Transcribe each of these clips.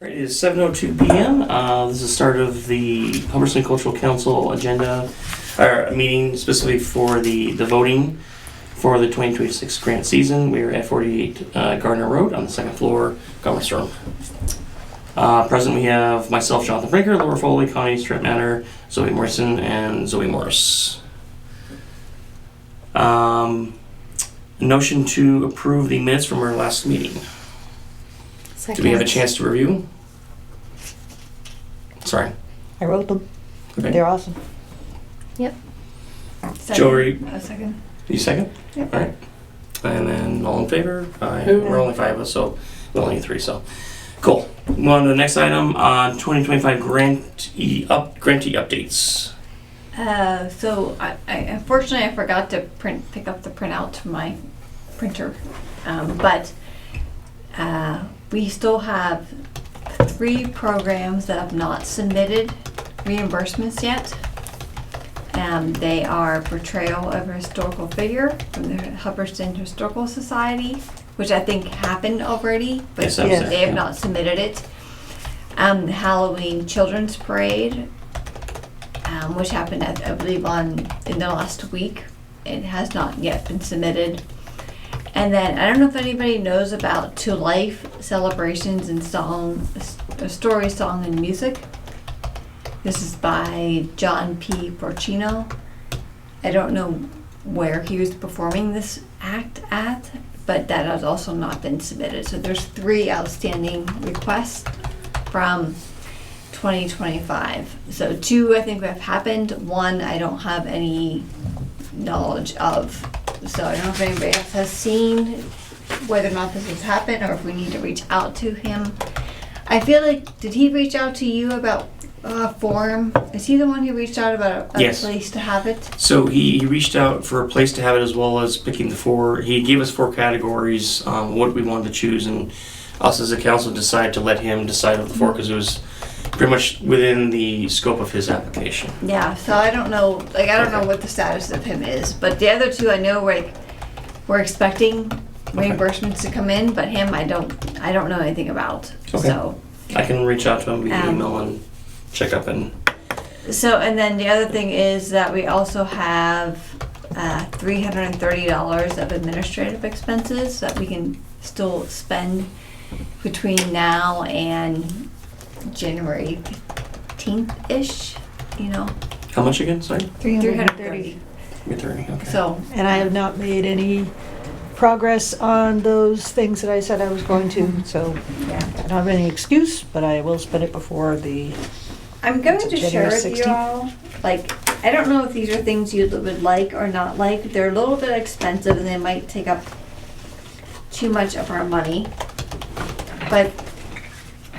It is 7:02 p.m. This is the start of the Hubbardston Cultural Council agenda, or meeting specifically for the voting for the 2026 grant season. We are at 48 Gardner Road on the second floor, conference room. Present we have myself, Jonathan Brinker, Laura Foley, Connie Strip Manor, Zoe Morrison, and Zoe Morris. Notion to approve the minutes from our last meeting. Second. Do we have a chance to review? Sorry. I wrote them. Okay. They're awesome. Yep. Jory, A second. you second? Yep. All right. And then all in favor? Aye. Aye. We're only 5 of us, so we only need 3, so. Cool. Move on to the next item, 2025 grantee updates. So I unfortunately I forgot to pick up the printout from my printer, but we still have 3 programs that have not submitted reimbursements yet. They are Portrayal of a Historical Figure from the Hubbardston Historical Society, which I think happened already, but Yes, that was Yes. there, they have yeah. not submitted it. The Halloween Children's Parade, which happened, I believe, in the last week. It has not yet been submitted. And then, I don't know if anybody knows about To Life Celebrations and Story, Song, and Music. This is by John P. Porcino. I don't know where he was performing this act at, but that has also not been submitted. So there's 3 outstanding requests from 2025. So 2 I think have happened. 1 I don't have any knowledge of. So I don't know if anybody else has seen whether or not this has happened or if we need to reach out to him. I feel like, did he reach out to you about a forum? Is he the one who reached out about a Yes. place to have it? So he reached out for a place to have it as well as picking the 4. He gave us 4 categories, what we wanted to choose, and us as a council decided to let him decide of the 4 because it was pretty much within the scope of his application. Yeah, so I don't know, I don't know what the status of him is, but the other 2 I know we're expecting reimbursements to come in, but him I don't know anything about. Okay. So I can reach out to him via Um, email and check up and and then the other thing is that we also have $330 of administrative expenses that we can still spend between now and January 15th-ish, how much again? Sorry, 330. you're 30. Okay. So, And I have not made any progress on those things that I said I was going to, so yeah. I don't have any excuse, but I will spend it before the, I'm going It's to share January with you 16th. all, I don't know if these are things you would like or not like. They're a little bit expensive and they might take up too much of our money. But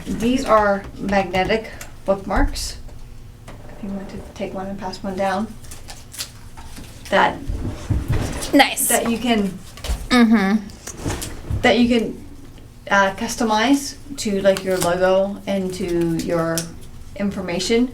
these are magnetic bookmarks. If you want to take one and pass one down. That Nice. you can Mm-hmm. that you can customize to like your logo and to your information.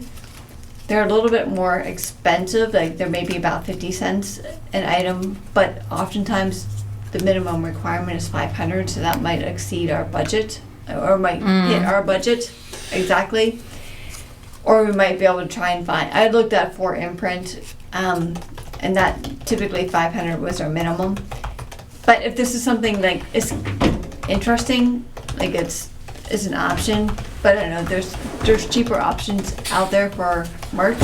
They're a little bit more expensive, like they're maybe about 50 cents an item, but oftentimes the minimum requirement is 500, so that might exceed our budget or might hit our budget exactly. Or we might be able to try and find, I looked at 4 imprint, and that typically 500 was our minimum. But if this is something like is interesting, like it's an option, but I don't know, there's cheaper options out there for merch.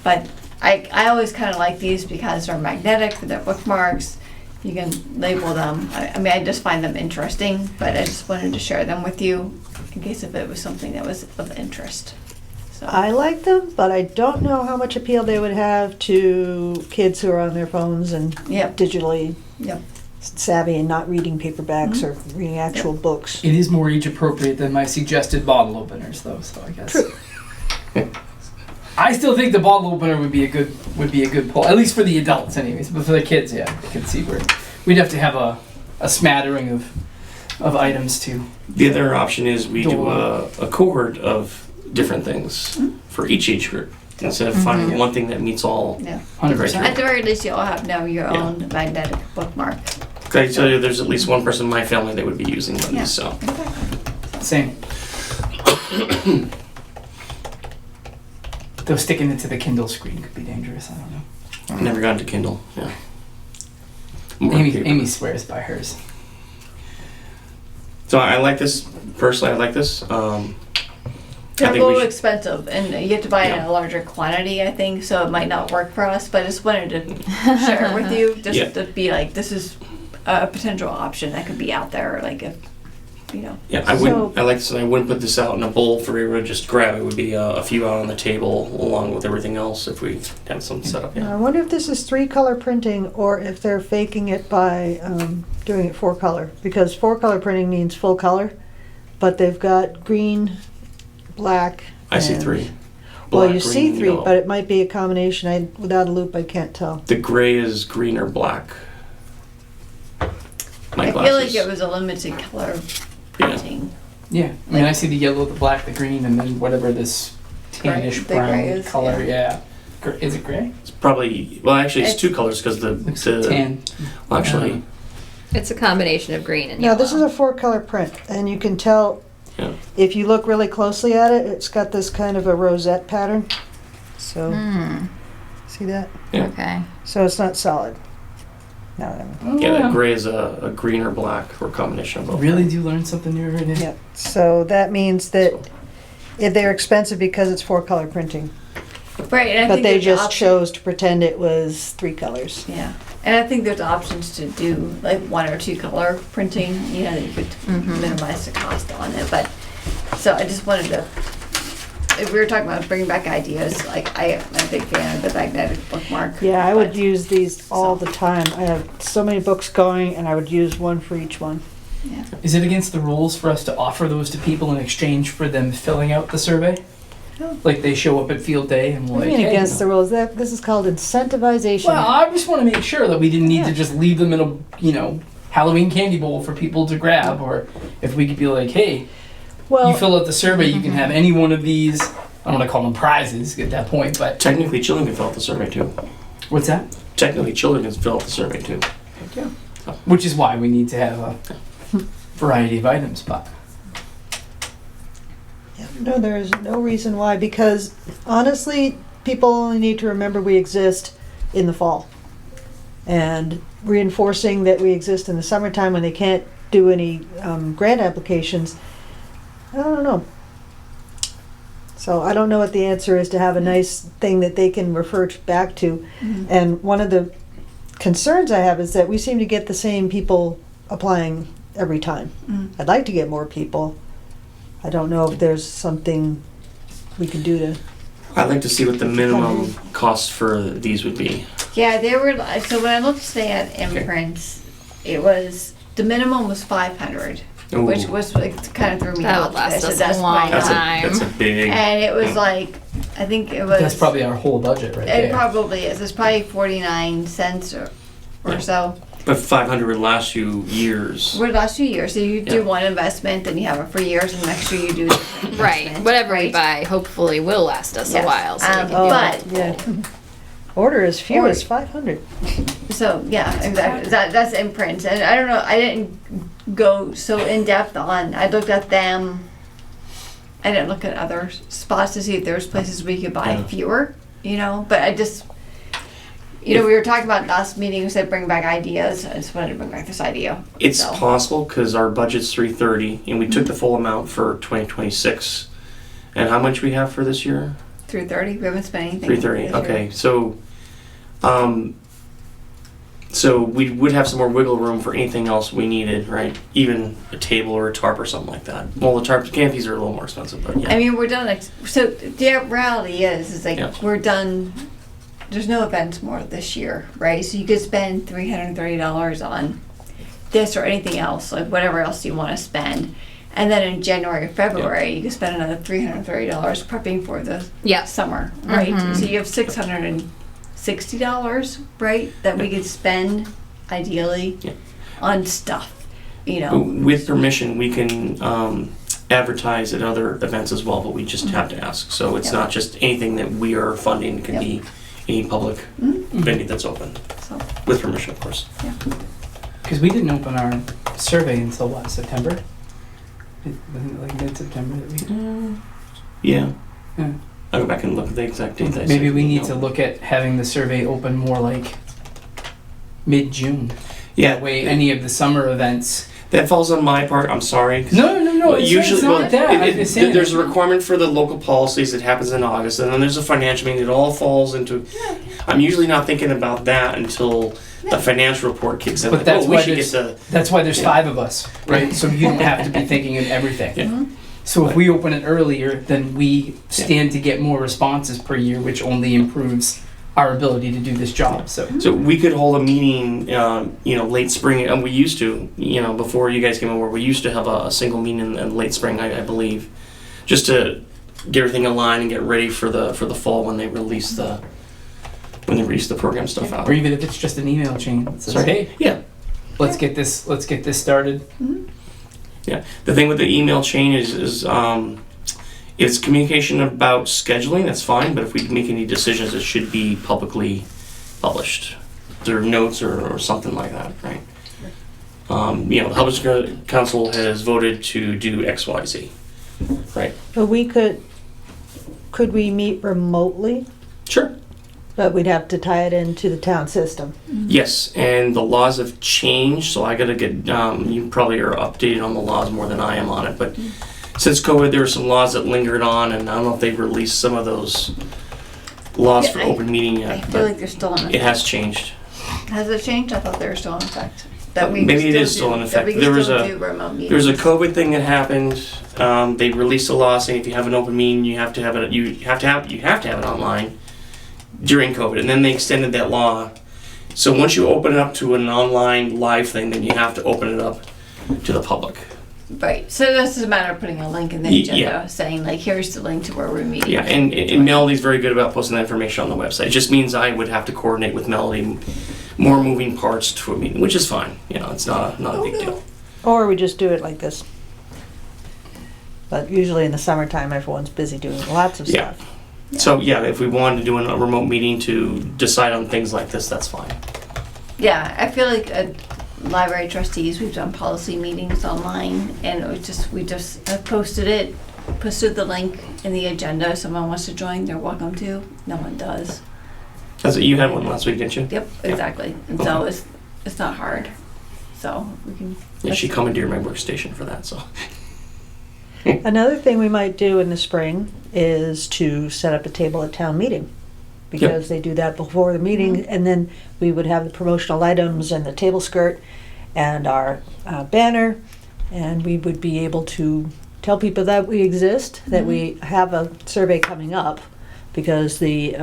But I always kind of like these because they're magnetic, they're bookmarks, you can label them. I mean, I just find them interesting, but I just wanted to share them with you in case if it was something that was of interest. So. I like them, but I don't know how much appeal they would have to kids who are on their phones and Yep. digitally Yep. savvy and not reading paperbacks or reading actual books. It is more age appropriate than my suggested bottle openers, though. So I guess. True. I still think the bottle opener would be a good pull, at least for the adults, anyways. But for the kids, yeah, I can see where we'd have to have a smattering of items too. The other option is we do Door. a cohort of different things for each age group instead of finding one thing that meets all. Yeah. 100%. At the very least, you all have now your Yeah. own magnetic bookmark. Can I tell you, there's at least one person in my family that would be using one of Yeah. these. So Exactly. Same. Though sticking it to the Kindle screen could be dangerous. I don't know. Never got into Kindle. Yeah. More paper. Amy swears by hers. So I like this. Personally, I like this. They're a think we little should- expensive, and you have to buy it in Yeah. a larger quantity, I think, so it might not work for us. But I just wanted to share it with you, just Yeah. to be like, this is a potential option that could be out there. Like if you know, Yeah, I wouldn't. I like this. I wouldn't put this out in a bowl for everyone to just grab. It would be a few out on the table along with everything else if we have some set up. Yeah. I wonder if this is 3-color printing or if they're faking it by doing it 4-color. Because 4-color printing means full color, but they've got green, black. I see and- 3. Well, Black, you see green, 3, yellow. but it might be a combination. Without a loop, I can't tell. The gray is green or black. My I glasses. feel like it was a limited color printing. Yeah, I mean, I see the yellow, the black, the green, and then whatever this tannish Right, the brown gray is, color. Yeah. Is it gray? It's probably actually it's It's- 2 colors because Looks the tan. well, actually It's a combination of green and Now, yellow. this is a 4-color print, and you can tell yeah. if you look really closely at it, it's got this kind of a rosette pattern. So, see that? Yeah. Okay. So it's not solid. No, Oh, Yeah, the gray is a green or black or a combination of both. Really do learn something new every day. yeah. So that means that if they're expensive because it's 4-color printing. Right, and I But think they there's just option- chose to pretend it was 3 colors. Yeah, and I think there's options to do like 1 or 2 color printing. You know, that you could minimize the cost on it. But so I just wanted to. If we were talking about bringing back ideas, like I'm a big fan of the magnetic bookmark. Yeah, I would but- use these all the time. I have so many books going, and I would use one for each one. Yeah. Is it against the rules for us to offer those to people in exchange for them filling out the survey? No. Like they show up at field day and we're What do like, you mean hey, against the rules? This is called incentivization. Well, I just want to make sure that we didn't need to Yeah. just leave them in a, Halloween candy bowl for people to grab, or if we could be like, hey, you fill out the survey, you can have any one of these. I don't want to call them prizes at that point, but Technically, children can fill out the survey too. what's that? Technically, children can fill out the survey too. Which is why we need to have a variety of items, but No, there's no reason why, because honestly, people only need to remember we exist in the fall. And reinforcing that we exist in the summertime when they can't do any grant applications, I don't know. So I don't know what the answer is to have a nice thing that they can refer back to. And one of the concerns I have is that we seem to get the same people applying every time. I'd like to get more people. I don't know if there's something we could do to. I'd like to see what the minimum cost for these would be. Yeah, they were. So when I looked today at imprints, it was the minimum was 500, Ooh. which was like kind of threw me That off. would last today, so us a that's long why not. time. That's a big. And it was like, I think it was. that's probably our whole budget right It there. probably is. It's probably 49 cents or Yeah. so. But 500 would last you years. For the last 2 years, so you do Yeah. one investment, then you have it for years, and next year you do. a different Right. investment, Whatever we right? buy, hopefully, will last us Yes. a while. So we can Oh, do but- Yeah. Order as few Or- as 500. So yeah, exactly. That's imprints, and I don't know. I didn't go so in depth on. I looked at them. I didn't look at other spots to see if there was places we could buy Yeah. fewer. But I just. We were talking about last meeting. We said bring back ideas. I just wanted to bring back this idea. It's So. possible because our budget's 330, and we took the full amount for 2026. And how much we have for this year? 330. We haven't spent anything. 330. this year. Okay, so we would have some more wiggle room for anything else we needed, right? Even a table or a tarp or something like that. Well, the tarp canopies are a little more expensive, but yeah. I mean, we're done. So the reality is like Yeah. we're done. There's no events more this year, right? So you could spend $330 on this or anything else, like whatever else you want to spend, and then in January or February you could spend another $330 prepping for the Yeah. summer, right? Mhm. So you have $660, right? That we could spend ideally Yeah. on stuff, With permission, we can advertise at other events as well, but we just have to ask. So it's Yeah. not just anything that we are funding. It can Yep. be any public venue that's open, So with permission, of course. Because we didn't open our survey until what, September? Wasn't it like mid-September that we? Yeah. Yeah. I'll go back and look at the exact date. that I Maybe sent we you. need to look at having the survey open more like mid-June. Yeah. That way, any of the summer events. That falls on my part. I'm sorry. 'cause No. Well, It's usually, it's not well, that. I'm just saying. there's a requirement for the local policies that happens in August, and then there's a financial meeting. It all falls into. I'm usually not thinking about that until the financial report kicks in. But Like, that's oh, we why should get there's- the. That's why there's Yeah. 5 of us, right? So you don't have to be thinking of everything. Yeah. So if we open it earlier, then we stand to get more responses per year, which only improves our ability to do this job. So So we could hold a meeting, late spring, and we used to, before you guys came over, we used to have a single meeting in late spring, I believe, just to get everything aligned and get ready for the fall when they release the program stuff out. or even if it's just an email chain that says, Sorry. "Hey, Yeah. let's get this started." Yeah, the thing with the email chain is if it's communication about scheduling, that's fine, but if we make any decisions, it should be publicly published through notes or something like that, right? The Public Council has voted to do X, Y, Z, right? But could we meet remotely? Sure. But we'd have to tie it into the town system. Yes, and the laws have changed, so I gotta get, you probably are updated on the laws more than I am on it, but since COVID, there were some laws that lingered on, and I don't know if they've released some of those laws Yeah, for I- open meeting I yet, feel but like they're still in effect. it has changed. Has it changed? I thought they were still in effect. That we Maybe it still is still do- in that effect. we There was still a- do remote meetings. There was a COVID thing that happened. They released a law saying if you have an open meeting, you have to have it. You have to have it online during COVID, and then they extended that law. So once you open it up to an online live thing, then you have to open it up to the public. Right. So this is a matter of putting a link in the Yeah. agenda, saying like, here's the link to where we're meeting. Yeah, and Melody's very good about posting that information on the website. It just means I would have to coordinate with Melody more moving parts to a meeting, which is fine. It's not a big deal. Or we just do it like this. But usually in the summertime, everyone's busy doing lots of Yeah. stuff. So yeah, if we wanted to do a remote meeting to decide on things like this, that's fine. Yeah, I feel like library trustees, we've done policy meetings online, and we just posted the link in the agenda. If someone wants to join, they're welcome to. No one does. You had one last week, didn't you? Yep, Yeah. exactly. And so it's not hard. So we can. Yeah, she commandeered my workstation for that. So Another thing we might do in the spring is to set up a table at town meeting. Because they do that before the meeting, and then we would have the promotional items and the table skirt and our banner, and we would be able to tell people that we exist, that we have a survey coming up, because the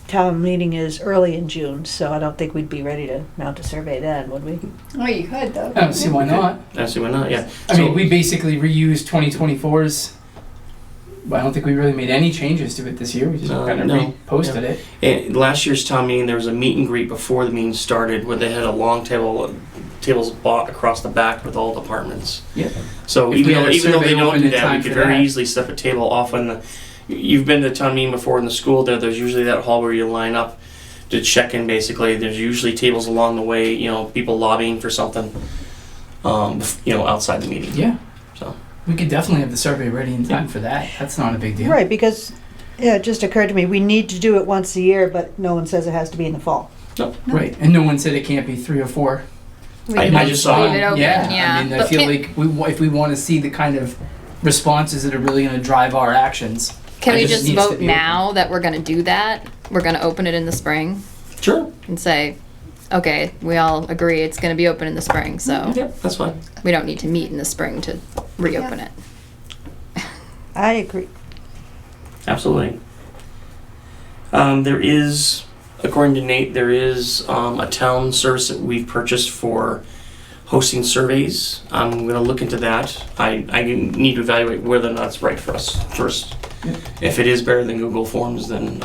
town meeting is early in June, so I don't think we'd be ready to mount a survey then, would we? Oh, you could though. I don't see why not. actually, why not? Yeah. I mean, we basically reused 2024's. Well, I don't think we really made any changes to it this year. We just kind of no. reposted Yeah. it. And last year's town meeting, there was a meet and greet before the meeting started, where they had a long tables bought across the back with all departments. Yeah. So If we had a even though survey they don't open do in that, time we could for very that. easily set up a table off in the. You've been to a town meeting before in the school. There's usually that hall where you line up to check in. Basically, there's usually tables along the way. People lobbying for something. Outside the meeting. Yeah. So. We could definitely have the survey ready in time for that. That's not a big deal. Right, because, it just occurred to me, we need to do it once a year, but no one says it has to be in the fall. Right. And no one said it can't be 3 or 4. I just saw Leave it open, yeah. I mean, I But feel can- like if we want to see the kind of responses that are really going to drive our actions. Can it we just just needs to vote be now that we're gonna do that? We're gonna open it in the spring Sure. and say, okay, we all agree it's gonna be open in the spring, so Yeah, that's fine. we don't need to meet in the spring to reopen it. I agree. Absolutely. There is, according to Nate, there is a town service that we've purchased for hosting surveys. I'm going to look into that. I need to evaluate whether or not it's right for us first. Yeah. If it is better than Google Forms, then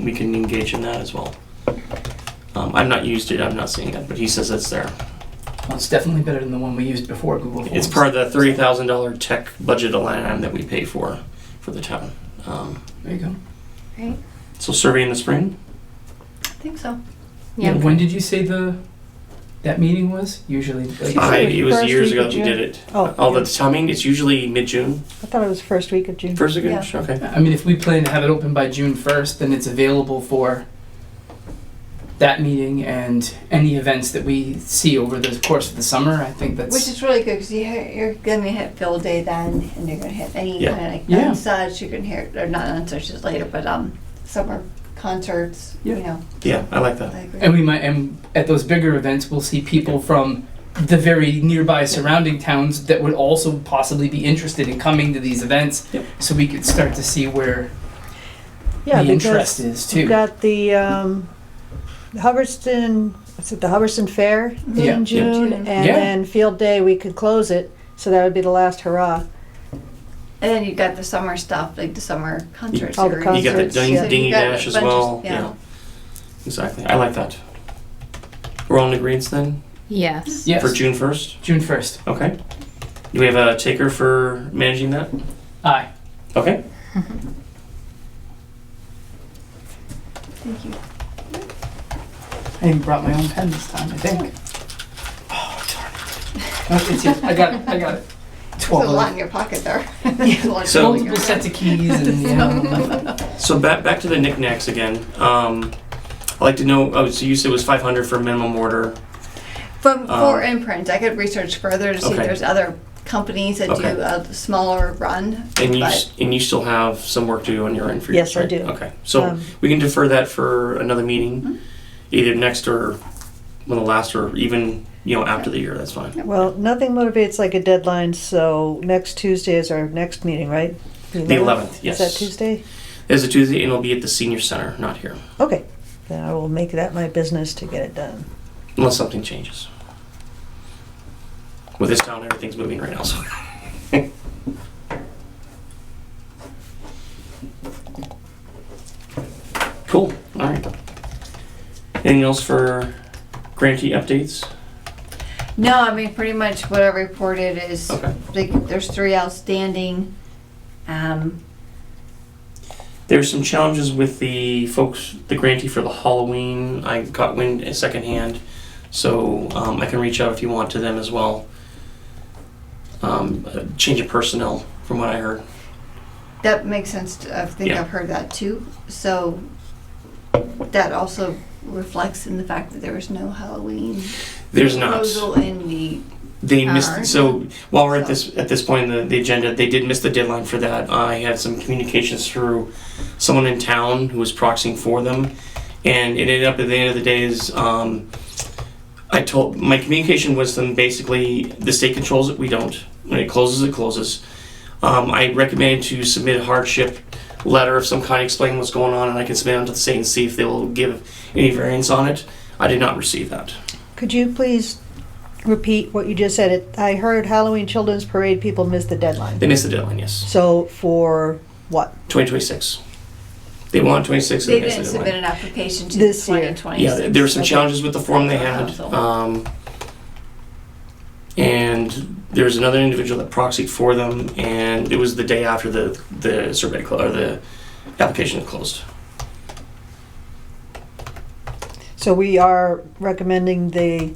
we can engage in that as well. I've not used it. I'm not seeing it, but he says it's there. Well, it's definitely better than the one we used before Google Forms. It's part of the $30,000 tech budget line item that we pay for the town. There you go. Right. So survey in the spring? I think so. Yeah. When did you say the that meeting was? Usually, like, It was First years week ago of that we June. did it. Oh, The timing, it's usually mid-June, I thought it was first week of June. first week of Yeah. June, okay. I mean, if we plan to have it open by June 1st, then it's available for that meeting and any events that we see over the course of the summer. I think that's Which is really good because you're going to hit field day then, and you're going to hit any Yeah. kind of like Yeah. such. You can hear, or not such as later, but summer concerts. Yeah. You know, Yeah, I like that. I agree. and we might, and at those bigger events, we'll see people from the very nearby surrounding towns that would also possibly be interested in coming to these events. Yep. So we could start to see where Yeah, the interest because is we've too. got the Hubbardston, what's it, the Hubbardston Fair Yeah. in June, Yeah. and Yeah. then Field Day, we could close it, so that would be the last hurrah. And then you've got the summer stuff, like the summer concert All the series. You got the Concerts, yeah. Dingy you've got a Dash as bunch of- well. yeah. Exactly. I like that. We're all in agreement then Yes. Yes, for June 1st? June 1st. Okay. Do we have a taker for managing that? Aye. Okay. Thank you. I even brought my own pen this time, I think. Oh, darn it. No, it's here. I got it. There's a 12 lot in your pocket there. So- multiple sets of keys and yeah. So back to the knickknacks again. I'd like to know, so you said it was 500 for minimum order. For Um, imprint, I could research further to see if Okay. there's other companies that Okay. do a smaller run. And but you still have some work to do on your end for Yes, yours, I right? do. Okay. So Um, we can defer that for another meeting, Mhm. either next or when the last, or even, after the year, that's fine. Well, nothing motivates like a deadline, so next Tuesday is our next meeting, right? The 11th, yes. Is that Tuesday? There's a Tuesday, and it'll be at the senior center, not here, Okay, then I will make that my business to get it done. unless something changes. With this town, everything's moving right now, so. Cool, all right. Anything else for grantee updates? No, I mean, pretty much what I reported is, Okay. there's 3 outstanding. There's some challenges with the folks, the grantee for the Halloween. I got wind secondhand, so I can reach out if you want to them as well. A change of personnel, from what I heard. That makes sense. I think Yeah. I've heard that too. So that also reflects in the fact that there was no Halloween There's not. proposal in the. They missed. Alright. So while we're So- at this point in the agenda, they did miss the deadline for that. I had some communications through someone in town who was proxying for them, and it ended up at the end of the day is I told my communication was them basically the state controls it. We don't. When it closes, it closes. I recommended to submit a hardship letter of some kind explaining what's going on, and I can submit it to the state and see if they will give any variance on it. I did not receive that. Could you please repeat what you just said? I heard Halloween Children's Parade people missed the deadline. They missed the deadline. Yes, So for what? 2026. They want 26. They and missed didn't the submit deadline. an application to This year. 2026. Yeah, there were some Okay. challenges with the form they had. And there was another individual that proxied for them, and it was the day after the survey or the application had closed. So we are recommending the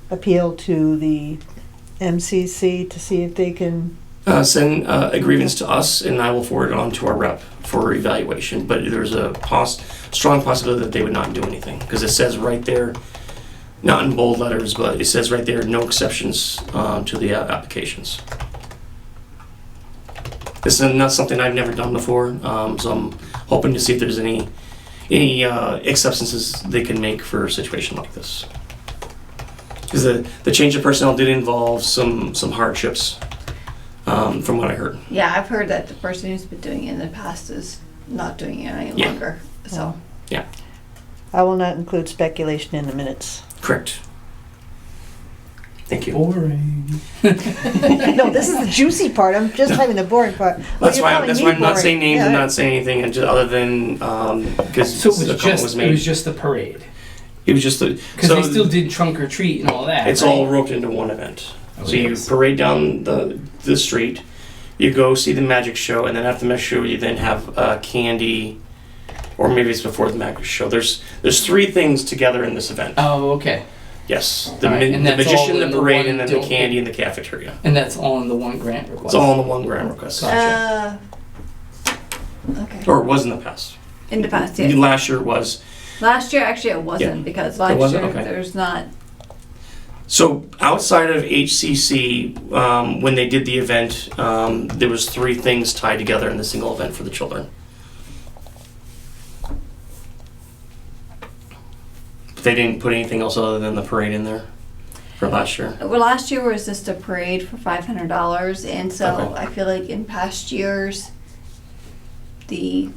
appeal to the MCC to see if they can, Send a grievance to us, and I will forward it on to our rep for evaluation. But there's a strong possibility that they would not do anything, because it says right there, not in bold letters, but it says right there, no exceptions to the applications. This is not something I've never done before, so I'm hoping to see if there's any exceptions they can make for a situation like this. Because the change of personnel did involve some hardships, from what I heard. Yeah, I've heard that the person who's been doing it in the past is not doing it any Yeah. longer. So I will not include speculation in the minutes. Correct. Thank you. Boring. No, this is the juicy part. I'm just having the boring part. Well, That's you're why calling me I'm not boring. saying names Yeah, and not saying anything, and just other than because So it the was comment just was it made. was just the parade Because because they still did trunk or treat and all that. it's right? all roped into one event. Oh, So you yes. parade down the street, you go see the magic show, and then after the magic show, you then have candy, or maybe it's before the magic show. There's 3 things together in this event. Oh, okay. Yes, the, All right, and the that's magician, all the in the parade, one and then the deal. candy and the cafeteria. And that's all in the one grant request. It's all in the one grant request. Okay. Or it was in the past. In the past, yeah. Last year it was. Last year, actually, it wasn't Yeah. because last wasn't? year Okay. there's not. So outside of HCC, when they did the event, there was 3 things tied together in the single event for the children. But they didn't put anything else other than the parade in there for last year. Well, last year was just a parade for $500, and so Okay. I feel like in past years, the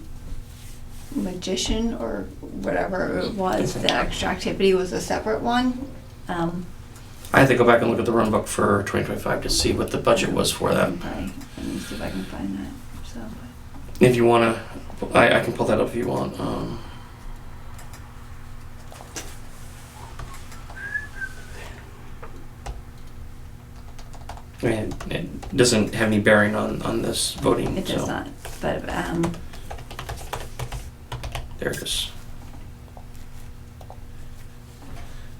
magician or whatever it was, Okay. the extra activity was a separate one. I have to go back and look at the run book for 2025 to see what the budget was for that. Okay, let me see if I can find that. So, If you want to, I can pull that up if you want. I mean, it doesn't have any bearing on this voting. it does so not, but There it is.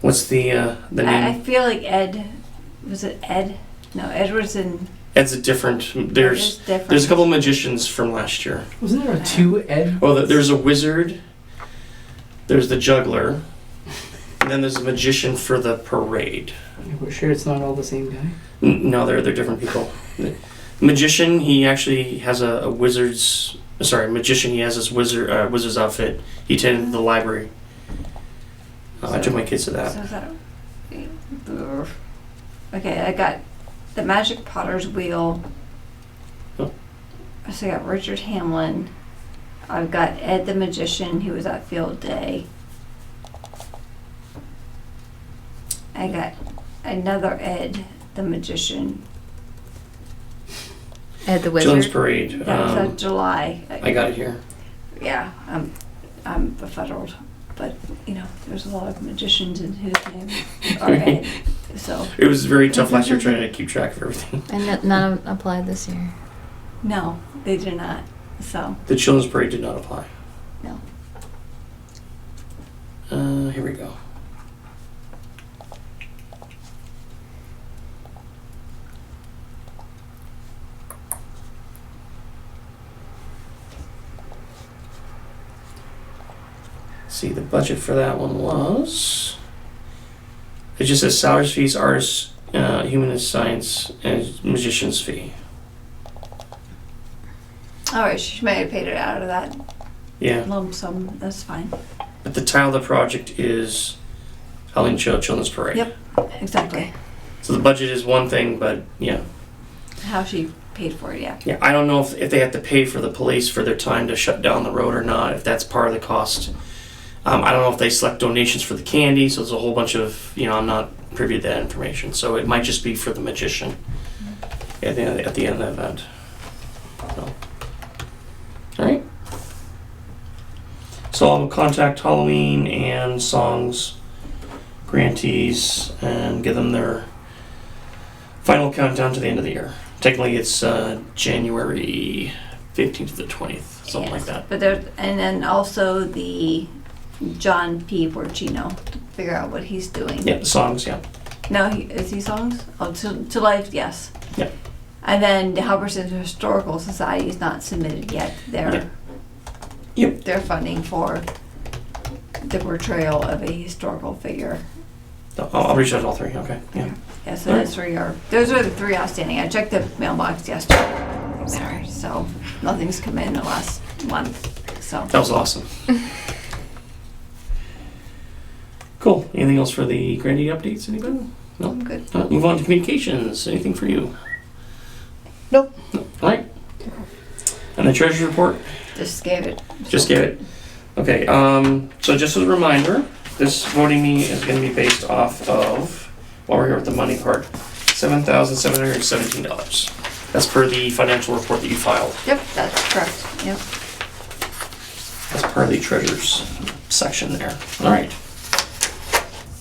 What's the I name? feel like Ed, was it Ed? No, Edward's in. It's a different. There's different. there's a couple of magicians from last year. Wasn't there a 2 Ed? Oh, there's a wizard. There's the juggler, and then there's a magician for the parade. We're sure it's not all the same guy. No, they're different people. The magician, he actually has a wizard's. Sorry, magician. He has this wizard's outfit. He attended the library. I took my kids to that. So is that okay, I got the Magic Potter's Wheel. Oh. So I got Richard Hamlin. I've got Ed the Magician, who was at Field Day. I got another Ed the Magician. Ed the Children's Wizard. parade. That was at July. I got it here. Yeah, I'm befuddled. But, you know, there's a lot of magicians in whose name are Ed. So, It was very tough last year trying to keep track of everything. And none of them applied this year. no, they did not. So, The children's parade did not apply. no. Here we go. See, the budget for that one was. It just says salaries, fees, artists, humanist, science, and magician's fee. All right, she may have paid it out of that Yeah, lump sum. That's fine. but the title of the project is Halloween Children's Parade. Yep. Exactly. So the budget is one thing, but yeah. How she paid for it, yeah. Yeah, I don't know if they have to pay for the police for their time to shut down the road or not, if that's part of the cost. I don't know if they select donations for the candy, so there's a whole bunch of, I'm not privy to that information. So it might just be for the magician at the end of the event. So. All right. So I'll contact Halloween and Songs grantees and give them their final countdown to the end of the year. Technically, it's January 15th to the 20th, something like Yes. that. But there's, and then also the John P. Porcino to figure out what he's doing. Yeah, the songs, yeah. No, is he songs? Oh, to life, yes. Yeah. And then the Halberstam Historical Society is not submitted yet. Yep. Their funding for the portrayal of a historical figure. I'll reach out to all 3, okay. Yeah. Yeah, so those are the 3 outstanding. I checked the mailbox yesterday. Sorry. So nothing's come in the last month. So That was awesome. Cool. Anything else for the grantee updates, anybody? No? I'm good. Move on to communications. Anything for you? Nope. No. All right. And the treasurer's report? Just gave it. Just gave it. Okay, so just as a reminder, this voting meeting is going to be based off of, while we're here with the money part, $7,717. That's per the financial report that you filed. Yep, that's correct. Yep. That's part of the treasurer's section there. All right.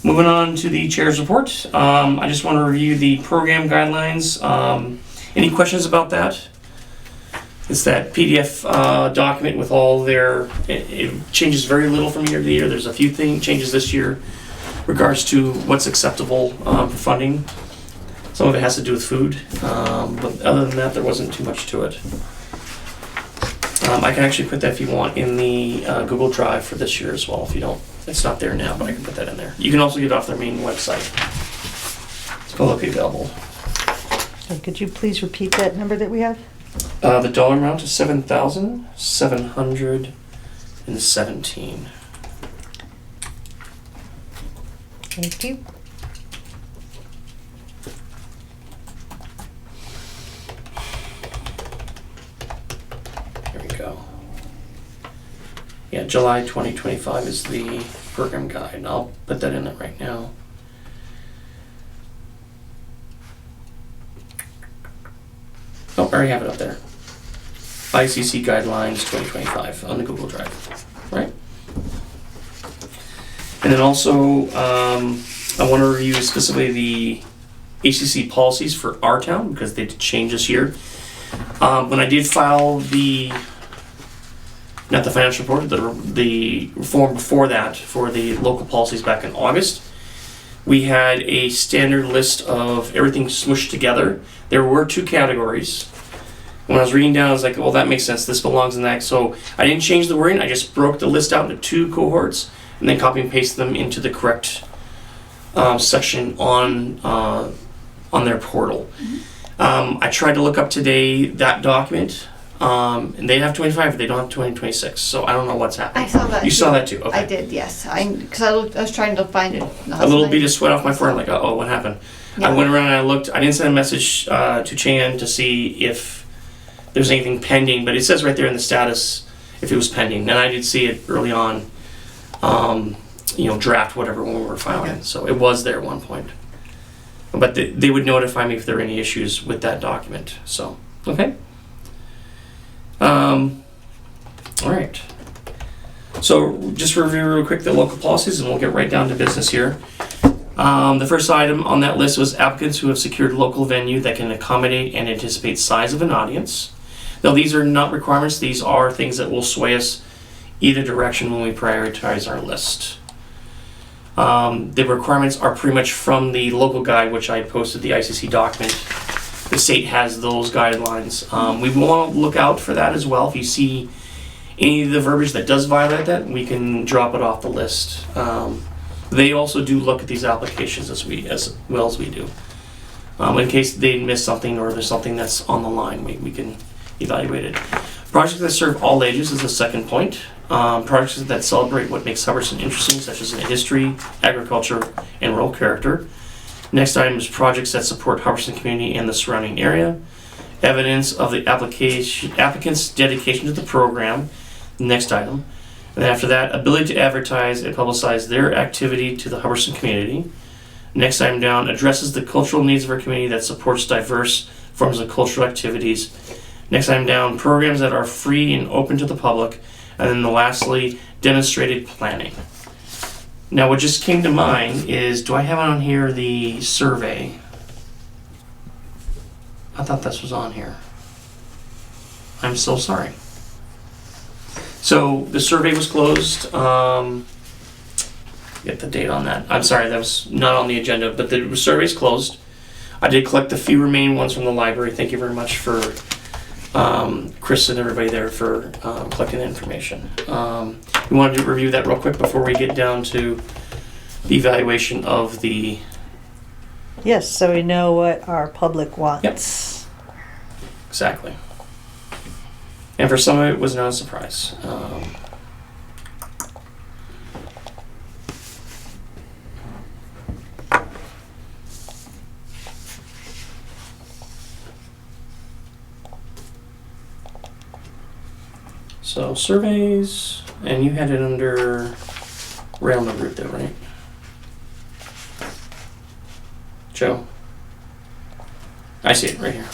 Moving on to the chair's report. I just want to review the program guidelines. Any questions about that? It's that PDF document with all their, it changes very little from year to year. There's a few changes this year regards to what's acceptable for funding. Some of it has to do with food, but other than that, there wasn't too much to it. I can actually put that, if you want, in the Google Drive for this year as well. If you don't, it's not there now, but I can put that in there. You can also get it off their main website. It's publicly available. And could you please repeat that number that we have? The dollar amount is $7,717. Thank you. There we go. Yeah, July 2025 is the program guide. I'll put that in it right now. Oh, I already have it up there. ICC Guidelines 2025 on the Google Drive, right? And then also, I want to review specifically the HCC policies for our town because they did change this year. When I did file not the financial report, the form before that for the local policies back in August, we had a standard list of everything smushed together. There were 2 categories. When I was reading down, I was like, well, that makes sense. This belongs in that. So I didn't change the wording. I just broke the list out into 2 cohorts and then copy and paste them into the correct section on their portal. I tried to look up today that document, and they have 25, but they don't have 2026. So I don't know what's happening. I saw that. You saw that too? Okay. I did, yes. Because I was trying to find it. A little bit of sweat off my forehead, like, oh, what happened? Yeah. I went around and I looked. I didn't send a message to Chan to see if there's anything pending, but it says right there in the status if it was pending. And I did see it early on, draft whatever when we were filing. Okay. So it was there at one point. But they would notify me if there were any issues with that document. So, okay. All right. So just review real quick the local policies and we'll get right down to business here. The first item on that list was applicants who have secured local venue that can accommodate and anticipate size of an audience. Now these are not requirements, these are things that will sway us either direction when we prioritize our list. The requirements are pretty much from the local guide, which I posted the ICC document. The state has those guidelines. We want to look out for that as well. If you see any of the verbiage that does violate that, we can drop it off the list. They also do look at these applications as well as we do. In case they miss something or there's something that's on the line, we can evaluate it. Projects that serve all ages is the second point. Projects that celebrate what makes Hubbardston interesting, such as history, agriculture, and rural character. Next item is projects that support Hubbardston community and the surrounding area. Evidence of the applicant's dedication to the program. Next item. And after that, ability to advertise and publicize their activity to the Hubbardston community. Next item down, addresses the cultural needs of our community that supports diverse forms of cultural activities. Next item down, programs that are free and open to the public. And then lastly, demonstrated planning. Now what just came to mind is, do I have on here the survey? I thought this was on here. I'm so sorry. So the survey was closed. Get the date on that. I'm sorry, that was not on the agenda, but the survey's closed. I did collect the few remaining ones from the library. Thank you very much for Chris and everybody there for collecting the information. We wanted to review that real quick before we get down to the evaluation of the... Yes, so we know what our public wants. Exactly. And for some of it was not a surprise. So surveys, and you had it under rail number route though, right? Joe? I see it right here.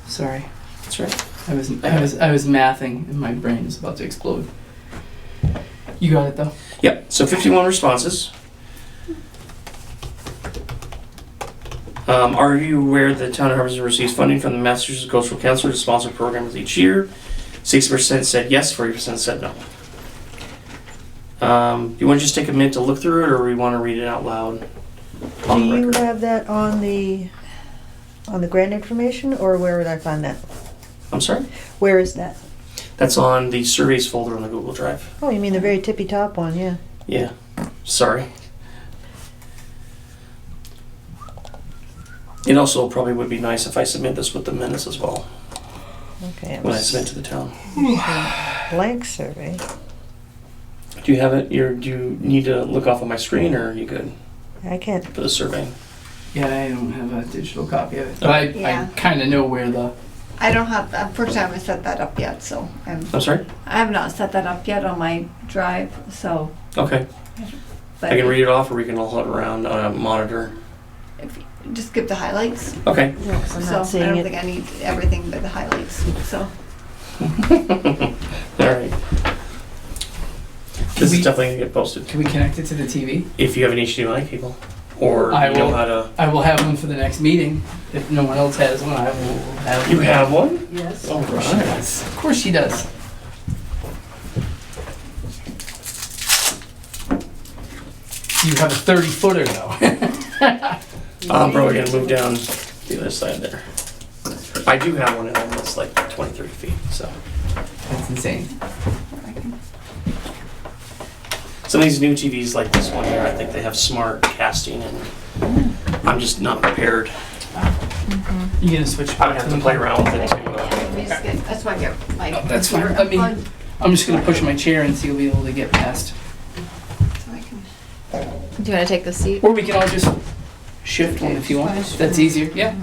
Sorry. That's right. I was mathing and my brain is about to explode. You got it though. Yep, so 51 responses. Are you aware that the town of Hubbardston receives funding from the Massachusetts Cultural Council to sponsor programs each year? 60% said yes, 40% said no. You want to just take a minute to look through it, or we want to read it out loud Do on the you record? have that on the grant information, or where would I find that? I'm sorry? Where is that? That's on the surveys folder on the Google Drive. Oh, you mean the very tippy top one, yeah. Yeah, sorry. It also probably would be nice if I submit this with the minutes as well, Okay. when I submit to the town. Blank survey. Do you have it? Do you need to look off on my screen, or are you good I can't. for the survey? Yeah, I don't have a digital copy of it, but I Yeah. kind of know where the. I don't have, unfortunately, I haven't set that up yet, so I'm sorry? I have not set that up yet on my drive, so. Okay. But I can read it off, or we can all hunt around on a monitor. if you just skip the highlights. Okay. Yeah, 'cause I'm So not I seeing don't it. think I need everything but the highlights, so. All right. This is definitely going to get posted. Can we connect it to the TV? If you have an HDMI cable, or I you know will. how to... I will have one for the next meeting. If no one else has one, I will have. You have one? Yes. All Of course she right. does. Of course she does. You have a 30-footer though. I'm probably going to move down the other side there. I do have one, and it's like 20, 30 feet, so... That's insane. Some of these new TVs like this one here, I think they have smart casting, and I'm just not prepared. You gonna switch? I would have to play around with it too. Let me just get, that's why I get my. Oh, that's fine. computer Let me- unplugged, I'm just gonna push my chair and see if we'll be able to get past. so I can- Do you want to take the seat? Or we can all just shift one if you want. That's easier. Yeah.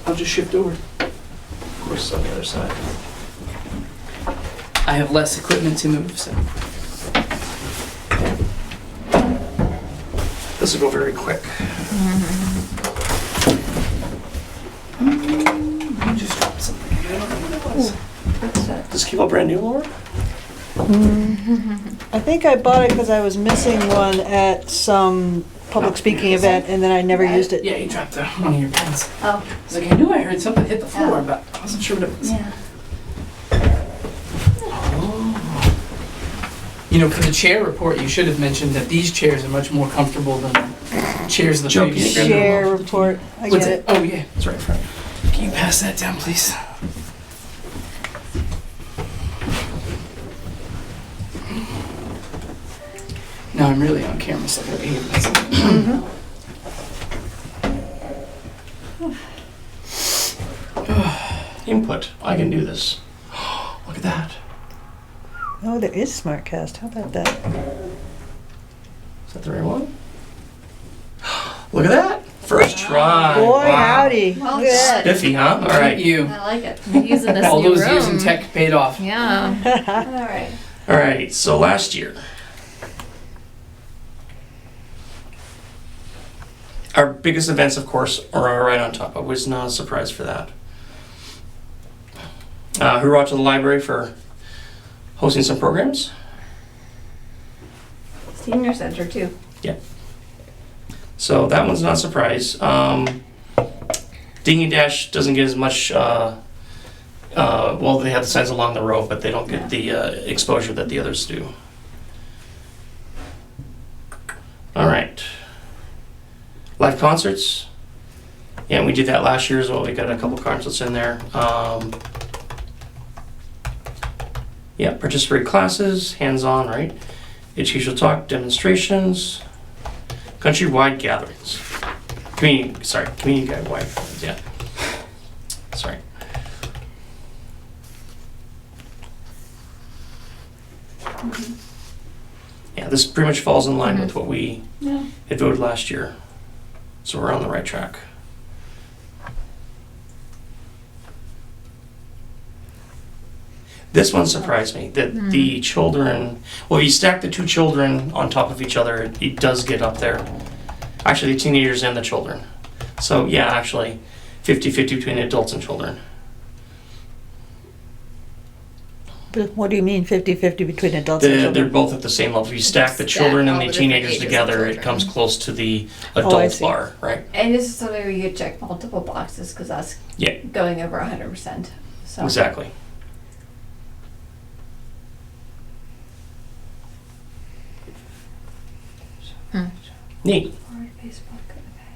I'll just shift over. Of course, on the other side. I have less equipment to move, so. This will go very quick. I just dropped something. I don't know what it was. What's that? Does this keep up brand new, Laura? I think I bought it because I was missing one at some public speaking event, and then I never used it. Yeah, you dropped one of your pens. Oh, I was like, I knew I heard something hit the floor, but I wasn't sure what it was. yeah. You know, for the chair report, you should have mentioned that these chairs are much more comfortable than chairs the Joe, previous. can you grab Share report, I What's get it? it. Oh yeah, It's right in front. can you pass that down, please? Now I'm really on camera, so I gotta behave myself. Input. I can do this. Look at that. Oh, there is SmartCast, how about that? Is that the right one? Look at that. First try. Boy, Wow. howdy, look Well at that. Spiffy, huh? All Thank right. you. I like it. We're using this All new those room. years in tech paid off. Yeah. All right. All right. So last year, our biggest events, of course, are right on top. I was not surprised for that. Hurrah to the library for hosting some programs. Senior center too. So that one's not a surprise. Dinghy Dash doesn't get as much, well, they have the signs along the road, but they don't get the exposure that the others do. All right. Live concerts. Yeah, we did that last year as well. We got a couple concerts in there. Yeah, participatory classes, hands-on, right? Educational talk, demonstrations, countrywide gatherings. Community-wide, yeah. Sorry. Yeah, this pretty much falls in line with what we Yeah. had voted last year. So we're on the right track. This one surprised me, that the children, well, if you stack the two children on top of each other, it does get up there. Actually, the teenagers and the children. So yeah, actually, 50-50 between adults and children. But what do you mean 50-50 between adults and They're children? both at the same level. If you stack the Stack children and all the the different teenagers ages of together, it children. comes close to the I adult see. bar, right? And this is something where you could check multiple boxes because that's Yeah. going over 100%. So. Exactly. Neat.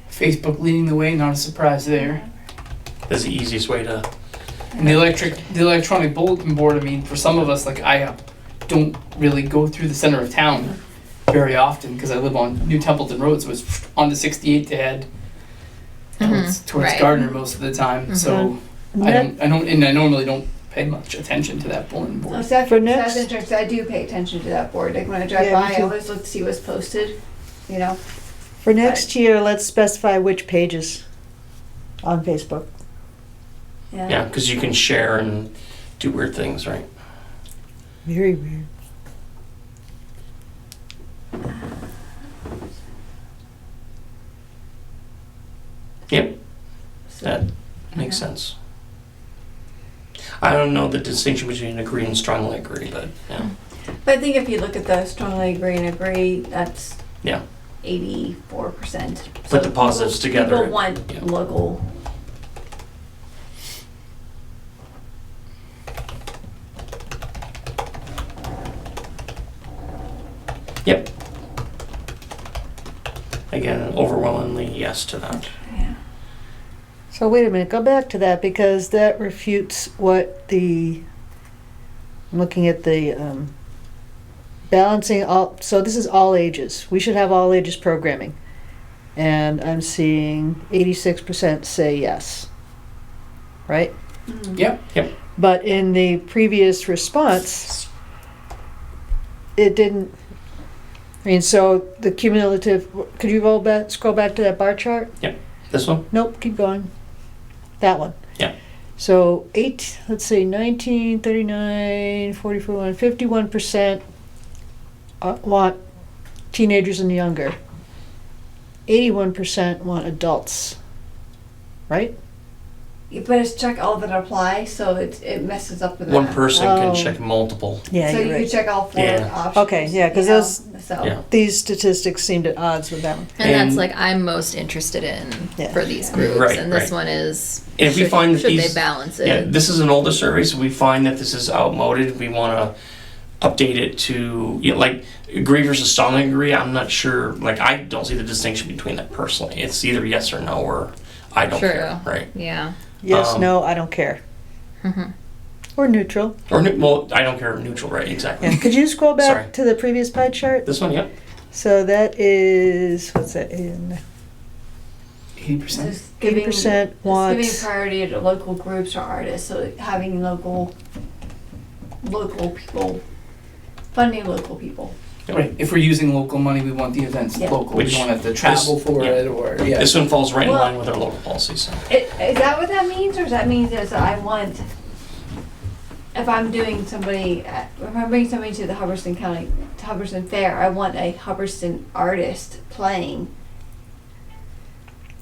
Facebook leading the way, not a surprise there. That's the easiest way to. And the electronic bulletin board, I mean, for some of us, like I don't really go through the center of town very often because I live on New Templeton Road, so it's on the 68 to head towards Right. Gardner most of the time. So I normally don't pay much attention to that bulletin board. For next- That's interesting. I do pay attention to that board. Like when I drive Yeah, me by, I too. always look to see what's posted. You know. For next year, let's specify which pages on Facebook. Yeah, because you can share and do weird things, right? Very weird. Yep, that makes sense. I don't know the distinction between agree and strongly agree, but yeah. But I think if you look at the strongly agree and agree, that's Yeah. 84%. Put the positives together. People want Yeah. local. Yep. Again, overwhelmingly yes to that. Yeah. So wait a minute, go back to that because that refutes what I'm looking at the balancing all, so this is all ages. We should have all ages programming. And I'm seeing 86% say yes. Right? Yep. But in the previous response, it didn't, I mean, so the cumulative, could you scroll back to that bar chart? This one? Nope, keep going. That one. Yeah. So 19, 39, 44, 51% want teenagers and younger. 81% want adults. Right? But it's check all that apply, so it messes up with One that. person Oh. can check multiple. Yeah, So you're you right. could check all four Yeah. options. Okay, yeah, 'cause you know? those- So. Yeah. These statistics seemed at odds with that one. And that's And- like I'm most interested in Yeah. for these groups, Right, and this right. one is. And if we should, find that should these- they balance it? Yeah, this is an older survey, so we find that this is outmoded. We want to update it to, like, agree versus strongly agree. I'm not sure, like, I don't see the distinction between that personally. It's either yes or no, or I don't True. care, right? Yeah. Yes, Um, no, I don't care. Mhm. Or neutral. Or, well, I don't care, neutral, right? Exactly. Yeah. Could you scroll back Sorry. to the previous pie chart? This one, yep. So that is, what's that in? 80%. Just giving, 80% just wants. giving priority to local groups or artists. So having local people, funding local people. Right. If we're using local money, we want the events Yeah. local. Which we don't have to travel this- for yeah. it or yeah. This one falls right in Well- line with our local policies. Is that what that means, or does that mean is I want, if I'm doing somebody, if I'm bringing somebody to the Hubbardston Fair, I want a Hubbardston artist playing,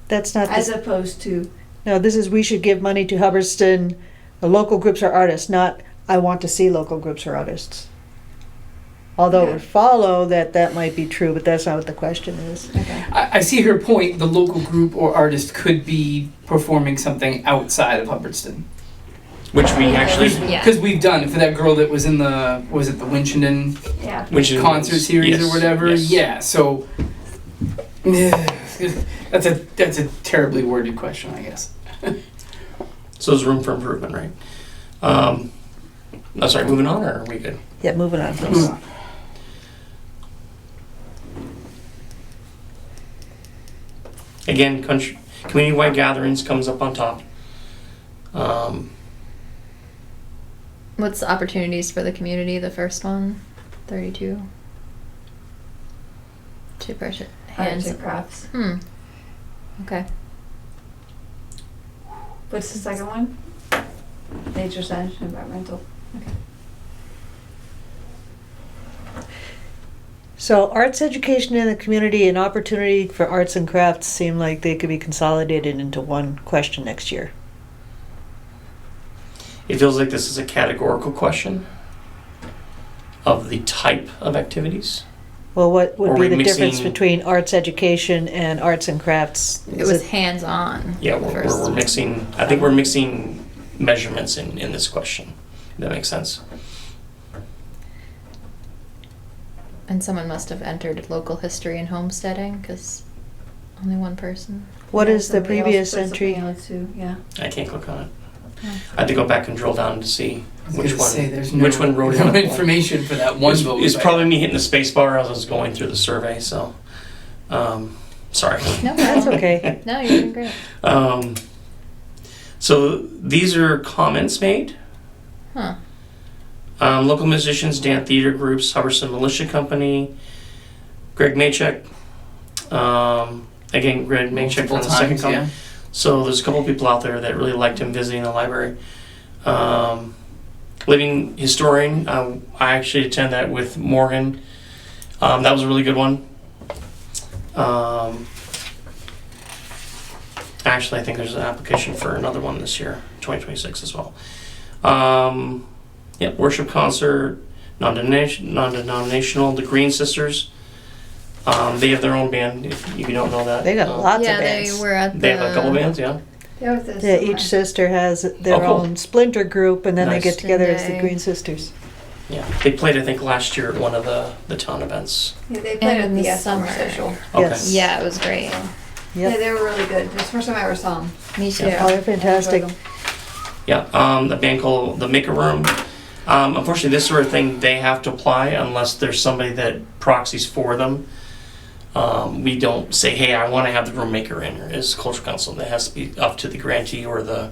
That's not as this. opposed to, No, this is we should give money to Hubbardston, the local groups or artists, not I want to see local groups or artists. Although it would follow that that might be true, but that's not what the question is. okay. I see her point. The local group or artist could be performing something outside of Hubbardston. Which we actually, Yeah. Because we've done for that girl that was in the Winchendon Yeah. which is concert series yes, or whatever. yes. Yeah, so that's a terribly worded question, I guess. So there's room for improvement, right? No, sorry, moving on, or are we good? Yeah, moving on, please. Again, community-wide gatherings comes up on top. What's the opportunities for the community? The first one, 32. Two person Arts hands. and crafts. Okay. What's the second one? Nature science and environmental. So arts education in the community and opportunity for arts and crafts seem like they could be consolidated into one question next year. It feels like this is a categorical question of the type of activities. Well, what would Or be we the difference mixing- between arts education and arts and crafts? It Is was hands on. Yeah, we're mixing, I think we're mixing measurements in this question. That makes sense. And someone must have entered local history and homesteading, because only one person. What Yeah, is the somebody else previous put something entry? else too, yeah. I can't click on it. Oh. I had to go back and drill down to see I was which gonna one. say, there's which one wrote it no on. information for that one vote. It's but- probably me hitting the space bar as I was going through the survey. So, sorry. No, That's problem. okay. No, you're doing great. So these are comments made. Huh. Local musicians, Dan Theater Groups, Hubbardston Militia Company, Greg Maychek. Again, Greg Maychek from Multiple the second times, comment. yeah. So there's a couple of people out there that really liked him visiting the library. Living Historian, I actually attended that with Morgan. That was a really good one. Actually, I think there's an application for another one this year, 2026 as well. Worship concert, non-denominational, the Green Sisters. They have their own band, if you don't know that. They got lots yeah, of bands. they were at the. They have a couple bands, yeah. There was this. Yeah, each sister has their Oh, cool. own splinter group, and then Nice. they get together as the They- Green Sisters. Yeah, they played I think last year at one of the town events. Yeah, they played And at in the the summer summer. social. Okay. Yes. Yeah, it was great. Yeah, Yep. they were really good. It's the first time I ever saw them. Me too. Yeah. Oh, they're fantastic. Yeah, the band called the Maker Room. Unfortunately, this sort of thing they have to apply unless there's somebody that proxies for them. We don't say, "Hey, I want to have the room maker in," or as cultural council. That has to be up to the grantee or the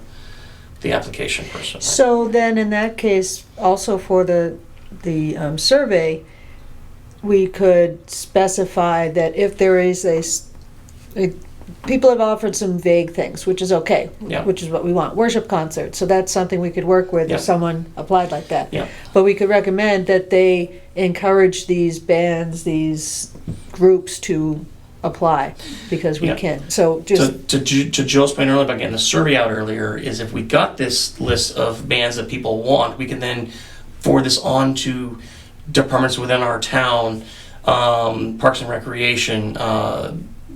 application person. Right? So then, in that case, also for the survey, we could specify that if there is people have offered some vague things, which is okay, Yeah. which is what we want. Worship concerts, so that's something we could work with Yeah. if someone applied like that. Yeah. But we could recommend that they encourage these bands, these groups to apply, because we Yeah. can. So just, to Joe's point earlier about getting the survey out earlier, is if we got this list of bands that people want, we can then forward this on to departments within our town, Parks and Recreation,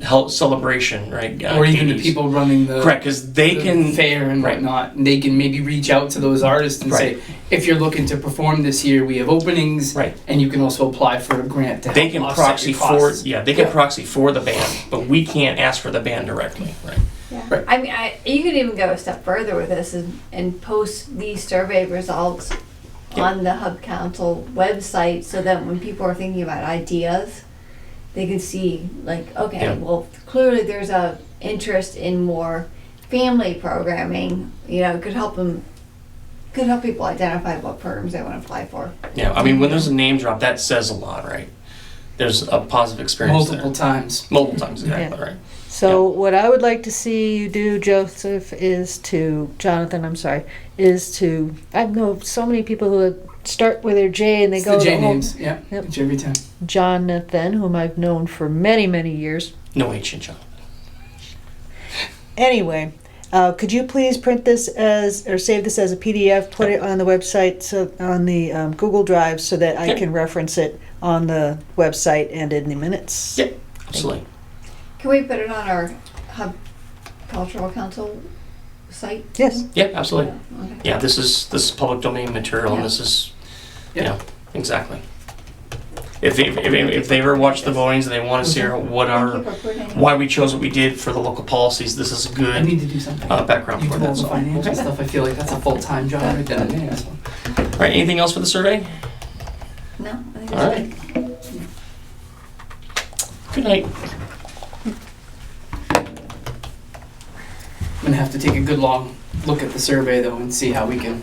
health celebration, right? Or even the Katie's. people running the Correct, because they the can. fair and right. whatnot. And they can maybe reach out to those artists and Right. say, if you're looking to perform this year, we have openings, Right. and you can also apply for a grant to help They can offset proxy your for, costs. yeah, they can Yeah. proxy for the band, but we can't ask for the band directly, right? Yeah. Right. I mean, you could even go a step further with this and post these survey results Yeah. on the Hub Council website so that when people are thinking about ideas, they can see like, okay, Yeah. well, clearly there's a interest in more family programming. You know, it could help people identify what programs they want to apply for. Yeah, I mean, when there's a name drop, that says a lot, right? There's a positive experience Multiple there. times. Multiple times, exactly, Yeah. right. so what I would like to see you do, Joseph, Jonathan, I'm sorry, is to, I know so many people who start with their J and they It's go the J the whole- names, yeah. Yep. It's every time. Jonathan, whom I've known for many, many years. No H in John. Anyway, could you please print this or save this as a PDF, put it on the website, so on the Google Drive, so that I Yep. can reference it on the website and in the minutes? Yep, absolutely. Can we put it on our Hub Cultural Council site? Yes. Yeah, absolutely. Okay. Yeah, this is public domain material, and Yeah. this is, Yeah. yeah, exactly. If they ever watch the votings and they want to see what Thank our you for putting why we chose what we did for the local policies, this is a I good need to do something. background You for do all that. the So. financial stuff. I feel like that's a full-time job right then and there. So. All right, anything else for the survey? No, I think All that's right. good. Good night. I'm gonna have to take a good long look at the survey though and see how we can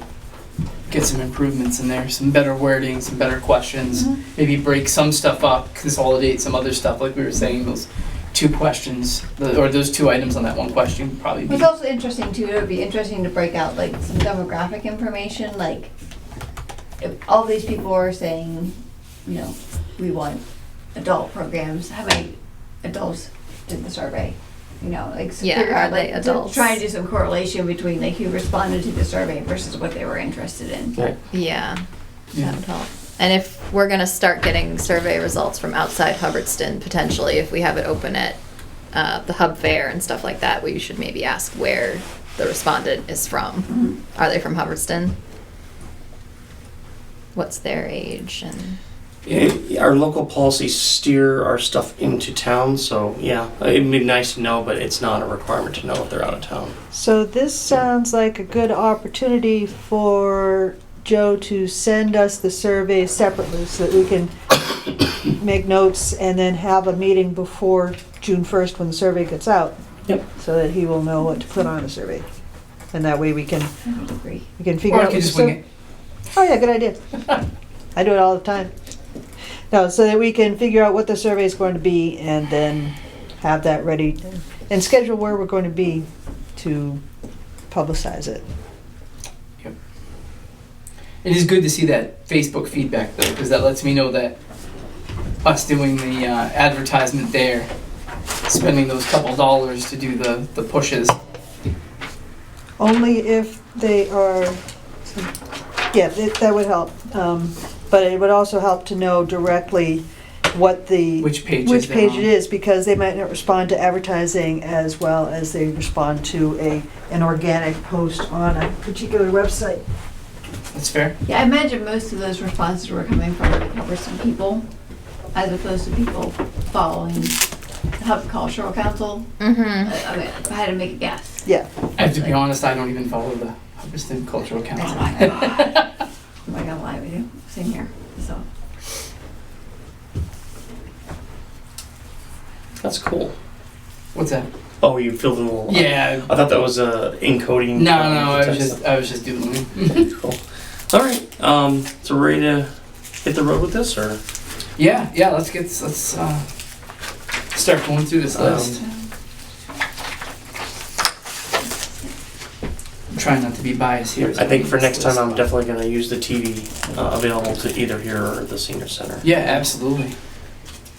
get some improvements in there, some better wording, some better questions, Mhm. maybe break some stuff up, consolidate some other stuff, like we were saying, those two questions, or those two items on that one question would probably be. It's also interesting too, it would be interesting to break out like some demographic information, like if all these people are saying, you know, we want adult programs, how many adults did the survey? You know, like so Yeah, figure are out, they like, to adults? try and do some correlation between like who responded to the survey versus what they were interested in. Right. Yeah, Yeah. that would help. And if we're gonna start getting survey results from outside Hubbardston, potentially, if we have it open at the Hub Fair and stuff like that, we should maybe ask where the respondent is from. Mhm. Are they from Hubbardston? What's their age and Our local policies steer our stuff into town, so yeah, it'd be nice to know, but it's not a requirement to know if they're out of town. So this sounds like a good opportunity for Joe to send us the survey separately so that we can make notes and then have a meeting before June 1st when the survey gets out. Yep. So that he will know what to put on the survey. And that way we can I would agree. figure Or I out. could what just the wing it. Oh yeah, good idea. I do it all the time. No, so that we can figure out what the survey is going to be and then have that ready and schedule where we're going to be to publicize it. It is good to see that Facebook feedback though, because that lets me know that us doing the advertisement there, spending those couple dollars to do the pushes. Only if they are, yeah, that would help. But it would also help to know directly what the, Which pages which they're page on. it is, because they might not respond to advertising as well as they respond to an organic post on a particular website. That's fair. Yeah, I imagine most of those responses were coming from Hubbardston people, as opposed to people following the Hubbard Cultural Council. Mm-hmm. I mean, if I had to make a guess. Yeah. I have to be honest, I don't even follow the Hubbardston Cultural Oh Council. my God. I'm not gonna lie with you. Same here. So. That's cool. What's that? Oh, you filled in a little. Yeah. I thought that was encoding. No, I was text just doodling. stuff. Cool. All right. So we're ready to hit the road with this, or? Yeah, let's start going through this list. I'm trying not to be biased here. as I think read for this next time, list. I'm definitely going to use the TV available to either here or the senior center. Yeah, absolutely.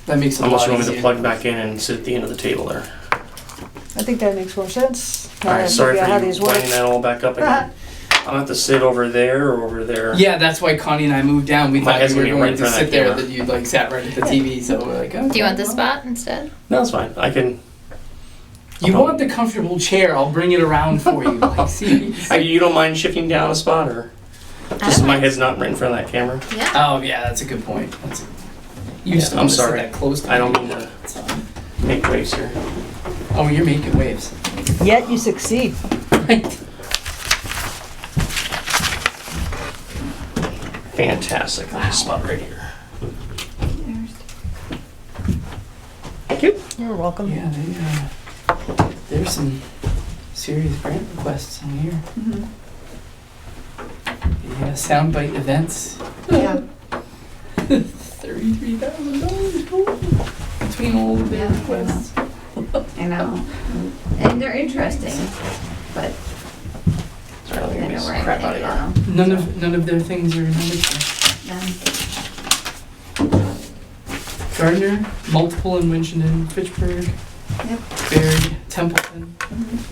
That makes it a Unless lot you want me to easier. plug back in and sit at the end of the table there. I think that makes more sense. All right, sorry Figure out how for you these work. lining that all back up again. I'll have to sit over there or over there. Yeah, that's why Connie and I moved down. We My thought head's you were gonna be going right to in front of sit that there, camera. that you like sat right at the TV. So we're like, okay, Do you want this well. spot instead? No, it's fine. I can. You want the comfortable chair? I'll bring it around for you. Like, see. You don't mind shifting down a spot, or just my head's not right in front of that camera? Yeah. Oh yeah, that's a good point. You just don't I'm want to sit sorry. that close. To I don't me. mean to It's fine. make waves here. Oh, you're making waves. Yet you succeed. Right. Fantastic. Nice spot right here. There's Thank you. You're welcome. Yeah, there's some serious grant requests on here. Mhm. Yeah, soundbite events. Yeah. $33,000 between all the big Yeah, requests. I know. And they're interesting, but Sorry, let me I get know this where crap out everything of here. goes. None of their things are numbered. Gardner, multiple in Winchendon, Fitchburg, Yep. Berry, Templeton.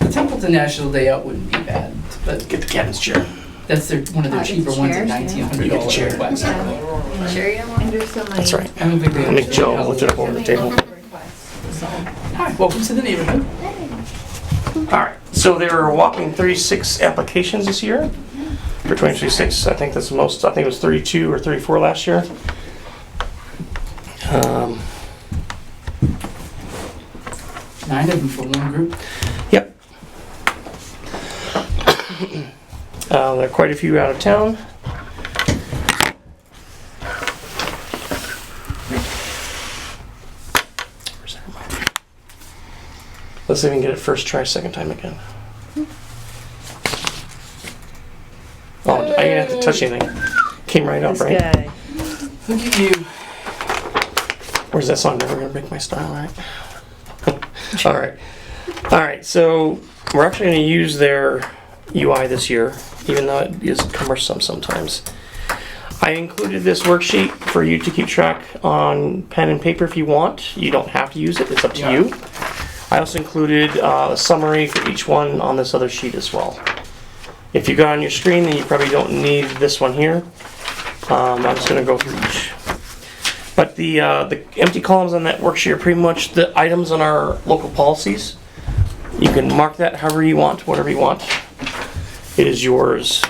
The Templeton National Day Out wouldn't be bad, but Get the captain's chair. that's one of their It's cheaper ones at chairs, yeah. You get the chair. $1,900 request. Yeah. Sure you don't want And there's so many. That's right. I don't think they I'll make actually Joe have lift it up over the table. requests, so. Hi, welcome to the neighborhood. All right. So there are whopping 36 applications this year for 2026. I think that's the most. I think it was 32 or 34 last year. 9 of them for one group. Yep. There are quite a few out of town. Where's that remote? Let's see if we can get it first try, second time again. Oh, I didn't have to touch anything. Came right up, This right? guy. Look at you. Where's that song? Never Gonna Break My Style, right? All right. All right, so we're actually going to use their UI this year, even though it is cumbersome sometimes. I included this worksheet for you to keep track on pen and paper if you want. You don't have to use it, it's up to Yeah. you. I also included a summary for each one on this other sheet as well. If you got on your screen, then you probably don't need this one here. I'm just going to go through each. But the empty columns on that worksheet are pretty much the items on our local policies. You can mark that however you want, whatever you want. It is yours.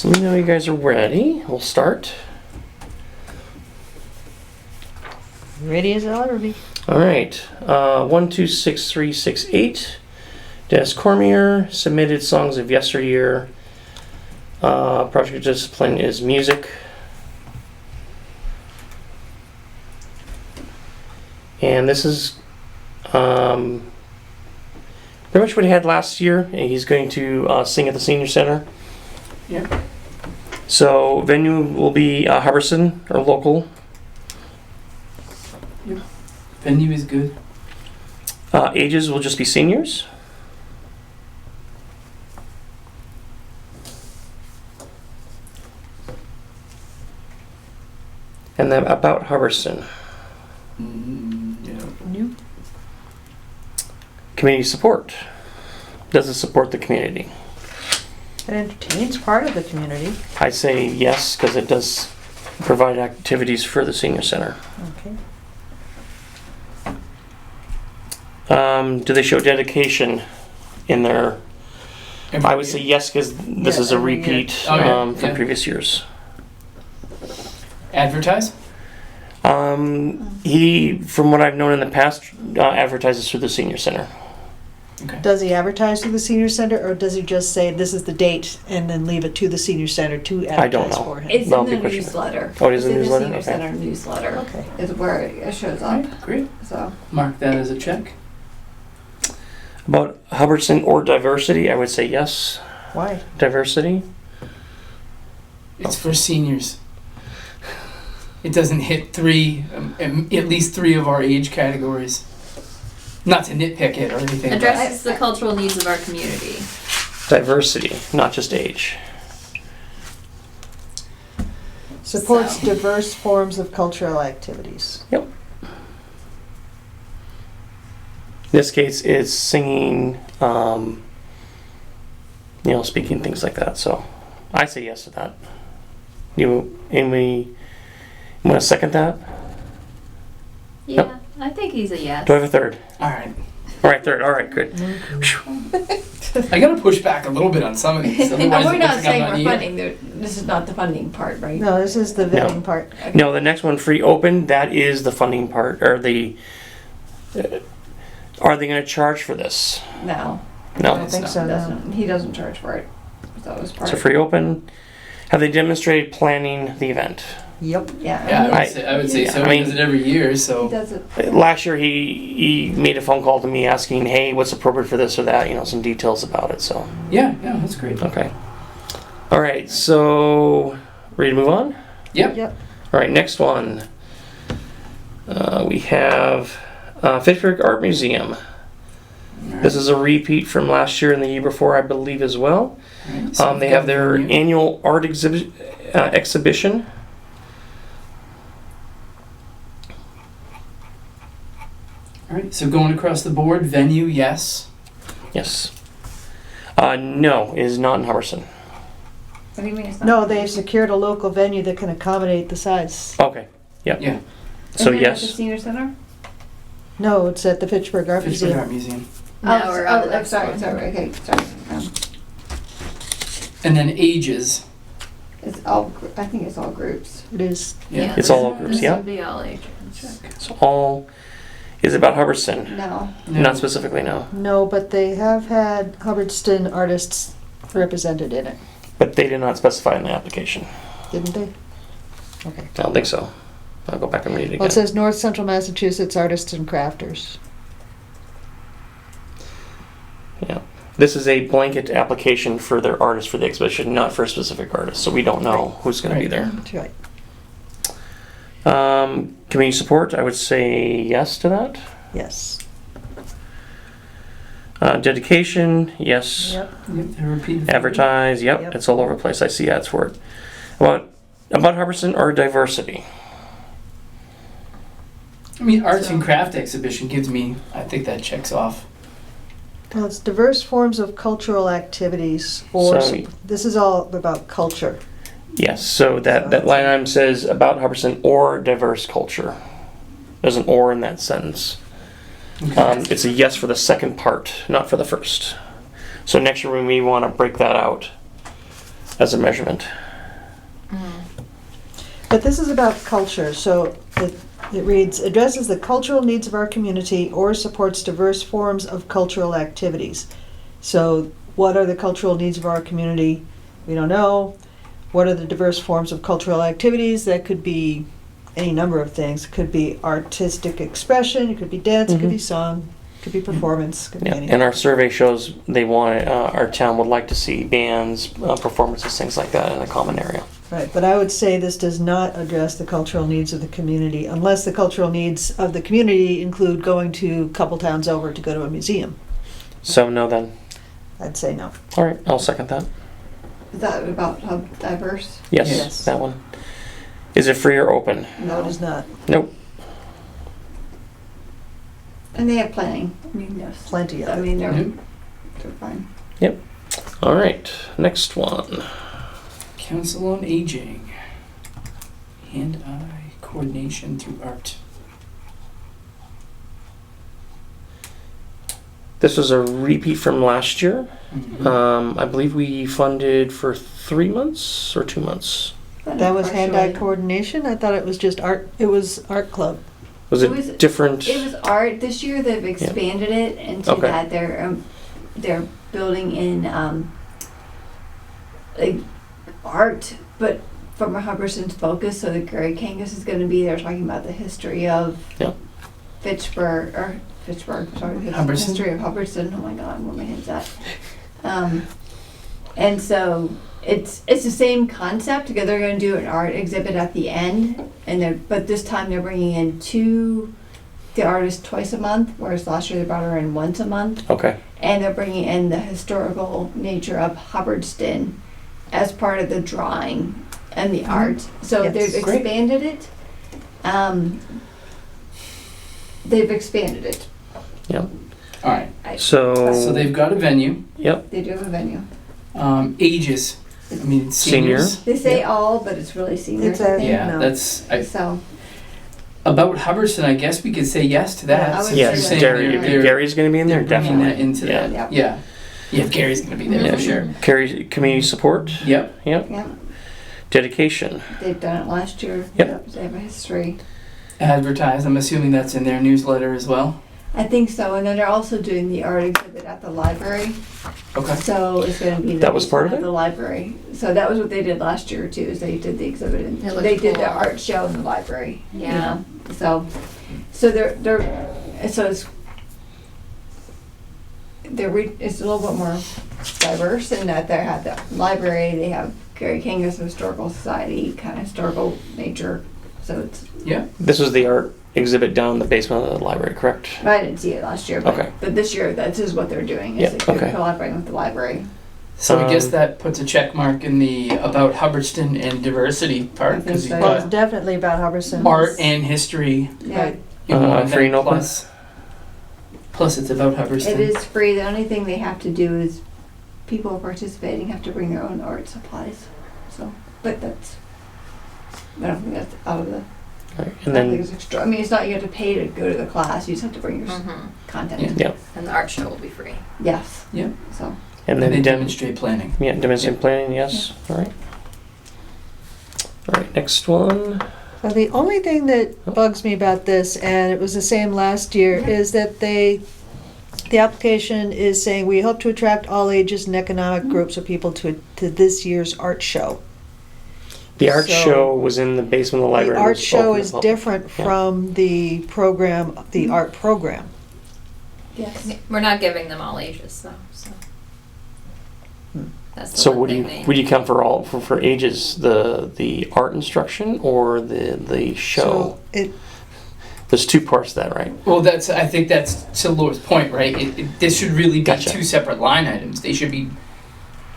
So let me know when you guys are ready. We'll start. Ready as I'll ever be. All right. 126368. Dennis Cormier submitted Songs of Yesteryear. Project discipline is music. And this is pretty much what he had last year. He's going to sing at the Senior Center. Yeah. So venue will be Hubbardson or local. Venue is good. Ages will just be seniors. And then about Hubbardson. Yeah. New. Community support. Does it support the community? It entertains part of the community. I say yes, because it does provide activities for the senior center. Okay. Do they show dedication in their... Every I would say year. yes, because this Yeah, is a every year. repeat Oh, yeah, from yeah. previous years. Advertise? He, from what I've known in the past, advertises through the senior center. Okay. Does he advertise to the senior center, or does he just say this is the date and then leave it to the senior center to I don't advertise know. for him? It's Well, in the good question. newsletter. Oh, it is in the It's newsletter? Senior Okay. Center newsletter. Okay. Is where it shows up. Great. So Mark that as a check. About Hubbardson or diversity, I would say yes. Why? Diversity. It's for seniors. It doesn't hit at least three of our age categories. Not to nitpick it or anything. but- Addresses the cultural needs of our community. Diversity, not just age. Supports So- diverse forms of cultural activities. In this case, it's singing, speaking, things like that. So I say yes to that. Anybody want to second that? Yeah, I think he's a yes. Do I have a third? All right. All right, third. All right, good. I gotta push back a little bit on some of these. and Otherwise, we're it not looks like I'm saying we're here. funding. This is not the funding part, right? No, this is the No. vetting part. No, the next one, free open, that is the funding part, or the... are they going to charge for this? No, I No. don't think not. so, no. he doesn't charge for it. So it was part So of free open. Have they demonstrated planning the event? Yep. Yeah, Yeah, I- I would say yeah, so. I He mean- does it every year, so. he does it. Last year he made a phone call to me asking, hey, what's appropriate for this or that, some details about it, so, Yeah, that's great. okay. All right, so, ready to move on? Yep. Yep. All right, next one. We have Fitchburg Art Museum. This is a repeat from last year and the year before, I believe, as well. Alright, so They we've have got their venue. annual art exhibition. All right, so going across the board, venue, yes. Yes. No, it is not in Hubbardson. What do you mean it's not? No, they've secured a local venue that can accommodate the size. Okay, Yeah. so Isn't it at the yes. senior center. No, it's at the Fitchburg Art Fitchburg Museum. Art Museum. Now we're on the next sorry, one. sorry. Okay, sorry. And then ages. It's all. I think it's all groups. It is. Yeah. It's all groups, This yeah. would be all ages. It's all, is about Hubbardson. No. Not specifically, no. No, but they have had Hubbardston artists represented in it, But they did not specify in the application. didn't they? Okay. I don't think so. I'll go back and read it Well, it again. says North Central Massachusetts Artists and Crafters. Yeah. This is a blanket application for their artists for the exhibition, not for a specific artist. So we don't know who's going to be there. That's right. Community support, I would say yes to that. Yes. Dedication, yes. Yep. Yep, they repeat. Advertise, yep, Yep. it's all over the place. I see ads for it. About Hubbardson or diversity? I mean, arts and craft exhibition gives me. I think that checks off. Well, it's diverse forms of cultural activities, or So- this is all about culture. Yes, so that line item says about Hubbardson or diverse culture. There's an or in that sentence. Okay. It's a yes for the second part, not for the first. So next year we may want to break that out as a measurement. But this is about culture, so it reads, addresses the cultural needs of our community or supports diverse forms of cultural activities. So what are the cultural needs of our community? We don't know. What are the diverse forms of cultural activities? That could be any number of things. It could be artistic expression, it could be dance, it could be song, it could be performance, it could be Yeah, anything. and our survey shows they want, our town would like to see bands, performances, things like that in the common area. Right, but I would say this does not address the cultural needs of the community, unless the cultural needs of the community include going to a couple towns over to go to a museum. So no then. I'd say no. All right, I'll second that. Is that about how diverse? Yes, Yes. that one. Is it free or open? No, it is not. Nope. And they have planning. I mean, yes. Plenty of I it. mean, they're Mhm. fine. All right, next one. Council on Aging. Hand-eye coordination through art. This was a repeat from last year. Mhm. I believe we funded for 3 months or 2 months. That was hand-eye Partially. coordination? I thought it was just art, it was art club. Was It it, was- different? It was art. This year they've expanded it into Okay. that they're building in like art, but from a Hubbardston's focus. So the Gary Kangas is going to be there talking about the history of Yeah. Fitchburg, sorry, the Hubbardston? history of Hubbardston. Oh my God, where my head's at. And so it's the same concept because they're going to do an art exhibit at the end, but this time they're bringing in the artist twice a month, whereas last year they brought her in once a month, Okay. and they're bringing in the historical nature of Hubbardston as part of the drawing and the art. So Yes. they've Great. expanded it. They've expanded it. Yep. All right. So. So they've got a venue. Yep. They do have a venue. Ages. I mean, seniors. They say all, but it's really seniors. It's I a- think. Yeah, No. that's So about Hubbardston. I guess we could say yes to that. Yeah, I would Since Yes, you're saying Gary, they're- Gary's going to be in there, they're bringing that definitely. into Yeah. that. Yeah. Yeah, Gary's gonna be there Yeah. for sure. Gary, community support. Yep. Yep. yeah, Dedication. they've done it last year. Yep. They have a history. Advertise. I'm assuming that's in their newsletter as well. I think so, and then they're also doing the art exhibit at the library. Okay. So it's going to be That was part of basement it? the library. So that was what they did last year too. Is they did the exhibit and It looked they did the cool. art show in the library. you Yeah. know. So it's a little bit more diverse in that they have the library. They have Gary Kangas Historical Society, kind of historical nature. So it's. Yeah. This was the art exhibit down in the basement of the library, correct? I didn't see it last year, but, Okay. but this year this is what they're doing. Yeah, Is they're okay. collaborating with the library. So I guess Um, that puts a check mark in the about Hubbardston and diversity I part think because so, you've Well, got it's definitely about Hubbardston. art and history Yeah. Right. in one free and event, open? plus it's about Hubbardston. It is free. The only thing they have to do is people participating have to bring their own art supplies. So, but I don't think that's out of the. Right. I And don't think then, it's extra. I mean, it's not you have to pay to go to the class. You just have to bring your Mhm. content. yeah, And the art show will be free. Yes. Yeah. So and And then they dem- demonstrate planning. yeah, demonstrate planning, yes, all right. All right, next one. Well, the only thing that bugs me about this, and it was the same last year, is that the application is saying, we hope to attract all ages and economic groups of people to this year's art show. The art So- show was in the basement of the library. The It art was show open to is the public. different Yeah. from the program, the art program. yes. We're not giving them all ages though, so. Hmm. That's the So one would thing you, would you count for all, for ages, the art instruction or the show? So it, There's two parts to that, right? Well, I think that's to Laura's point, right? This should really be Gotcha. two separate line items. They should be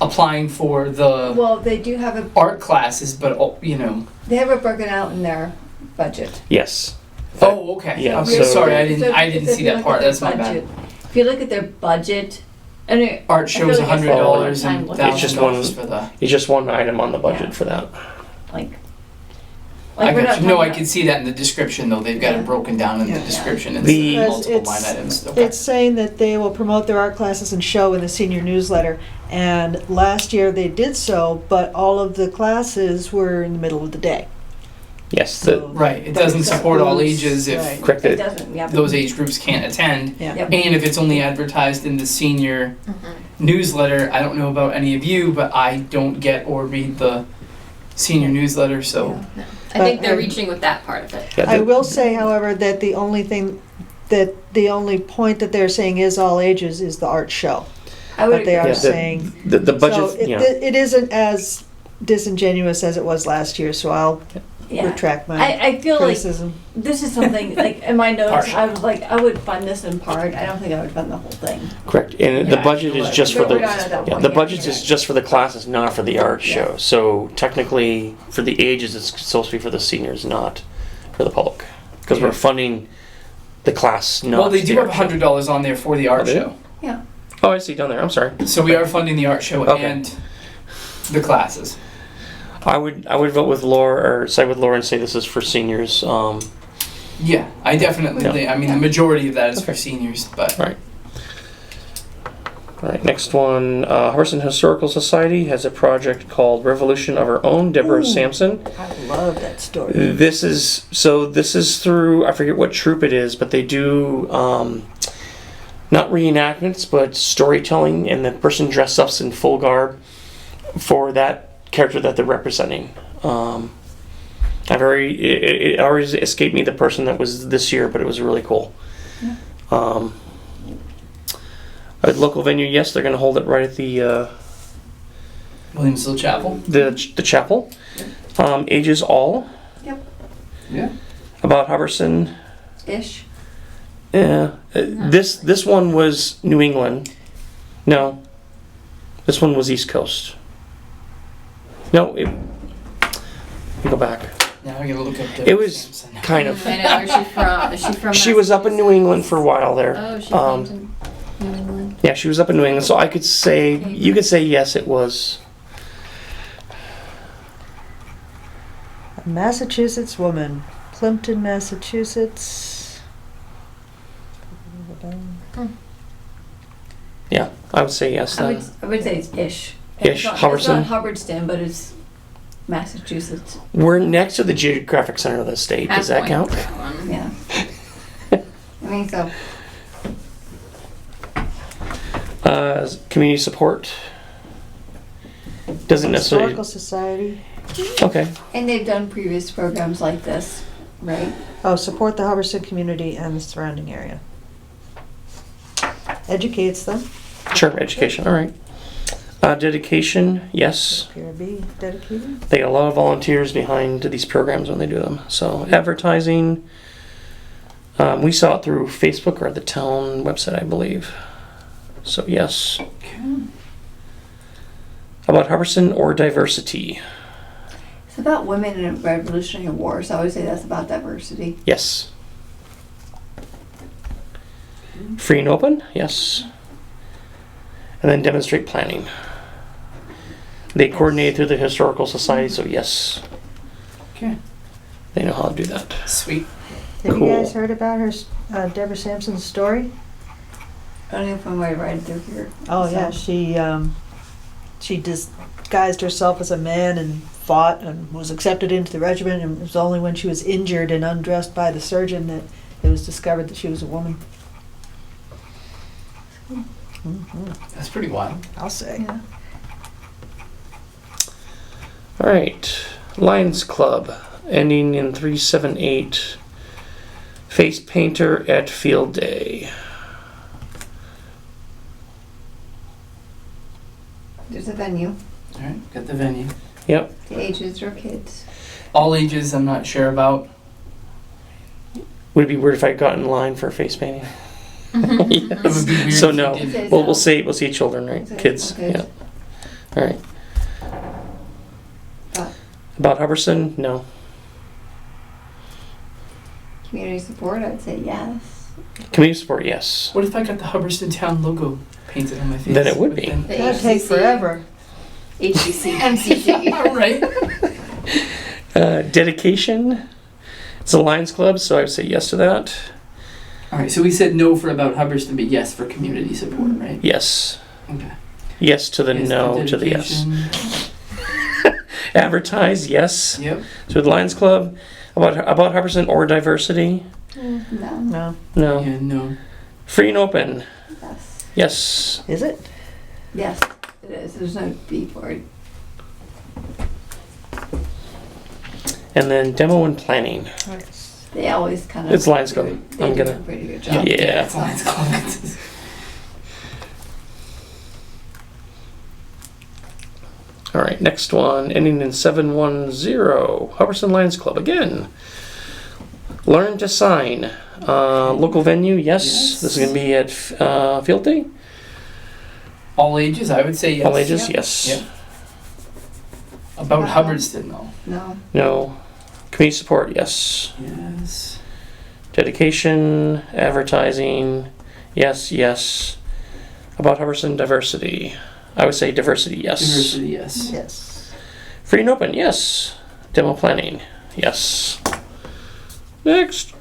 applying for the Well, they do have a. art classes, but They have it broken out in their budget. Yes. Oh, okay. Yeah, Okay, so- sorry, I So didn't if see you that look part. at their That's my bad. budget- If you look at their budget, and Art shows like I spent a lot of $100 time and looking at It's just $1,000 for the. It's just one item on the budget Yeah. for that. like I we're got not you. No, I talking can see that in the description though. They've got Yeah. it broken down in Yeah. the description and The- multiple Because line items. Okay. It's saying that they will promote their art classes and show in the senior newsletter. And last year they did so, but all of the classes were in the middle of the day. Yes, So Right, it that doesn't support all excludes- ages if right. correct. It doesn't, yeah. those age groups can't attend. Yeah. Yep. And if it's only advertised in the senior newsletter, I don't know about any of you, but I don't get or read the senior newsletter, so I think they're But- reaching with that part of it. Yeah, I the- will say, however, that the only point that they're saying is all ages is the art show. I would But they agree. are Yeah, saying. the budget. So it, Yeah. it isn't as disingenuous as it was last year, so I'll Yeah. retract my I feel like criticism. this is something, like, in my notes, Partial. I was like, I would fund this in part. I don't think I would fund the whole thing. Correct, and the Yeah, budget is right. just for But the, we're not at that yeah, point the yet. budget is just for the classes, not for the art Yeah. show. So technically, for the ages, it's supposed to be for the seniors, not for the public. Because we're Yeah. funding the class, not well, they the do have art show. $100 on there for the art Oh, they do? show. Yeah. Oh, I see down there, I'm sorry. So we are funding the art show Okay. and the classes. I would vote with Laura, or side with Laura and say this is for seniors. Yeah, I definitely. I mean, the majority of that is for Okay. seniors, but Right. All right, next one. Hubbardson Historical Society has a project called Revolution of Our Own, Deborah Ooh. Sampson. I love that story. This is through, I forget what troop it is, but they do not reenactments, but storytelling, and the person dressed up in full garb for that character that they're representing. It always escaped me the person that was this year, but it was really cool. A local venue, yes, they're going to hold it right at the Williamsville Chapel. the chapel. Ages all. Yeah. About Hubbardson. Ish. Yeah. This one was New England. No. This one was East Coast. No, let me go back. Now I gotta look up. It was Sampson. kind of. I know, where's she from? Is she from She was up in New England for a while there. Oh, she Um, came to New England. Yeah, she was up in New England, so I could say, you could say yes, it was. A Massachusetts woman, Plimpton, Massachusetts. Yeah, I would say yes. I would say it's ish. Ish, It's Hubbardston. not Hubbardston, but it's Massachusetts. We're next to the geographic center of the state. Does that Half point count? for that one. Yeah. I think so. Community support. Doesn't necessarily. Historical Society. Okay. And they've done previous programs like this, right? Oh, support the Hubbardston community and the surrounding area. Educates them. Sure, education. All right. Dedication, yes. PRB dedicated. They got a lot of volunteers behind these programs when they do them. So advertising, we saw it through Facebook or the town website, I believe. So yes. About Hubbardston or diversity? It's about women in a Revolutionary War, so I would say that's about diversity. Yes. Free and open? Yes. And then demonstrate planning. They coordinate through the Historical Society, so yes, Okay. they know how to do that. Sweet. Have Cool. you guys heard about her, Deborah Sampson's story? I don't know if I'm right right through here. Oh So- yeah, she disguised herself as a man and fought and was accepted into the regiment. And it was only when she was injured and undressed by the surgeon that it was discovered that she was a woman. That's pretty wild. I'll say. Yeah. All right, Lions Club, ending in 378. Face painter at field day. There's a venue. All right, got the venue. Yep. The ages are kids. All ages, I'm not sure about. Would it be weird if I got in line for face painting? It would be weird So if you no. did. Well, we'll see children, right? Say Kids. kids. Yeah. All right. About Hubbardston? No. Community support, I'd say yes. Community support? Yes. What if I got the Hubbardston Town logo painted on my face? Then it would be. Then- The That'd take HCC, forever. HCC, MCC. All right. Dedication. It's a Lions Club, so I would say yes to that. All right, so we said no for About Hubbardston, but yes for community support, right? Yes. Okay. Yes to the Yes no to the yes. dedication. Advertise, yes. Yep. To the Lions Club. About Hubbardston or diversity? No. No. No. Yeah, no. Free and open. Yes. Yes. Is it? Yes, it is. There's no B for it. And then demo and planning. They always kind of. It's Lions Club. They I'm do gonna- a pretty good job. Yeah. It's Lions Club. All right, next one, ending in 710. Hubbardston Lions Club again. Learn to sign. Local venue, yes. Yes. This is going to be at Field Day. All ages, I would say yes. All ages, Yep. yes. Yep. About Wow. Hubbardston, though. No. No. Community support, yes. Yes. Dedication, advertising, yes, yes. About Hubbardston diversity. I would say diversity, yes. Diversity, yes. Yes. Free and open, yes. Demo planning, yes. Next.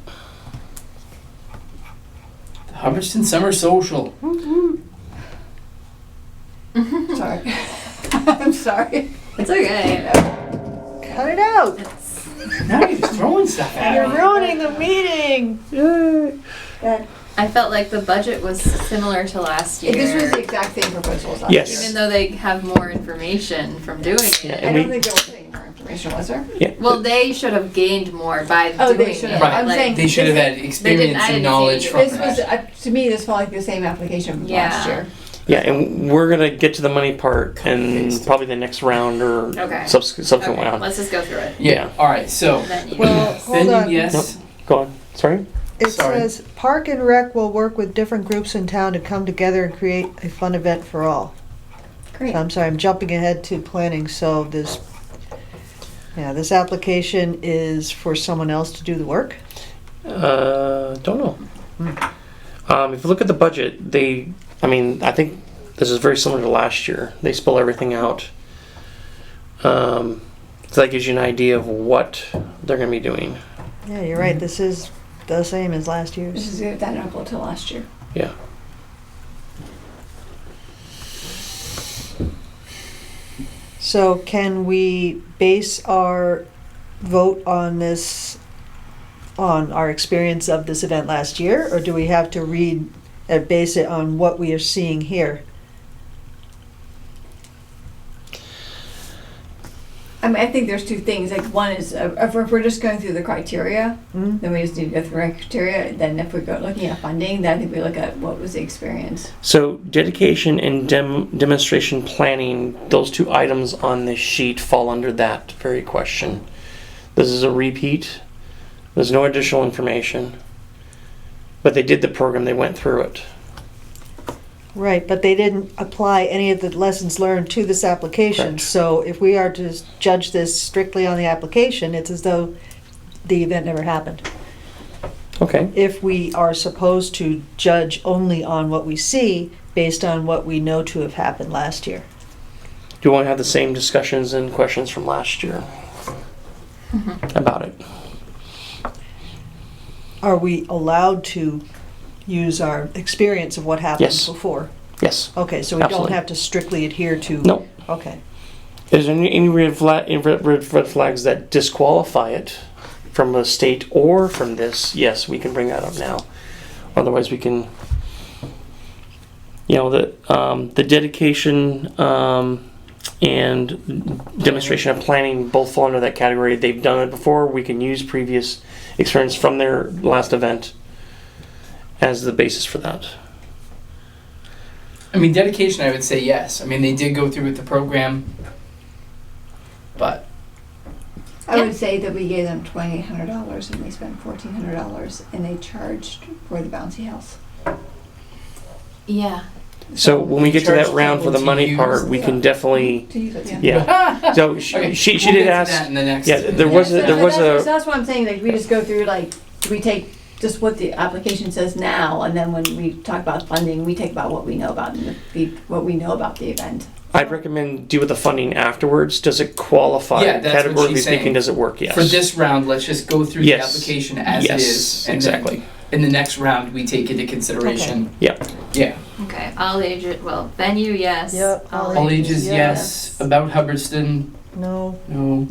The Hubbardston Summer Social. Sorry. I'm sorry. It's okay. Cut it out. Now you're just throwing stuff at You're me. ruining the meeting. Yay. I felt like the budget was similar to last year. This was the exact same proposal as last Yes. year. Even though they have more information from doing it. Yeah, I and don't we- think they were getting more information, was there? Well, they should have gained more by Oh, doing they should it. have. Right. I'm Like, saying They should have had I experience didn't and knowledge see from This was, that. to me, this felt like the same application from last Yeah. year. Yeah, and we're gonna get to the money part and Paste. probably the next round or Okay. subsequent okay, round. let's just go through it. Yeah. All right, so Venue. Well, hold venue, on. yes. Go on. Sorry. It Sorry. says Park and Rec will work with different groups in town to come together and create a fun event for all. Great. So I'm sorry, I'm jumping ahead to planning. So this application is for someone else to do the work. Don't know. If you look at the budget, I think this is very similar to last year. They spill everything out. So that gives you an idea of what they're going to be doing. Yeah, you're right. This is the same as last This year's. is identical to last year. Yeah. So can we base our vote on this, on our experience of this event last year? Or do we have to read and base it on what we are seeing here? I mean, I think there's two things. Like, one is if we're just going through the criteria, Hmm? then we just need to go through the criteria. Then if we go looking at funding, then I think we look at what was the experience. So dedication and demonstration planning, those two items on this sheet fall under that very question. This is a repeat. There's no additional information. But they did the program, they went through it. Right, but they didn't apply any of the lessons learned to this application. Correct. So if we are to judge this strictly on the application, it's as though the event never happened. Okay. If we are supposed to judge only on what we see based on what we know to have happened last year. Do you want to have the same discussions and questions from last year about it? Are we allowed to use our experience of what happened Yes. before? Yes. Okay, so we Absolutely. don't have to strictly adhere to. No. Okay. Is there any red flags that disqualify it from the state or from this? Yes, we can bring that up now. Otherwise, we can, the dedication and demonstration of planning both fall under that category. They've done it before. We can use previous experience from their last event as the basis for that. I mean, dedication, I would say yes. I mean, they did go through with the program, but I Yeah. would say that we gave them $2,800 and they spent $1,400 and they charged for the bouncy house. Yeah. So when we get to that Charge round for the people to money use part, we can definitely, To use it, yeah. yeah. So she Okay, she we'll did get to ask. that in the next. Yeah, there was a- there was So a. that's what I'm saying, like, we just go through, like, we take just what the application says now, and then when we talk about funding, we take about what we know about what we know about the event I'd recommend deal with the funding afterwards. Does it qualify? Yeah, that's what Categorically she's saying. speaking, does it work? Yes. For this round, let's just go through Yes. the application as Yes, it is. And exactly. Then in the next round, we take into consideration. Yeah. Yeah. Okay, all ages, well, venue, yes. Yep, All ages, yes. About Hubbardston, No. no.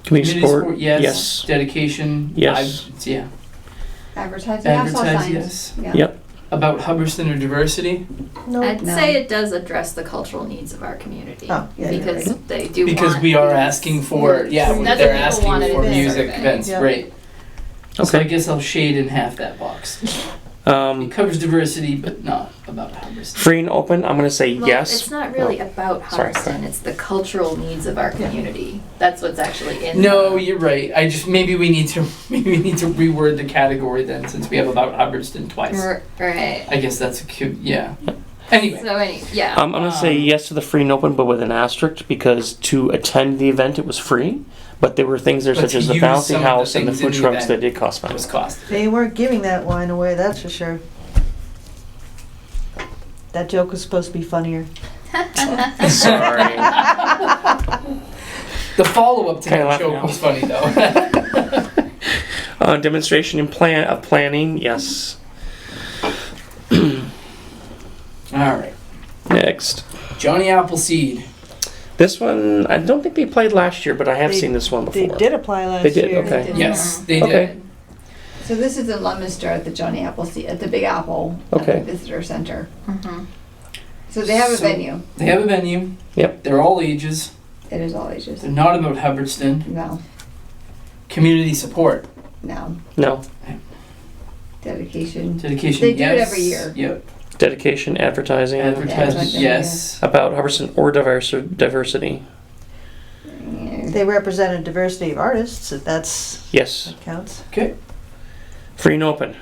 Community support? yes. Yes. Dedication, Yes. yeah. Advertising, I saw Advertise, signs. yes. Yeah. Yep. About Hubbardston or diversity, No. I'd No. say it does address the cultural needs of our community. Oh, yeah, you're Because right. they do because want we are these- asking for, yeah, That's they're what people asking wanted for in the music survey. events, Yeah. right. So I Okay. guess I'll shade in half that box. It covers diversity, but not about Hubbardston. Free and open, I'm going to say Well, yes. It's not really about Sorry, Hubbardston, it's the cultural needs of our community. That's what's actually in No, the- you're right. I just maybe we need to reword the category then, since we have about Hubbardston twice. Right. I guess that's a cute. Yeah. Anyway, So, yeah. I'm going to say yes to the free and open, but with an asterisk, because to attend the event, it was free. But there were things there But such to as the use some bouncing of the house and the things food in the trucks event that did cost it money. was cost. They weren't giving that wine away, that's for sure. That joke was supposed to be funnier. Sorry. The follow-up to Kinda that laughing joke now. was funny though. Demonstration and planning, yes. All right, Next. Johnny Appleseed. This one, I don't think they played last year, but I have They- seen this one They before. did apply last They did, year. okay. did. Yes, they Okay. did. So this is in Leominster at the Johnny Appleseed, at the Big Apple, Okay. at the visitor center. Mhm. So they have a So- venue. They have a venue. Yep. They're all ages. It is all ages. They're not about Hubbardston. No, Community support. no. No. Dedication. Dedication, They do yes. it every year. Yep. Dedication, advertising. Advertisement, Advertising, yes. About Hubbardson or diversity. Yeah. They represented diversity of artists, if that's, Yes. that counts. Okay. Free and open.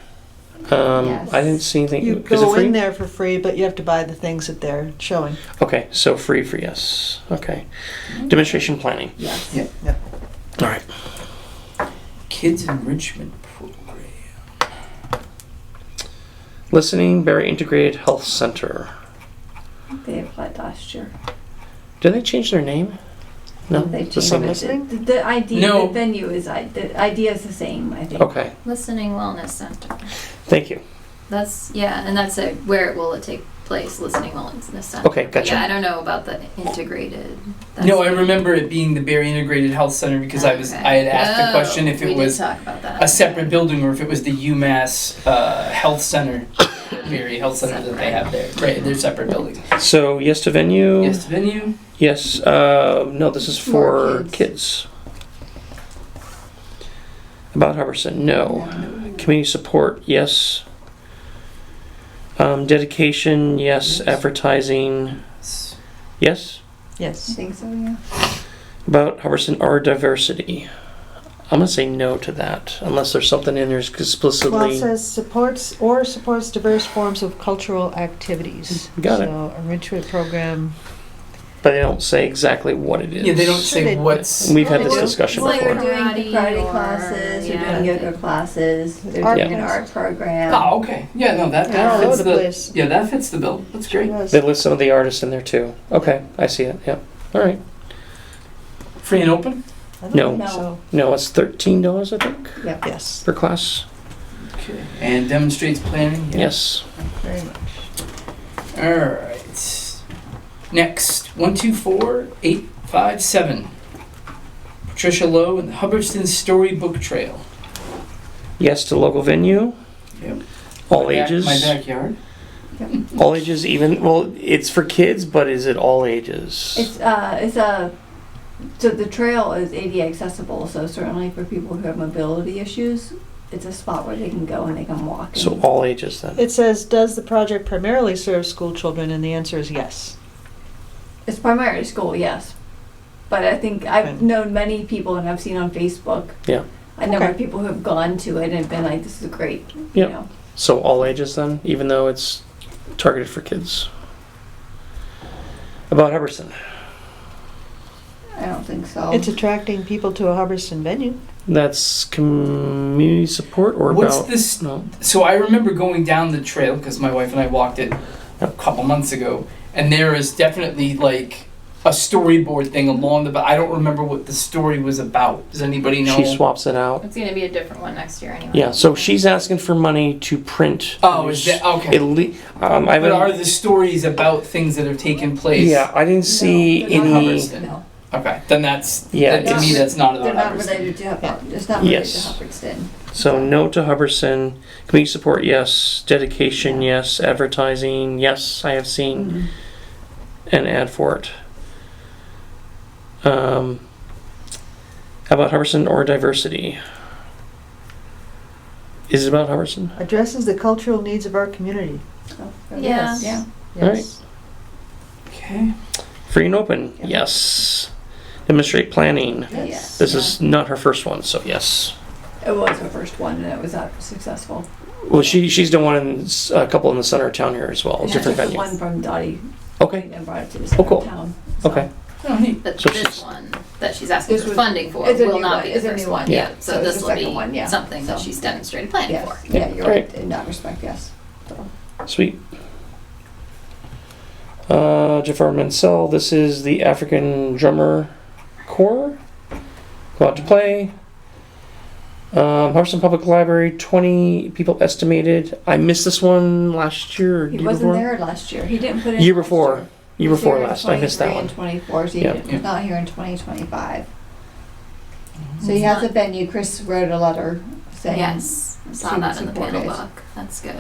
Yes. I didn't see anything. You Is it go free? in there for free, but you have to buy the things that they're showing. Okay, so free for yes. Okay. Demonstration planning. Yes. Yep. All right. Kids enrichment program. Listening, Barry Integrated Health Center. They applied last year. Did they change their name? No. They The changed same it. listening? The idea, No. the venue is, the idea is the same, I think. Okay. Listening Wellness Center. Thank you. That's, yeah, and that's it. Where will it take place? Listening Wellness Center. Okay, But gotcha. yeah, I don't know about the integrated. No, I remember it being the Barry Integrated Health Center because I had asked the question if it was We did talk about that. a separate building or if it was the UMass Health Center, Barry Health Center that they have there. Right, they're separate buildings. So yes to venue. Yes, venue. Yes. No, this is More for kids. About Hubbardson, no. Community support, yes. Dedication, yes. Advertising, yes. I Yes. think so, yeah. About Hubbardson or diversity. I'm gonna say no to that, unless there's something in there Well, it explicitly. says supports diverse forms of cultural activities. Got it. So enrichment program. But they don't say exactly what it is. Yeah, they don't Sure say they- what's. We've had Well, this they do. discussion Well, before. they're doing Karate karate or- classes, they're yeah. doing yoga classes, they're Art doing an class. art program. Oh, okay. Yeah, no, that Yeah, all over fits the the. place. Yeah, that fits the bill. That's great. Yes. They list some of the artists in there too. Okay, I see it. Yeah. All right. Free and open. I don't No. think so. No, it's $13, I think, Yep. Yes, per class. Okay. And demonstrates planning. Yeah. Yes. very much. All right. Next, 124857. Patricia Lowe and the Hubbardston Storybook Trail. Yes to local venue. Yep. All My ages. backyard. All ages, even. Well, it's for kids, but is it all ages? So the trail is ADA accessible, so certainly for people who have mobility issues, it's a spot where they can go and they can walk. So and- all ages then. It says, does the project primarily serve school children? And the answer is yes. It's primarily school, yes. But I think I've Okay. known many people and I've seen on Facebook. Yeah. A number Okay. of people who have gone to it and been like, this is great. Yep. You know. So all ages then, even though it's targeted for kids. About Hubbardson. I don't think so. It's attracting people to a Hubbardston venue. That's community support or What's about this? no. So I remember going down the trail because my wife and I walked it a couple months ago, and there is definitely like a storyboard thing along the. But I don't remember what the story was about. Does anybody know? She swaps it out. It's gonna be a different one next year anyway. Yeah, so she's asking for money to print. Oh, is that okay? I But are haven't. the stories about things that have taken place? Yeah, I didn't see No, they're not any. Hubbardston. No, Okay, then that's Yeah, then to me it's- that's not they're about not Hubbardston. related to Hubbardston. It's not related Yes. to Hubbardston. So no to Hubbardston. Community support, yes. Dedication, yes. Advertising, yes. I have seen an ad for it. How about Hubbardston or diversity? Is it about Hubbardston? Addresses the cultural needs of our community. Oh, Yeah. Yeah. Yes. Okay. Free and open, Yeah. yes. Demonstrate planning. Yes. This is not her first one, so yes. It was her first one, and it was not successful. Well, she's done one in a couple in the center of town here as well, And I different took the venue. one from Dottie Okay, and brought it to the center cool. of town. So- okay. Oh, neat. But So this she's- one that she's asking This for was- funding for it's a will new not one. be It's the a first new one. one. Yeah. So So it's this the will second be one, yeah. something that So- she's demonstrated planning Yes, for. yeah, you're Great. right, in that respect, yes. So, Sweet. Jafar Mansell, this is the African Drummer Corps. Go out to play. Hubbardston Public Library, 20 people estimated. I missed this one last year or He year wasn't before? there last year. He didn't put in. Year last before. year. Year He was before here in last. I missed that 23 one. and 24, so Yeah. he's not here in 2025. So he has a venue. Chris wrote a letter saying. Yes, I saw she that would in the support panel it. book. That's good.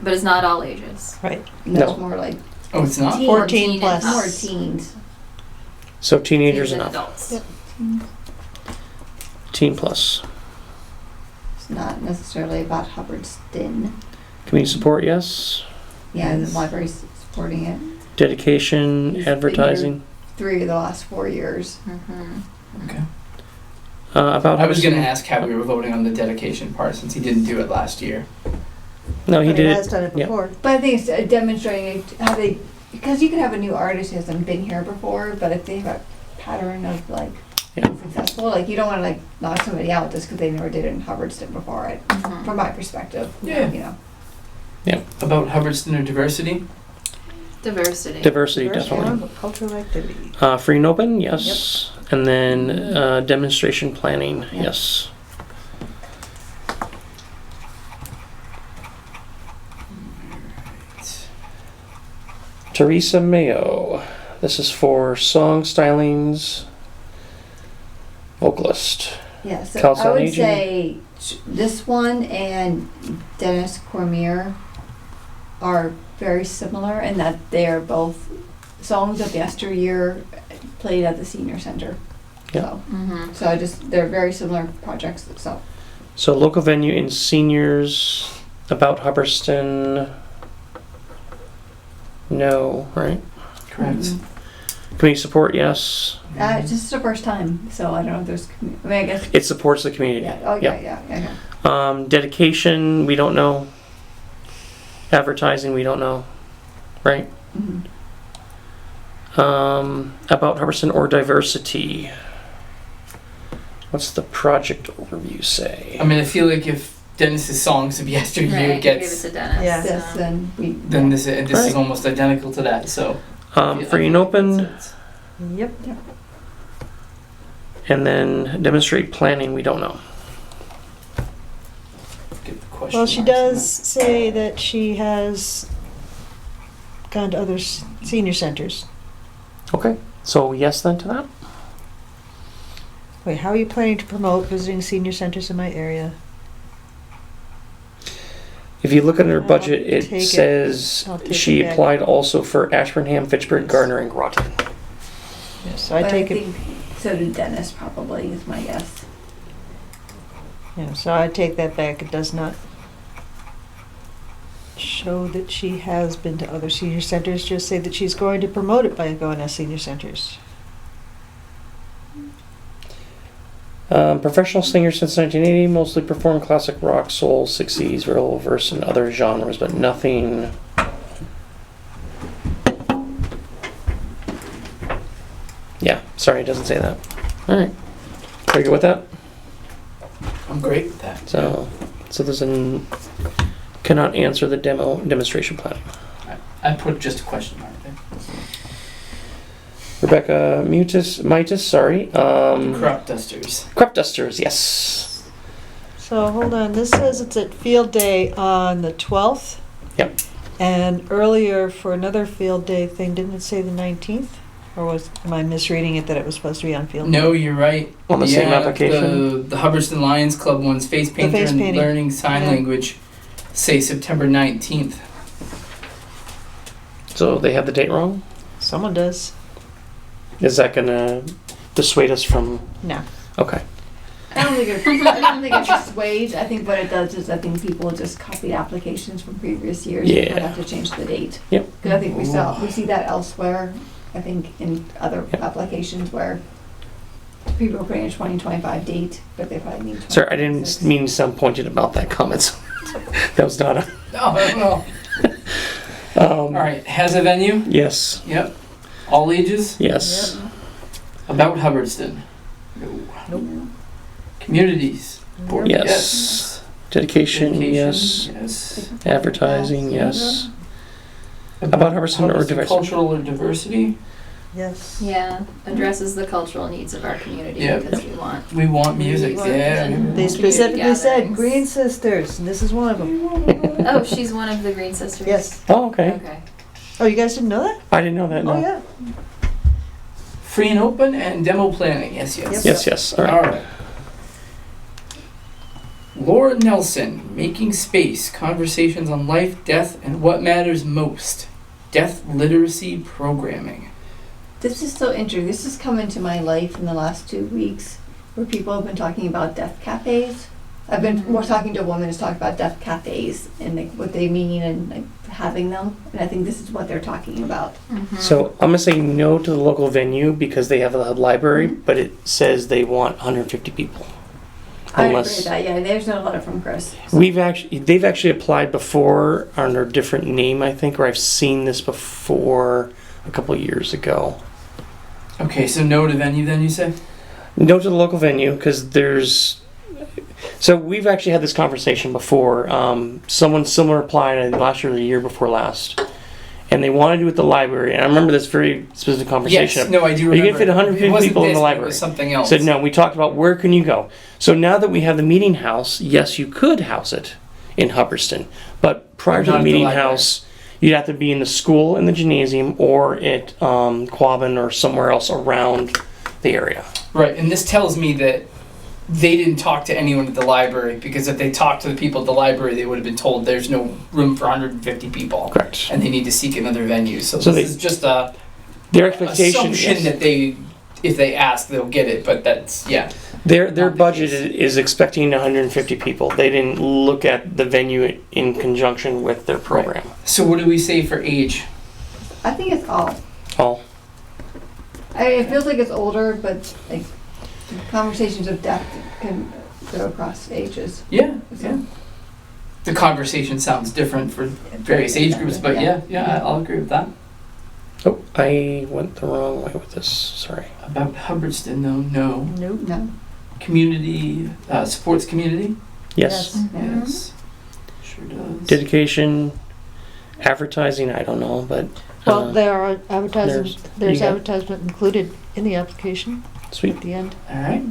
But it's not all ages. Right. That's No. more like Oh, it's not. teen- 14 and plus. more up. teens. So teenagers Teens and and up. adults. Yep. Teen plus. It's not necessarily about Hubbardston. Community support, yes. Yeah, the library's supporting it. Dedication, He's been advertising. 3 of the last 4 years. Mm-hmm. Okay. About I was going to Hubbardston. ask how we were voting on the dedication part since he didn't do it last year. No, he But did has it. done it yeah. before. But I think it's demonstrating how they, because you can have a new artist who hasn't been here before, but if they have a pattern of like Yeah. being successful, like you don't want to like knock somebody out just because they never did it in Hubbardston before. Mhm. From my perspective, Yeah. you know. About Hubbardston or diversity? Diversity. Diversity, First definitely. one, cultural activity. Free and open, yes. And then demonstration planning, Yeah. yes. Teresa Mayo. This is for song stylings, vocalist. Yeah, so Council I on would Aging. say this one and Dennis Cormier are very similar in that they are both songs of yesteryear played at the senior center. Yeah. Mm-hmm. So I just they're very similar projects. So So local venue in seniors, about Hubbardston. No, right? Correct. Community support, yes. it's just the first time, so I don't know if there's. I mean, I guess. It supports the community. Yeah. Oh yeah. Yeah. Dedication, we don't know. Advertising, we don't know. Right? Mhm. About Hubbardston or diversity. What's the project overview say? I mean, I feel like if Dennis's songs of yesteryear Right, give it gets, to Dennis. Yeah. This so. and we. then this is Right. almost identical to that. So Free and open, Yep. and then demonstrate planning, we don't know. Get the question Well, she marks in does say that she has gone to other senior centers. Okay, so yes then to that? Wait, how are you planning to promote visiting senior centers in my area? If you look at her I'll budget, it take it. says I'll take she it back. applied also for Ashburnham, Fitchburg, Gardner, and Groton. So I But take it. think so did Dennis probably is my guess. Yeah, so I take that back. It does not show that she has been to other senior centers. Just say that she's going to promote it by going to senior centers. Professional singer since 1980, mostly performed classic rock, soul, 60s, real verse, and other genres, but nothing. Yeah, sorry, it doesn't say that. All right, are you good with that? I'm great with that. So there's cannot answer the demonstration plan. I put just a question mark there. Rebecca Mitis, sorry. Crop dusters. Crop dusters, yes. So hold on, this says it's at field day on the 12th. Yep. And earlier for another field day thing, didn't it say the 19th? Or am I misreading it that it was supposed to be on field day? No, you're right. On the same application? The Hubbardston Lions Club one's face painter face and painting. learning sign Yeah. language say September 19th. So they have the date wrong? Someone does. Is that gonna dissuade us from? No. Okay. I don't think it dissuades. I think what it does is I think people just copy applications from previous years. Yeah. And have to change the date. Yep. Because I think we see that elsewhere. I think in other applications where people are putting a 2025 date, but they probably mean 2026. Sorry, I didn't mean to sound pointed about that comment. That was not a. No. All right, has a venue? Yes. Yep. All ages? Yes. About Hubbardston? No. Nope. Communities? Board? Yes. Dedication, yes. Yes. Advertising, yes. About Hubbardston or diversity? Cultural or diversity? Yes. Yeah, addresses the cultural needs of our community Yeah. because we want. We want music, We want yeah. music. They specifically Gatherings. said Green Sisters, and this is one of them. Oh, she's one of the Green Sisters. Yes. Oh, okay. Okay. Oh, you guys didn't know that? I didn't know that, no. Oh, yeah. Free and open and demo planning, yes. Yes, yes, all All right. right. Laura Nelson, Making Space, Conversations on Life, Death, and What Matters Most. Death Literacy Programming. This is so interesting. This has come into my life in the last 2 weeks where people have been talking about death cafes. We're talking to a woman who's talking about death cafes and like what they mean and like having them. And I think this is what they're talking about. So I'm gonna say no to the local venue because they have a library, Mm-hmm. but it says they want 150 people. I agree Unless with that. Yeah, there's no letter from Chris. they've actually applied before under a different name, I think, or I've seen this before a couple of years ago. Okay, so no to venue then, you say? No to the local venue because there's. So we've actually had this conversation before. Someone similar applied, I think, last year or the year before last, and they wanted to do it at the library. And I remember this very specific conversation. Yes, no, I do Are you remember. gonna fit 150 It wasn't people in this, the but library? It was something else. Said no. We talked about where can you go. So now that we have the meeting house, yes, you could house it in Hubbardston, but prior to Not the at the meeting library. house, you'd have to be in the school in the gymnasium or at Quabbin or somewhere else around the area. Right, and this tells me that they didn't talk to anyone at the library because if they talked to the people at the library, they would have been told there's no room for 150 people. Correct. And they need to seek another venue. So So this is just a Their expectation assumption is that they, if they ask, they'll get it. But that's, yeah. their not the budget case. is expecting 150 people. They didn't look at the venue in conjunction with their program. So what do we say for age? I think it's all. All. It feels like it's older, but like conversations of death can go across ages. Yeah, yeah. The conversation sounds different for various age groups, but yeah, I'll agree with that. Oh, I went the wrong way with this. Sorry. About Hubbardston, though, no. Nope. No. Community, supports community? Yes. Yes. Sure does. Dedication, advertising. I don't know, but Well, there are advertising, there's- there's you got- advertisement included in the application sweet. at the end. All right.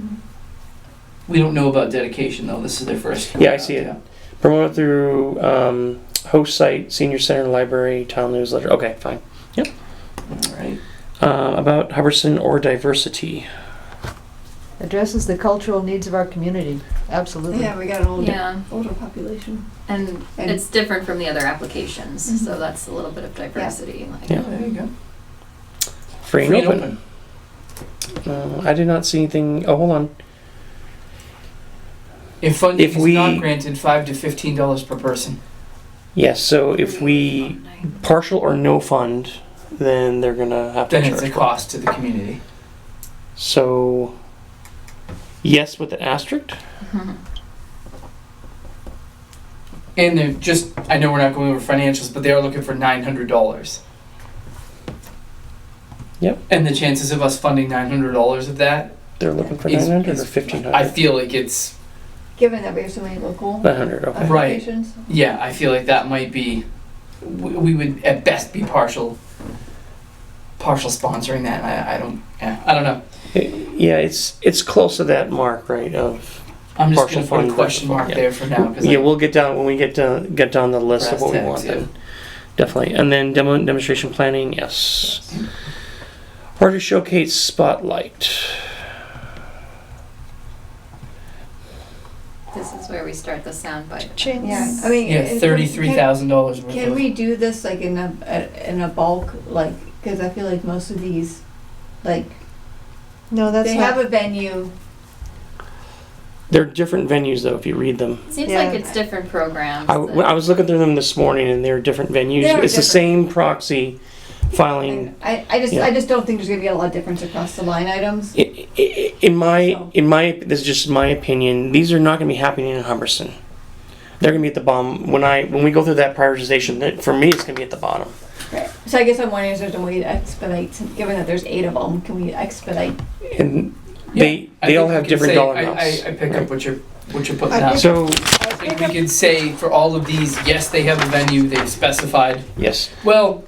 We don't know about dedication, though. This is their first. Yeah, I see it. Promote it through host site, senior center, library, town newsletter. Okay, fine. All right. About Hubbardston or diversity. Addresses the cultural needs of our community. Absolutely. Yeah, we got an Yeah, older population. and And- it's different from the other applications, Mhm. so that's a little bit of diversity. Like, Yeah. There you go. Free and open. I did not see anything. Oh, hold on. If funding If is we- not granted, $5 to $15 per person. Yes, so if we partial or no fund, then they're gonna have to Then charge. it's a for it. cost to the community. So, yes with an asterisk. Mhm. And they're just, I know we're not going over financials, but they are looking for $900. Yep. And the chances of us funding $900 of that, They're looking for Is- 900 or is- 1500. I feel like it's, Given that we have so many local 900. Okay. Right. applications. yeah, I feel like that might be, we would at best be partial sponsoring that. I don't know. Yeah, it's close to that mark, right? Of I'm just Partial gonna put a fund, question partial mark fund, there for now because yeah, we'll get down when we get down the list of Brass what we tacks, want. yeah. Then definitely, and then demonstration planning, yes. Artist showcase spotlight. This is where we start the soundbite. Ching. Yeah, I mean. yeah, $33,000 worth. Can of, we do this like in a bulk, like, because I feel like most of these, like, No, that's they not. have a venue. They're different venues though. If you read them, Seems Yeah. like it's different programs. when I was looking through them this morning, and they're different venues. They are It's the different. same proxy filing. I Yeah. just don't think there's gonna be a lot of difference across the line items. In my, this is just my opinion. These are not going to be happening in Humberston. They're going to be at the bottom. When we go through that prioritization, for me, it's going to be at the bottom. Right. So I guess I'm wondering if there's a way to expedite, given that there's 8 of them, can we expedite? And Yeah, they I all think have we could different say- dollar I amounts. pick up what you're putting I down. think- So I think we could say for all of these, yes, they have a venue. They've specified. yes, Well,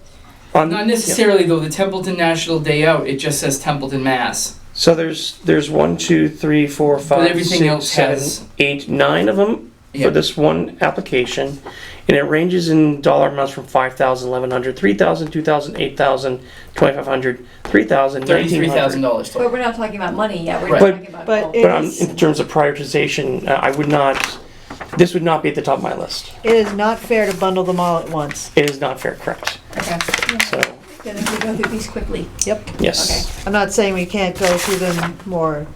on, not necessarily though. The Templeton National Day Out, it just says Templeton, Mass. So there's 1, 2, 3, 4, 5, everything 6, else 7, has- 8, 9 of them Yeah. for this one application, and it ranges in dollar amounts from 5,000, 1,100, 3,000, 2,000, 8,000, 2,500, 3,000, $33,000 But total. we're not talking about money yet, we're Right. talking about. But bulk. it- But in terms of prioritization, I would not. This would not be at the top of my list. It is not fair to bundle them all at once. It is not fair, correct? Okay. So Then if we go through these quickly. Yep. yes. I'm not saying we can't go through them more.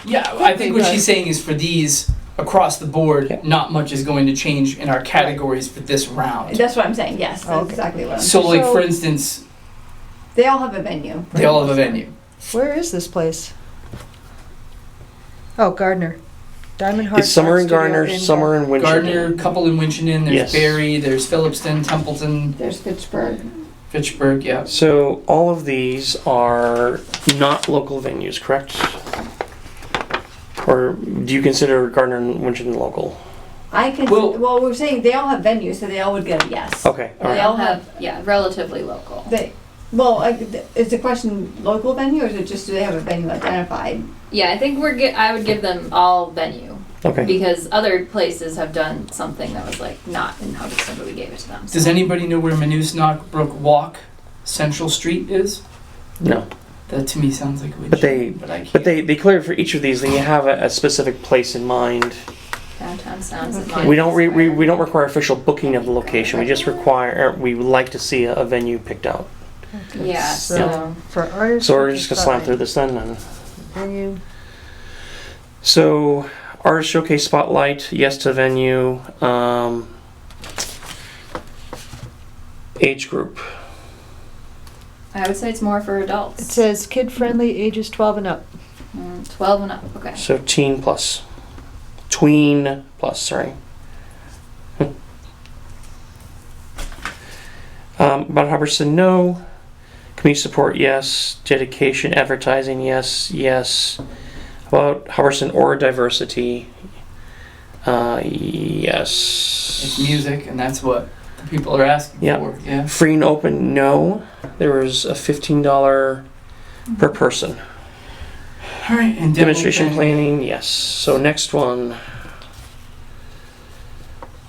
Yeah, I think what Right. she's saying is for these across the board, Yeah. not much is going to change in our categories for this round. That's what I'm saying, yes, that's Okay. exactly what I'm So, saying. like for instance, They all have a venue. they all have a venue. Where is this place? Oh, Gardner. Diamond Heart. It's Summer Art and Studio Garner, in Summer and Winchester. Gardner, couple in Winchendon. There's Yes. Barry. There's Phillipston, Templeton, There's Fitchburg. Fitchburg. Yeah. So all of these are not local venues, correct? Or do you consider Gardner and Winchton local? I can, Well- well, we're saying they all have venues, so they all would get a yes. Okay, all They right. all have, relatively local. is the question local venue or is it just do they have a venue identified? Yeah, I think I would give them all venue Okay. because other places have done something that was like not in Hubbardston, but we gave it to them. So. Does anybody know where Manusnock Brook Walk, Central Street is? No, That to me sounds like a But they- but I can't. but they clear for each of these. They have a specific place in mind. Downtown sounds of Okay. mine. We don't we don't require official booking of the location. We just require we would like to see a venue picked out. Yeah, so For artists. So we're just gonna slam through this then. And Venue. so artist showcase spotlight, yes to venue. Age group. I would say it's more for adults. It says kid-friendly, ages 12 and up. 12 and up. Okay. So teen plus. Tween plus, sorry. About Hubbardston, no. Community support, yes. Dedication, advertising, yes, yes. About Hubbardston or diversity, yes. It's music, and that's what the people are asking Yeah. for. Yeah. Free and open, no. There was a $15 per person. All right. And Demonstration demo planning, yes. So next one.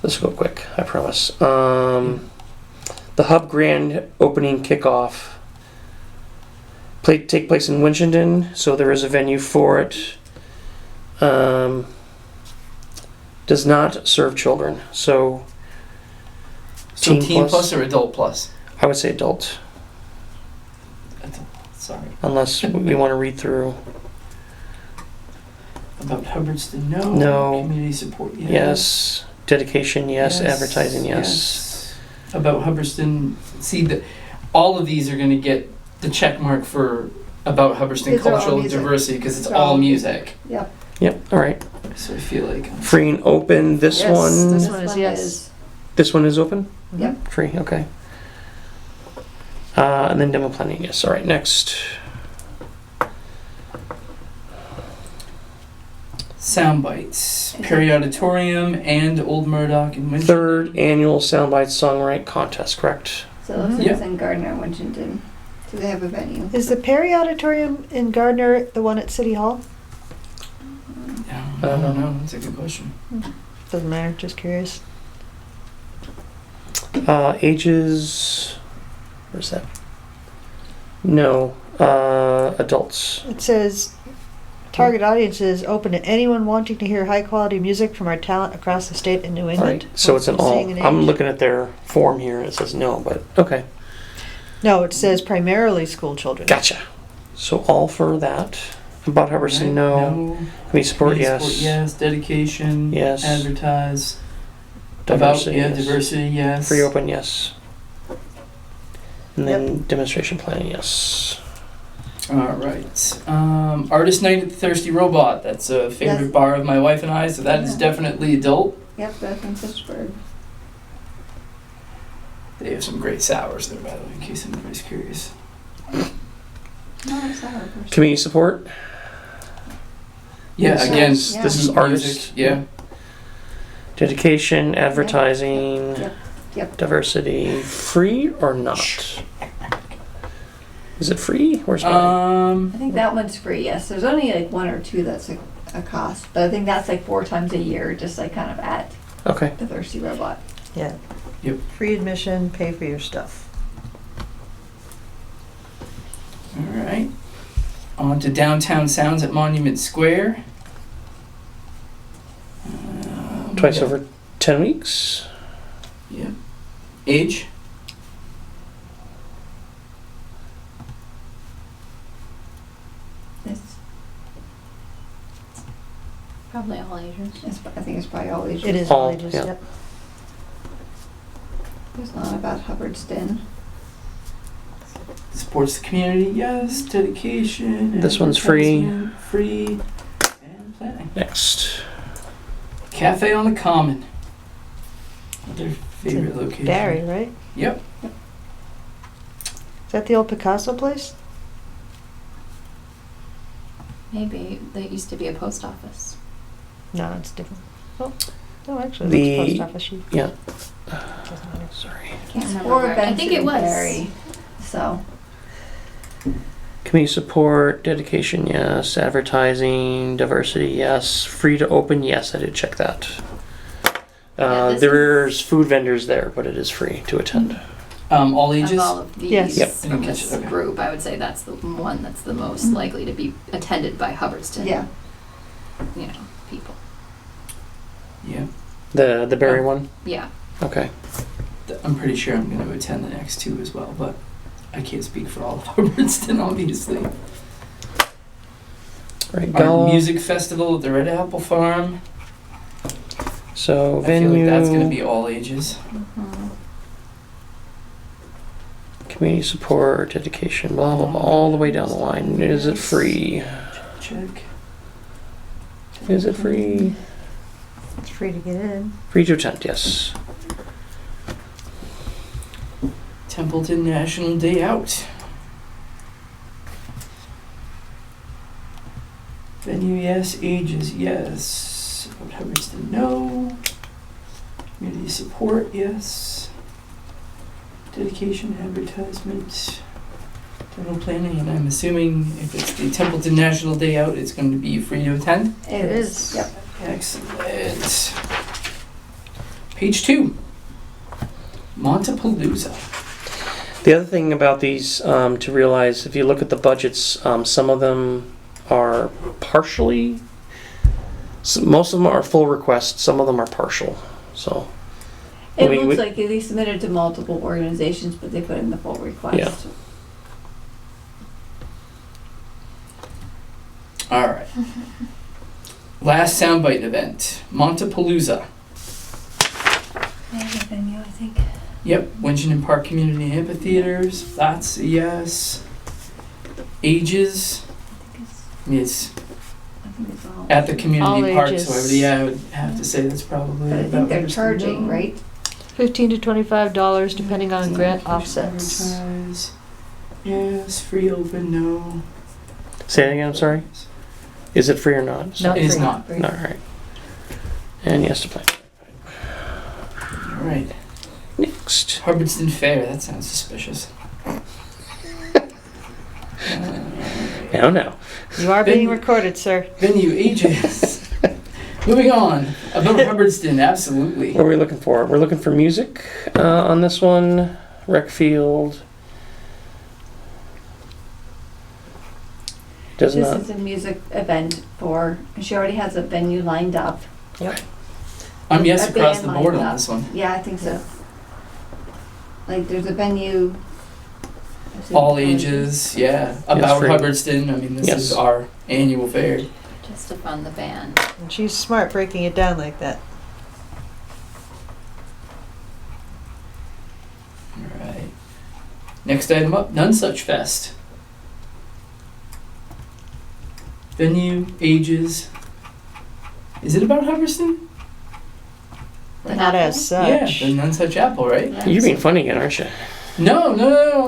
Let's go quick, I promise. The Hub Grand opening kickoff. Take place in Winchendon, so there is a venue for it. Does not serve children, so So teen teen plus? plus or adult plus? I would say adult, Sorry. unless we want to read through. About Hubbardston, no. No. Community support, yes. Yes. Dedication, yes. Advertising, yes. About Hubbardston, see all of these are going to get the check mark for about Hubbardston These are all cultural music. diversity because it's They're all all music. Yep. Yep, all right. So I feel like Free and open, this Yes, one. this one is yes. This one is open? Yep. Free, okay. And then demo planning, yes. All right, next. sound bites, Auditorium, and Old Murdoch and Winchester. Third annual Soundbite Songwrite Contest, correct? So those Yeah. things in Gardner, Winchendon Do they have a venue? Is the Perry Auditorium in Gardner the one at City Hall? I don't know. That's a good question. Doesn't matter, just curious. Ages. Where's that? No. Adults. It says, target audience is open to anyone wanting to hear high-quality music from our talent across the state and New All England. right. So it's an all. Seeing an I'm age. looking at their form here and it says no, but okay. No, it says primarily school children. Gotcha. So all for that. About Hubbardston, Right, no. Community support, Community yes. support, yes. Dedication. Yes. Advertise. Diversity, About, yes. diversity, yes. Free open, yes. And then demonstration planning, yes. All right. Artist night at the Thirsty Robot. That's a favorite Yes. bar of my wife and I, so that is Yeah. definitely adult. Yep, that's in Fitchburg. They have some great sours there, by the way, in case anybody's curious. No, it's not our person. Community support, Yeah, Yes. again, Yeah. this is music, artist. Yeah. dedication, advertising, Yep. diversity, free or not? Is it free? Where's mine? I think that one's free, yes. There's only like one or two that's a cost, but I think that's like 4 times a year, just like kind of at Okay. the Thirsty Robot. Yeah. Yep. Free admission, pay for your stuff. All right. On to Downtown Sounds at Monument Square. Twice over 10 weeks. Yeah. Age? Probably all ages. I think it's probably all ages. It is All, all ages, yeah. yep. It's not about Hubbardston. Supports the community, yes. Dedication. This one's free. advertisement, Free. And planning. Next. Cafe on the Common. Their It's favorite in location. Barry, right? Yep. Is that the old Picasso place? Maybe there used to be a post office. No, it's different. Oh, no, actually, The- it's post office sheet. Yeah. Doesn't matter. Sorry. Can't remember Or where. I think it was. Barry. So, Community support, dedication, yes. Advertising, diversity, yes. Free to open, yes. I did check that. Yeah, this There's food vendors there, but it is free to attend. All ages? Of all of these Yes. Yep. from this Okay. group, I would say that's the one that's the most likely to be attended by Hubbardston. yeah. You know, people. Yeah. The Berry one? Yeah. Okay. I'm pretty sure I'm going to attend the next two as well, but I can't speak for all of Hubbardston, obviously. All right, Art golf. Music Festival at the Red Apple Farm. So I feel like that's going to venue, be all ages. community support, dedication, blah, blah, blah, all the way down the line. Is it free? Check. Is it free? It's free to get in. Free to attend, yes. Templeton National Day Out. Venue, yes. Ages, yes. About Hubbardston, no. Community support, yes. Dedication, advertisement, general planning, and I'm assuming if it's the Templeton National Day Out, it's going to be free to attend. It is. Yep. Excellent. Page 2. Montapalooza. The other thing about these to realize, if you look at the budgets, some of them are partially, most of them are full requests, some of them are partial. So, It We- looks we- like they submitted to multiple organizations, but they put in the full request. Yeah. All right. Last soundbite event, Montapalooza. Maybe venue, I think. Yep, Winchendon Park Community Amphitheaters. That's a yes. Ages. It's I think it's all. at the community All park, ages. so I would have to say that's probably. But I think about they're Hubbardston. charging, right? $15 to $25 depending on grant Dedication, offsets. advertise. Yes, free open, no. say that again, I'm sorry. Is it free or not? Not It is free. not. All right. And yes to play. All right. Next. Hubbardston Fair. That sounds suspicious. No, no. You are being Then- recorded, sir. Venue ages. Moving on. About Hubbardston, absolutely. What are we looking for? We're looking for music on this one. Rec field. Does This not. is a music event for, she already has a venue lined up. I'm yes A across band the board lined on up. this one. Yeah, I think so. Like, there's a venue. All ages, yeah. About free. Hubbardston. I mean, this Yes. is our annual fair. Just to fund the band. And she's smart breaking it down like that. All right. Next item up, None Such Fest. Venue, ages. Is it about Hubbardston? The Not apple? as such. Yeah, the None Such Apple, right? Yeah. You're being funny again, aren't you? No.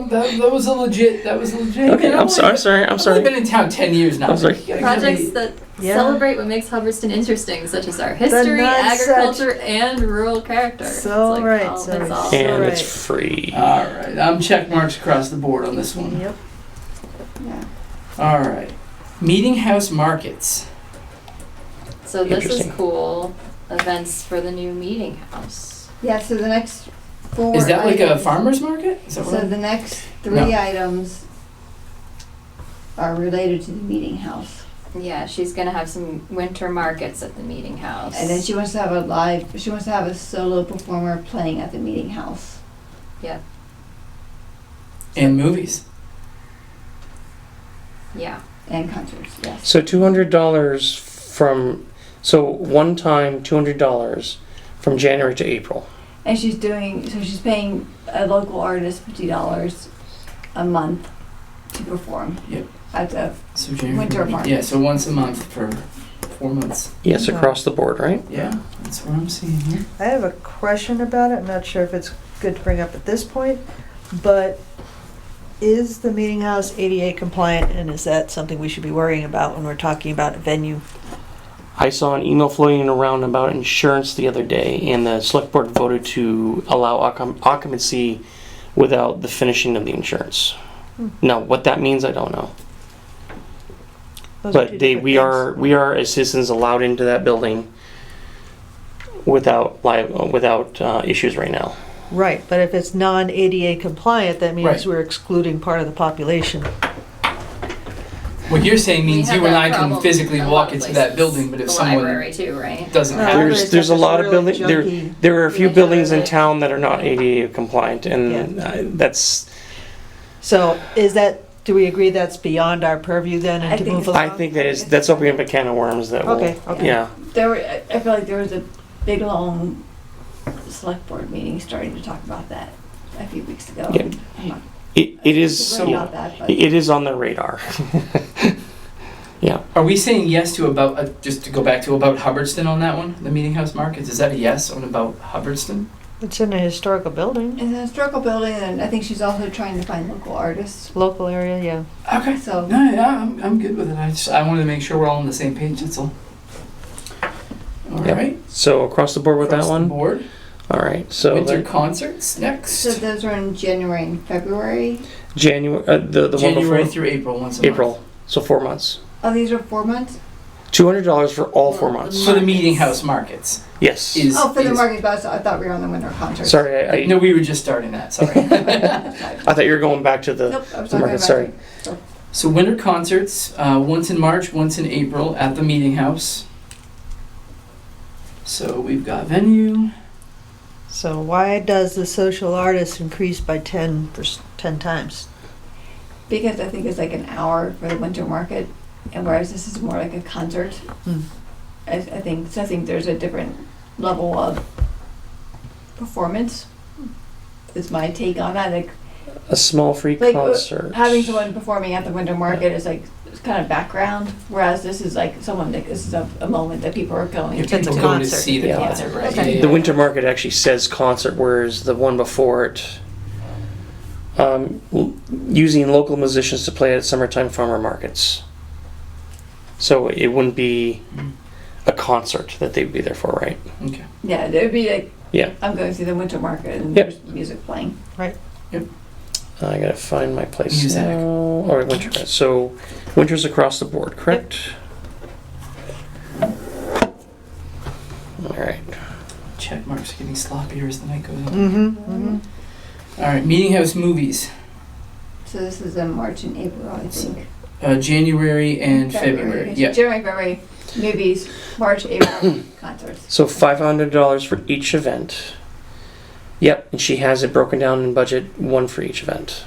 That was a legit. Okay, I'm sorry. I'm I've only sorry. been in town 10 years now. I'm sorry. You gotta Projects give me- that Yeah. celebrate what makes Hubbardston interesting, such as our history, non-such- agriculture, and rural character. So It's like right, all- so it's right. all- And right. it's free. All right, I'm check marks across the board on this one. Yep. Yeah. All right, Meeting House Markets. So this is Interesting. cool. Events for the new meeting house. Yeah, so the next 4 Is that like a items- farmer's market? Is that So what? the next No. 3 items are related to the meeting house. Yeah, she's gonna have some winter markets at the meeting house. And then she wants to have a solo performer playing at the meeting house. And movies. Yeah. And concerts, yes. So $200 from. So one time $200 from January to April. And she's paying a local artist $50 a month to perform. Yep. At the, So January. Winter market. Yeah, so once a month for 4 months. Yes, Okay. across the board, right? Yeah, that's what I'm seeing here. I have a question about it. I'm not sure if it's good to bring up at this point, but is the meeting house ADA compliant, and is that something we should be worrying about when we're talking about a venue? I saw an email floating around about insurance the other day, and the select board voted to allow occupancy without the finishing of the insurance. Now, what that means, I don't know. Those are two But different we things. are as citizens allowed into that building without issues right now. Right, but if it's non-ADA compliant, that means Right. we're excluding part of the population. What you're saying means We have you and that I can problem physically in a walk lot of into that places. building, but if The someone library too, right? doesn't No, have others it. There's a have lot this of really buildings. junky- There are a few Yeah, buildings in that- town that are not ADA compliant, and that's. So is that, do we agree that's beyond our purview then I and to think move it's- along? I think that's opening up a can of worms that will. Okay, okay. Yeah. I feel like there was a big long select board meeting starting to talk about that a few weeks ago. Yeah. I'm not It is. sure Yeah. about that, but It is on their radar. Yeah. Are we saying yes to about, just to go back to about Hubbardston on that one? The Meeting House Markets? Is that a yes on about Hubbardston? It's in a historical building, it's an historical building, and I think she's also trying to find local artists. local area, yeah. Okay. So No, yeah, I'm good with it. I wanted to make sure we're all on the same page, that's all. All Yep. right. So across the board with Across that the one. board. All right. So Winter then concerts next. So those are in January and February. January, the one January before through April, once a month. April. So 4 months. Oh, these are 4 months? $200 for all 4 months. For the Meeting House Markets. Yes. Is, Oh, for the is- market bus, I thought we were on the winter concert. Sorry, I No, we were just starting that, sorry. I thought you were going back to the. Nope, I was the talking market, about. sorry. So winter concerts, once in March, once in April at the Meeting House. So we've got venue. So why does the social artist increase by 10 times? Because I think it's like an hour for the winter market, and whereas this is more like a concert. Hmm. I think there's a different level of performance. Is my take on that. Like A small free Like, concert. having someone performing at the winter market is like it's kind of background, whereas this is like someone like this is a moment that people are going If to. people a go to concert. see the Yeah. concert, right? Okay. Yeah, The yeah. winter market actually says concert, whereas the one before it, using local musicians to play at summertime farmer markets. So it wouldn't be a concert that they'd be there for, right? Okay. Yeah, it would be like Yeah. I'm going to the winter market and Yep. there's music playing. I gotta find my place Muzak. now. All right, winter. So, winter's across the board, correct? All right. Check marks getting sloppier as the night goes on. Mm-hmm. All right, Meeting House movies. So this is in March and April, I think. January and February. Yeah. January, February, movies, March, April, concerts. So $500 for each event. Yep, and she has it broken down in budget, one for each event.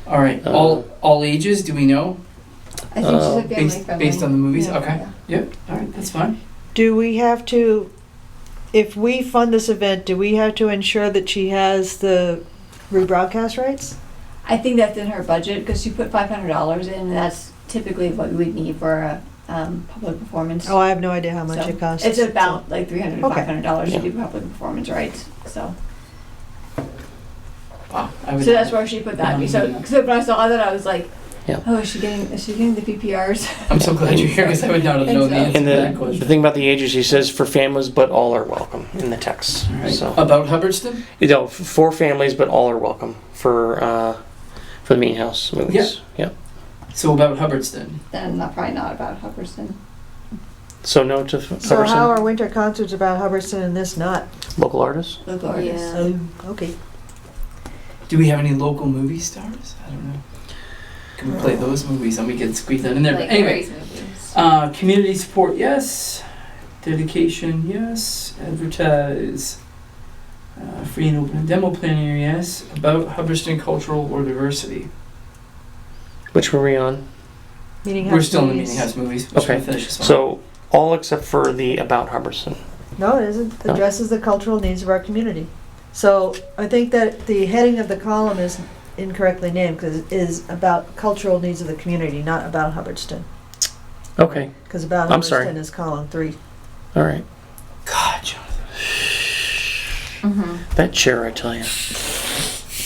All right. All ages. Do we know? I think she's a family Based friendly. based on the movies. Yeah, Okay. yeah. Yep. All right. That's fine. Do we have to, if we fund this event, do we have to ensure that she has the rebroadcast rights? I think that's in her budget because she put $500 in, and that's typically what we would need for a public performance. Oh, I have no idea how much So, it costs. It's about like $300 to Okay. $500 Yeah. to do public performance rights. So Wow. I would. so that's where she put that. So when I saw that, I was like, Yeah. oh, is she getting the PPRs? I'm so glad you're here because I would not have known the answer And to that the question. thing about the ages, she says for families, but all are welcome in the text. All right. So, About Hubbardston. for families, but all are welcome for the Meeting House movies. Yeah. So about Hubbardston. Then probably not about Hubbardston. So no to So how Hubbardston, are winter concerts about Hubbardston and this not? local artists. Local artists. Yeah. Okay. Do we have any local movie stars? I don't know. Can we play those movies and we can squeeze that in there? Like But anyway, Harry's movies. community support, yes. Dedication, yes. Advertise. Free and open demo planning, yes. About Hubbardston cultural or diversity. Which were we on? Meeting We're House still in the movies. Meeting House movies. We're Okay. trying to finish this one. So all except for the about Hubbardston. No, it isn't. No. Addresses the cultural needs of our community. So I think that the heading of the column is incorrectly named because it is about cultural needs of the community, not about Hubbardston. Okay. Because about I'm sorry. Hubbardston is column 3. All right. God, Jonathan. Mm-hmm. That chair, I tell you.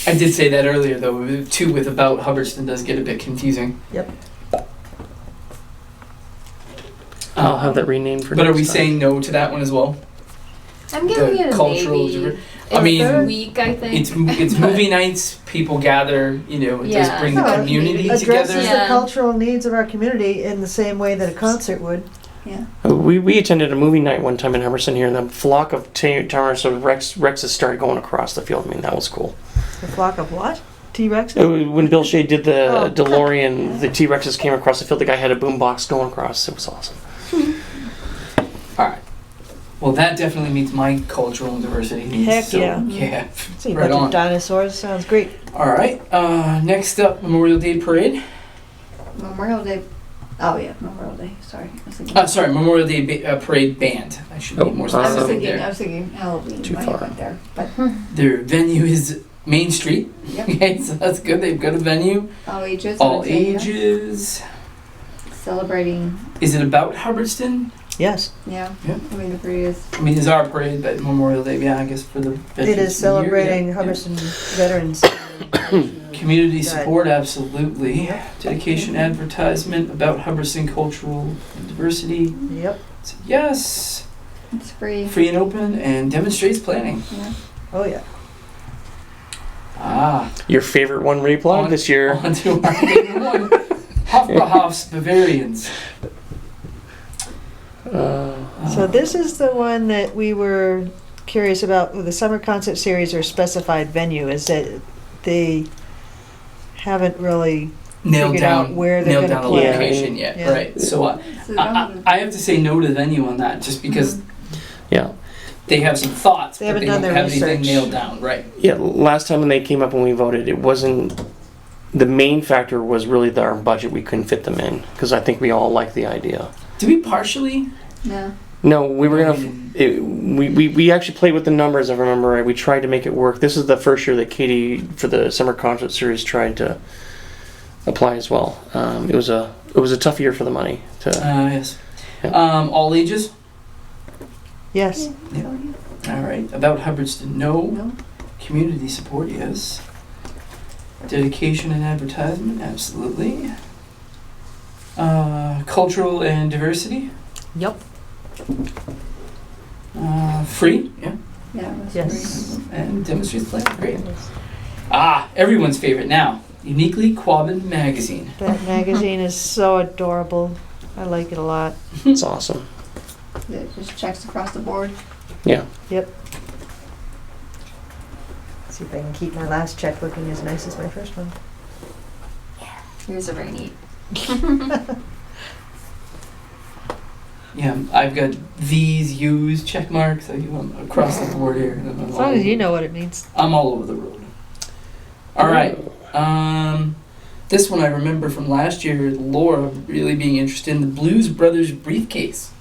I did say that earlier, though. Two with about Hubbardston does get a bit confusing. Yep. I'll have that renamed for But are we next time. saying no to that one as well? I'm giving The it a cultural maybe. diver- It's I mean, a week, I think. It's movie nights. People gather. You know, it does Yeah. bring the No, community Addresses together. Yeah. the cultural needs of our community in the same way that a concert would. Yeah. We attended a movie night one time in Hubbardston here, and the flock of Tyrants of Rexes started going across the field. I mean, that was cool. A flock of what? T-Rex? When Bill Shea did the Oh. DeLorean, the T-Rexes came across the field. The guy had a boombox going across. It was awesome. All right. Well, that definitely meets my cultural and diversity needs. Heck so, yeah. Yeah. See a Right bunch on. of dinosaurs. Sounds great. All right. Next up, Memorial Day Parade. Memorial Day. Oh yeah, Memorial Day. Sorry, I was thinking. Sorry, Memorial Day Parade Band. I should be Oh, more I was specific thinking. I there. was thinking Halloween. Too when I far. went there, but Their venue is Main Street. Yep. Okay, so that's good. They've got a venue. all ages. I All would say, yeah. ages. Celebrating. Is it about Hubbardston? Yes. Yeah. Yeah. I mean the parade is. I mean, it's our parade, but Memorial Day, yeah, I guess for the It veterans is of the year, celebrating yeah, yeah. Hubbardston veterans. Community Good. support, absolutely. Yep. Dedication, advertisement about Hubbardston cultural and diversity. Yep. So yes. It's free. Free and open and demonstrates planning. Yeah. Oh, yeah. Ah, Your favorite one reapplied On- this year? on to our favorite one. Hofbrauhaus Bavarians. So this is the one that we were curious about with the summer concert series or specified venue, is that they haven't really nailed figured out down where they're nailed gonna down the play. location yet, Yeah. right? So So they don't have a- I have to say no to the venue on that, just because Yeah. they have some thoughts, They but haven't they done don't their have anything research. nailed down, right? Yeah, last time when they came up when we voted, it wasn't, the main factor was really our budget. We couldn't fit them in, because I think we all liked the idea. Do we partially? No. No, we were No, gonna, we actually played with the numbers, if I remember right. We tried to make it work. This is the first year that Katie, for the summer concert series, tried to apply as well. It was a tough year for the money. Yes. Yeah. All ages. Yes. Yeah. All right. About Hubbardston, no. No. Community support, yes. Dedication and advertisement, absolutely. Cultural and diversity. Yep. Free, yeah. Yeah. It was Yes. free. And demonstrates plan, great. Everyone's favorite now. Uniquely Quabbin Magazine. That magazine is so adorable. I like it a lot. It's awesome. It just checks across the board. Yeah. Yep. See if I can keep my last check looking as nice as my first one. Yours are very neat. Yeah, I've got V's, U's, check marks I'm across the board here. As long as you know what it means. I'm all over the road. All right. This one I remember from last year, Laura really being interested in the Blues Brothers briefcase.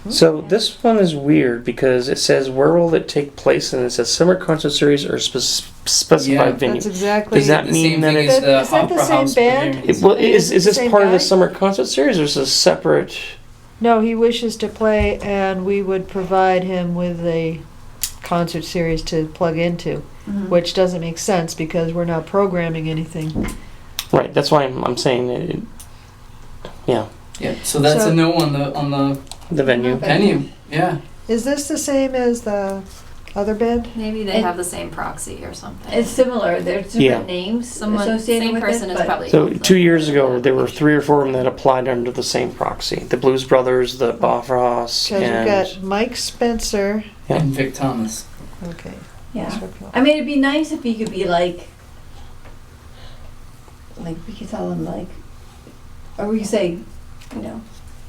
So this one is weird because it says where will it take place, and it says summer concert series or specified Yeah. venue. That's exactly. Does that The mean same that thing it's as the Is that the Opera same House band? Pavilion. well, is this Same part of guy? the summer concert series or is this separate? No, he wishes to play, and we would provide him with a concert series to plug into, which doesn't make sense because we're not programming anything. Right. That's why I'm saying that. Yeah. Yeah, so that's So- a no on the The venue. Okay. venue. Yeah. Is this the same as the other band? Maybe they And- have the same proxy or something. It's similar. There's different Yeah. names Someone, associated same with person it, is but probably. So 2 years ago, there were 3 or 4 of them that applied under the same proxy: the Blues Brothers, the Bofrost, Because we've and got Mike Spencer. Yeah. And Vic Thomas. Okay. yeah. That's what- I mean, it'd be nice if he could be like we could tell him or we could say,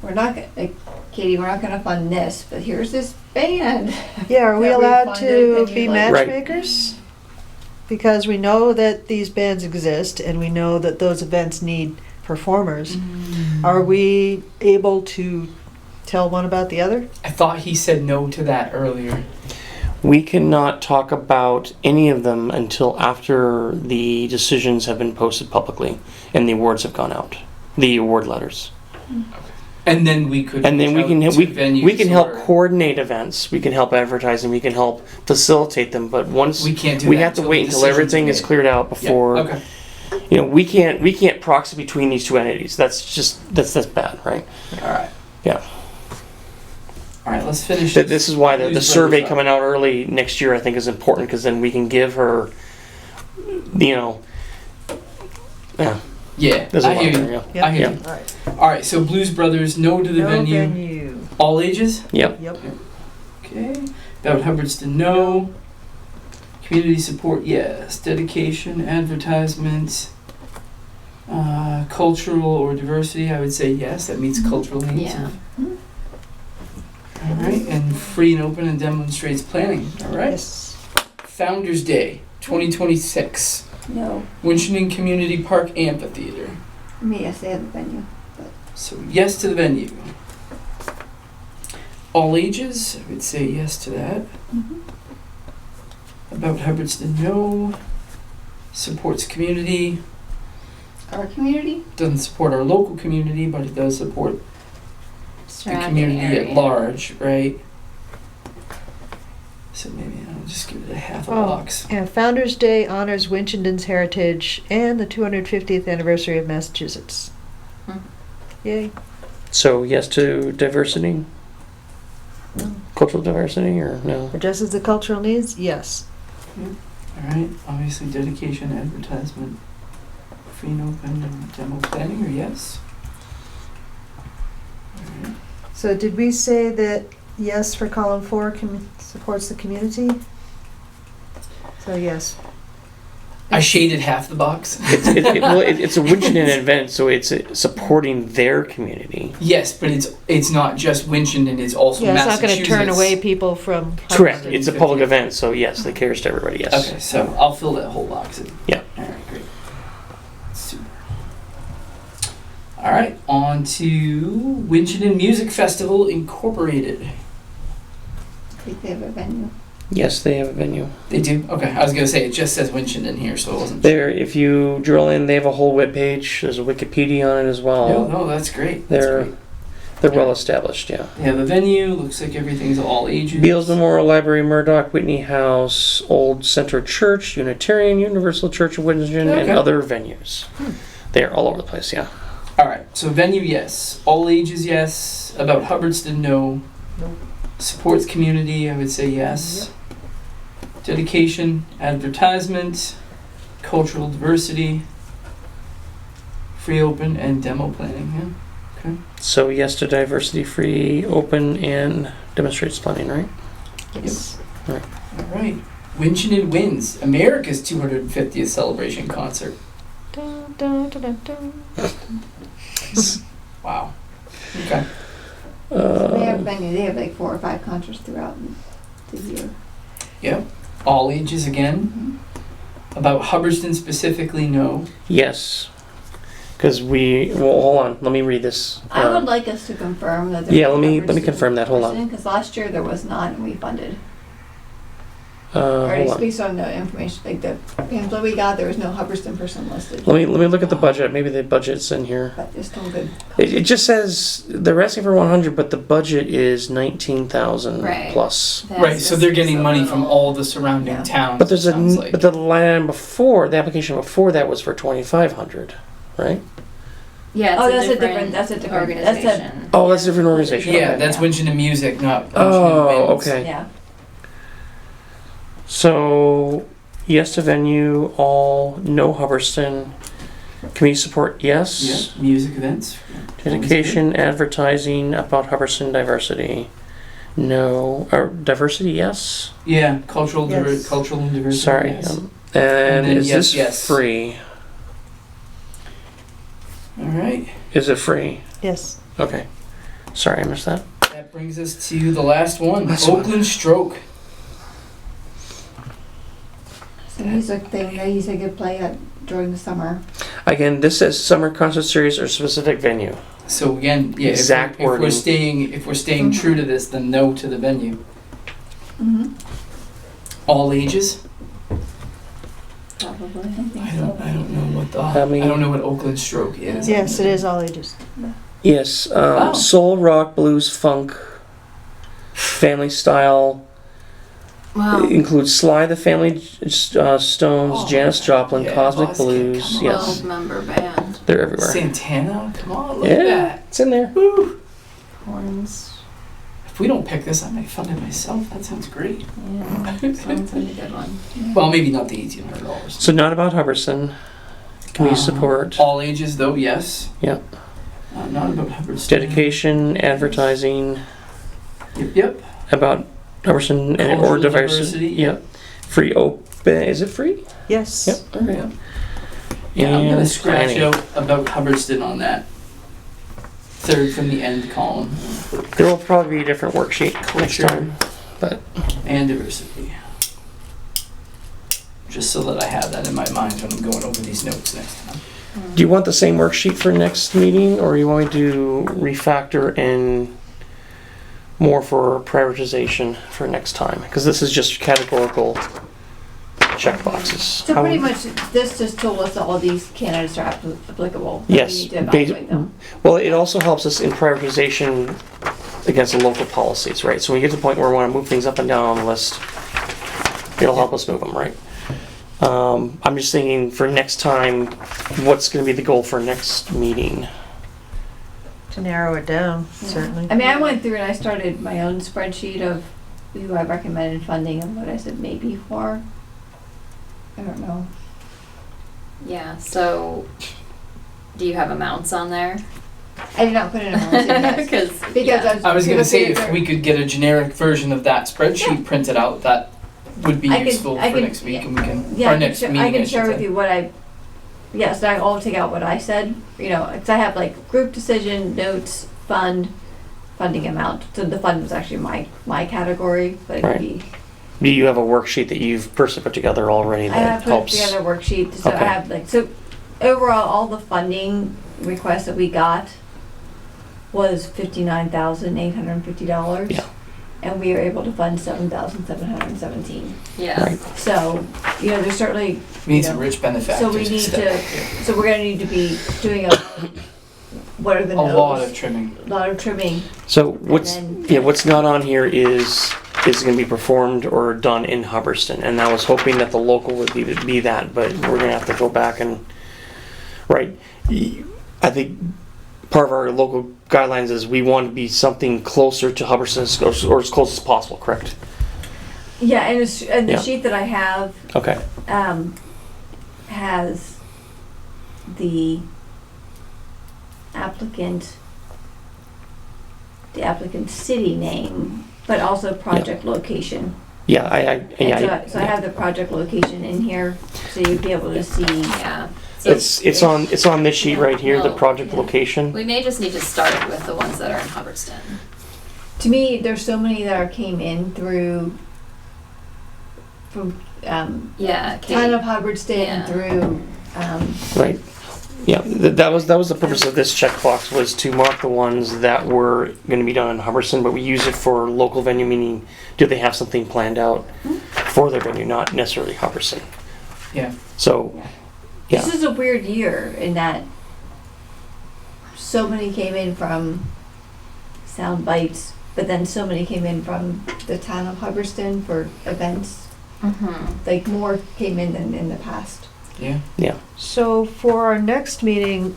we're not gonna, Katie, we're not gonna fund this, but here's this band. Yeah, are we That we allowed funded to and you be like- Right. matchmakers? Because we know that these bands exist and we know that those events need performers. Are we able to tell one about the other? I thought he said no to that earlier. we cannot talk about any of them until after the decisions have been posted publicly and the awards have gone out, the award letters. And then we could. And then we reach can out to we can venues help or- coordinate events. We can help advertising. We can help facilitate them. But once We can't do we that have to until wait the until decision's everything is made. cleared out Yeah, before okay. we can't proxy between these two entities. That's bad, right? All right. Yeah. All right. Let's finish. This is why the Blues survey Brothers up. coming out early next year I think is important because then we can give her, yeah, Yeah. there's a I lot hear there. you. Yeah. I hear Yeah. you. All right. All right. So Blues Brothers, no to the No venue. venue. All ages. Yep. Yep. Okay. About Hubbardston, no. Community support, yes. Dedication, advertisement, cultural or diversity, I would say yes. That meets cultural needs. Yeah. All right. And free and open and demonstrates planning. All right. Yes. Founders Day, 2026. No, Winchendon Community Park Amphitheater. me, yes, they have the venue. So yes to the venue. All ages, I would say yes to that. About Hubbardston, no. Supports community. Our community? Doesn't support our local community, but it does support the Surrounding community area. at large, right? So maybe I'll just give it a half a Oh. box. Yeah, Founders Day honors Winchendon's heritage and the 250th anniversary of Massachusetts. Hmm. Yay. So yes to diversity, cultural diversity, or no? Addresses the cultural needs? Yes. All right. Obviously, dedication, advertisement, free and open, and demo planning, or yes? All right. So did we say that yes for column 4 supports the community? So yes. I shaded half the box. It's a Winchendon event, so it's supporting their community. Yes, but it's not just Winchendon, it's also Yeah, it's not Massachusetts. going to turn away people from. Correct. Hubbardston. It's a public event, so yes, it cares to everybody. Yes. Okay, so I'll fill that whole box in. Yeah. All right, great. Super. All right, on to Winchendon Music Festival Incorporated. I think they have a venue. Yes, they have a venue. They do? Okay, I was going to say it just says Winchendon here, so it wasn't. There, if you drill in, they have a whole webpage. There's a Wikipedia on it as well. No, that's great. That's They're great. they're well established. Yeah. They have a venue. Looks like everything's all ages. Beals Memorial Library, Murdoch, Whitney House, Old Center Church, Unitarian, Universal Church of Winchendon, and Okay. other venues. They're all over the place. Yeah. All right, so venue, yes. All ages, yes. About Hubbardston, no. No. Supports community, I would say yes. Dedication, advertisement, cultural diversity, free open, and demo planning. Yeah. So yes to diversity, free, open, and demonstrates planning, right? Yes. All right. Winchendon Wins, America's 250th celebration concert. Dun, dun, dun, dun, dun. Wow. Okay. They have like 4 or 5 concerts throughout the year. Yep. All ages again. About Hubbardston specifically, no. Yes. Because well, hold on. Let me read this. I would like us to confirm that. Yeah, let me confirm that. Hold on. Because last year there was not, and we funded. Or Hold it's on. based on the information, like the pamphlet we got, there was no Hubbardston person listed. Let me look at the budget. Maybe the budget's in here. But it's still good. It just says they're asking for 100, but the budget is 19,000 Right. plus. Right, so they're getting money from all the surrounding Yeah. towns. But there's it sounds like. but the line before, the application before that was for 2,500, right? Yeah, Oh, that's a different, that's a different, that's a, organization. Oh, that's a different organization. Yeah, okay. that's Winchendon Music, not Winchendon Oh, Winds. okay. yeah. So, yes to venue, all, no Hubbardston. Community support, yes. Yeah, music events. Education, advertising about Hubbardston diversity, no. Or diversity, yes. Yeah, cultural Yes. cultural and diversity. Sorry. yes. And then is yes, this yes. free? All right. Is it free? Yes. Okay. Sorry, I missed that. That brings us to the last one. Last one. Oakland Stroke. It's a music thing that you could play at during the summer. Again, this says summer concert series or specific venue. So again, yeah, Exact if we're wording. staying true to this, then no to the venue. Mm-hmm. All ages. Probably. I think I so. don't know what the I mean- I don't know what Oakland Stroke is. Yes, it is all ages. Yes, Wow. soul, rock, blues, funk, family style. Wow. Includes Sly the Family Stones, Oh, Janis Joplin, yeah, Cosmic Buzzkick, Blues. come Yes, 12-member band. they're everywhere. Santana, come on, look Yeah, at that. it's in there. Woo. Horns. If we don't pick this, I might fund it myself. That sounds great. Yeah, sounds like a good one. Well, maybe not the $1,800. So not about Hubbardston. Community support, All ages, though, yes. Yep. Not about Hubbardston. dedication, advertising Yep. about Hubbardston and or Cultural diversity. diversity. Yep. Free open. Is it free? Yes. Yep. Okay. Yeah, I'm gonna And scratch planning. out about Hubbardston on that. Third from the end column. There will probably be a different worksheet next Culture. time. But And diversity. Just so that I have that in my mind when I'm going over these notes next time. do you want the same worksheet for next meeting, or you want me to refactor in more for prioritization for next time? Because this is just categorical check boxes. So How pretty would- much, this just told us that all these candidates are applicable. Yes, We need to evaluate them. Well, it also helps us in prioritization against the local policies, right? So when we get to the point where we want to move things up and down on the list, it'll help us move them, right? I'm just thinking for next time, what's going to be the goal for next meeting? To narrow it down, Yeah. certainly. I mean, I went through and I started my own spreadsheet of who I recommended funding and what I said maybe for. I don't know. Yeah, so do you have amounts on there? I did not put in a in yet. Because Because I was gonna say because if we could get a generic version of that spreadsheet Yeah. printed out, that would be I could- useful I for could- next week, and we can Yeah, our I can, next meeting. I can should share with say. you what I, yes, I'll take out what I said, you know, because I have like group decision, notes, funding amount. So the fund was actually my category, but it Right. could be, Do you have a worksheet that you've personally put together already I that have put helps? together a worksheet, so I Okay. have like, so overall, all the funding requests that we got was $59,850. Yeah. And we were able to fund 7,717. yeah. Right. So, you know, there's certainly, We need you some know, rich benefactors. so we to need step to- up here. so we're gonna need to be doing what are the A no's? lot of trimming. Lot of trimming. So what's then- what's not on here is going to be performed or done in Hubbardston, and I was hoping that the local would be that, but we're going to have to go back and right. I think part of our local guidelines is we want to be something closer to Hubbardston or as close as possible. Correct? Yeah, and the Yeah. sheet that I have, Okay. has the applicant's city name, but also project location. Yeah, And so I have the project location in here, so you'd be able to see. Yeah. So it's on this sheet right here, the Well, project yeah. location. we may just need to start with the ones that are in Hubbardston. To me, there's so many that came in from Yeah. town of Hubbardston Yeah. through, Right. Yeah, that was the purpose of this checkbox, was to mark the ones that were going to be done in Hubbardston, but we use it for local venue, meaning do they have something planned out for their venue, not necessarily Hubbardston. Yeah. So, yeah. This is a weird year in that so many came in from sound bites, but then so many came in from the town of Hubbardston for events. Mm-hmm. Like more came in than in the past. Yeah. So for our next meeting,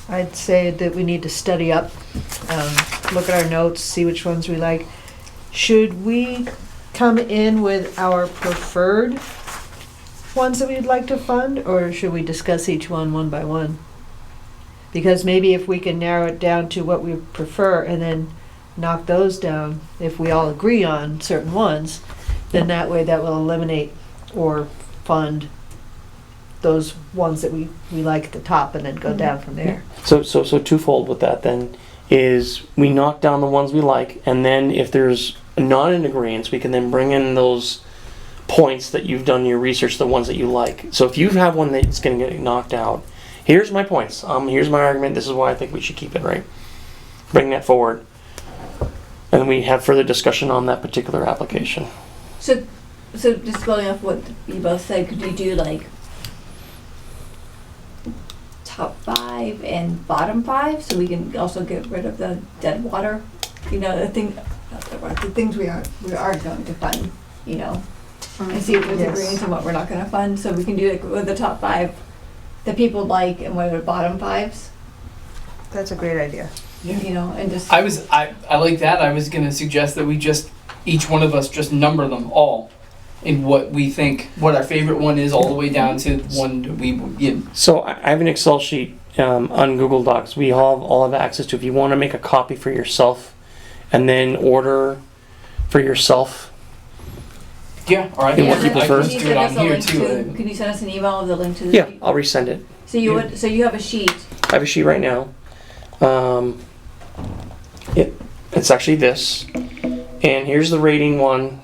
I'd say that we need to study up, look at our notes, see which ones we like. Should we come in with our preferred ones that we'd like to fund, or should we discuss each one by one? Because maybe if we can narrow it down to what we prefer and then knock those down, if we all agree on certain ones, then that way that will eliminate or fund those ones that we like at the top and then go down from there. So twofold with that then is we knock down the ones we like, and then if there's not in agreement, we can then bring in those points that you've done your research, the ones that you like. So if you have one that's going to get knocked out, here's my points. Here's my argument. This is why I think we should keep it, right? Bring that forward, and we have further discussion on that particular application. So just building off what you both said, could we do like top 5 and bottom 5, so we can also get rid of the dead water? You know, the things we are going to fund, you know, and see if there's Yes. agreement on what we're not going to fund, so we can do like with the top 5 that people like and what are the bottom 5s, That's a great idea. you know, and just. I like that. I was gonna suggest that we just, each one of us just number them all in what we think, what our favorite one is, all the way down to one that we would get. So I have an Excel sheet on Google Docs. We all have access to. If you want to make a copy for yourself, and then order for yourself. Yeah, all right. And Yeah, what you then prefer? can Just you do it send on us a here link too. to- Can you send us an email of the link to the Yeah, sheet? I'll resend it. So you would, so you have a sheet. I have a sheet right now. It's actually this. And here's the rating one.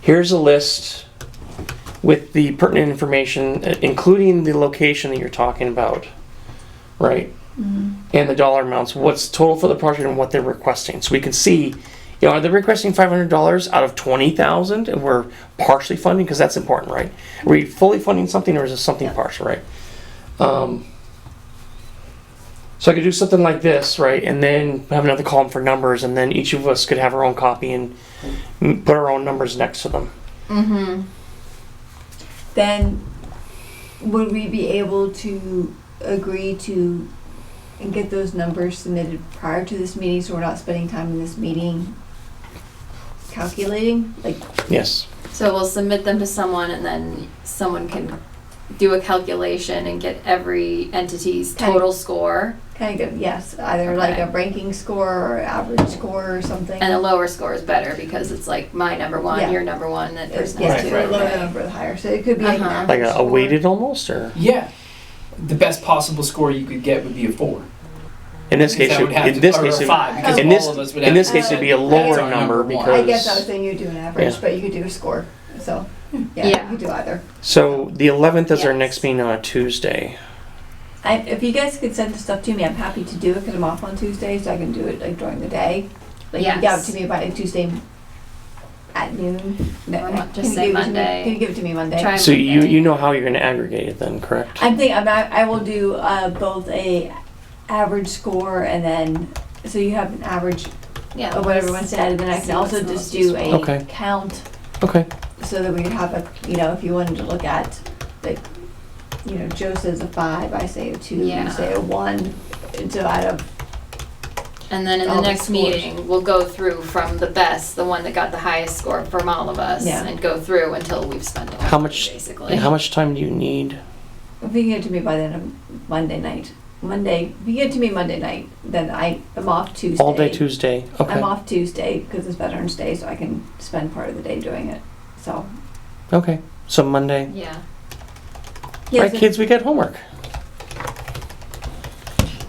Here's a list with the pertinent information, including the location that you're talking about, right? And the dollar amounts, what's total for the project and what they're requesting. So we can see, you know, are they requesting $500 out of 20,000 and we're partially funding? Because that's important, right? Are we fully funding something or is it something partial, right? So I could do something like this, right? And then have another column for numbers, and then each of us could have our own copy and put our own numbers next to them. Mm-hmm. Then would we be able to agree to and get those numbers submitted prior to this meeting, so we're not spending time in this meeting calculating? Like, Yes. So we'll submit them to someone, and then someone can do a calculation and get every entity's Kind of- total score, kind of, yes, either like Okay. a ranking score or average score or something. and a lower score is better because it's like my number one, Yeah. your number one, that person Yeah, has so two. the lower right? the number, the higher. So it could be like an Uh-huh. average Like a score. weighted almost, or Yeah. The best possible score you could get would be a 4. in this case, That would have in to- this or case, a it- 5, because in all this of us would in have this to case say it'd be a that's lower our number one. I guess I because was saying you do an average, Yeah. but you could do a score. So, yeah, Yeah. you could do either. so the 11th is our Yes. next meeting on a Tuesday. If you guys could send the stuff to me, I'm happy to do it because I'm off on Tuesday, so I can do it like during the day. Like you can give it Yes. to me by Tuesday at noon. Or Can just you say give it to me- Monday. Can you give it to me Monday? Try So Monday. you know how you're going to aggregate it then, correct? I will do both a average score and then so you have an average Yeah. of what everyone said, and then I See can also what's the just most do a Okay. count Okay. so that we have a, you know, if you wanted to look at, like, you know, Joe says a 5, I say a 2, Yeah. you say a 1, and so out of, And then in all the the next scores. meeting, we'll go through from the best, the one that got the highest score from all of us, Yeah. and go through until we've spent it all, How much- basically. And how much time do you need? If you can get it to me by the end of Monday night, if you get it to me Monday night, then I am off Tuesday. All day Tuesday. Okay. I'm off Tuesday because it's Veterans Day, so I can spend part of the day doing it. So, Okay. So Monday. Yeah. yeah, Right, so- kids, we get homework.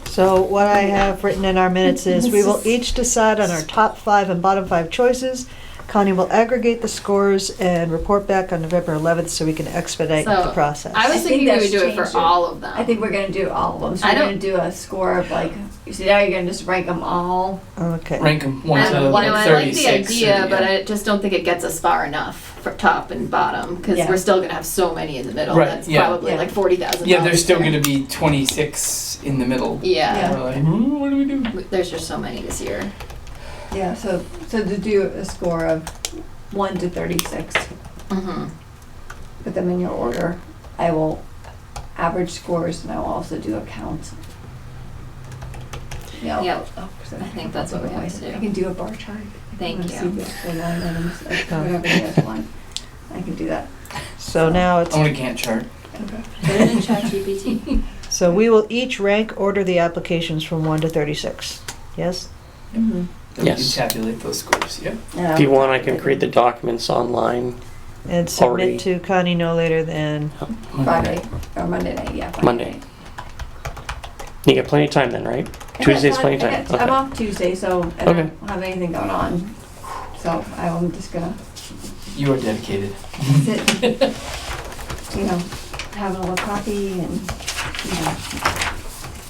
So what I have written in our minutes is, we will each decide on our top 5 and bottom 5 choices. Connie will aggregate the scores and report back on November 11th so we can expedite So, the process. I was I think thinking we that's would do it for changed it. all of them. I think we're gonna do all of them. So I we're don't- gonna do a score of like, you see, now you're gonna just rank them all. Okay. Rank them 1 to I like the 36. idea, or- but I just don't think it gets us far enough for top and bottom, because Yeah. we're still gonna have so many in the middle. Right, That's yeah. probably Yeah. like 40,000. Yeah, there's still going to be 26 in the middle. Yeah. We're like, what do we do? There's just so many this year. Yeah, so to do a score of 1 to 36, Mm-hmm. put them in your order. I will average scores, and I will also do a count. Yeah. Yeah, Oh, I think that's what we have to do. I can do a bar chart. Thank Wanna see you. the line items, like whatever you guys want. I can do that. So now it's, I want a Gantt chart. Okay. Put it in ChatGPT. so we will each rank order the applications from 1 to 36. Yes? Mm-hmm. Then Yes. we can tabulate those scores. Yep. If you want, I can create the documents online And submit Already. to Connie no later than, Friday or Monday night, yeah. Friday Monday. night. You get plenty of time then, right? I Tuesday's got plenty of time. time. I got- I'm Okay. off Tuesday, so I Okay. don't have anything going on. So I'm just gonna You are dedicated. sit, you know, have a little coffee and, you know,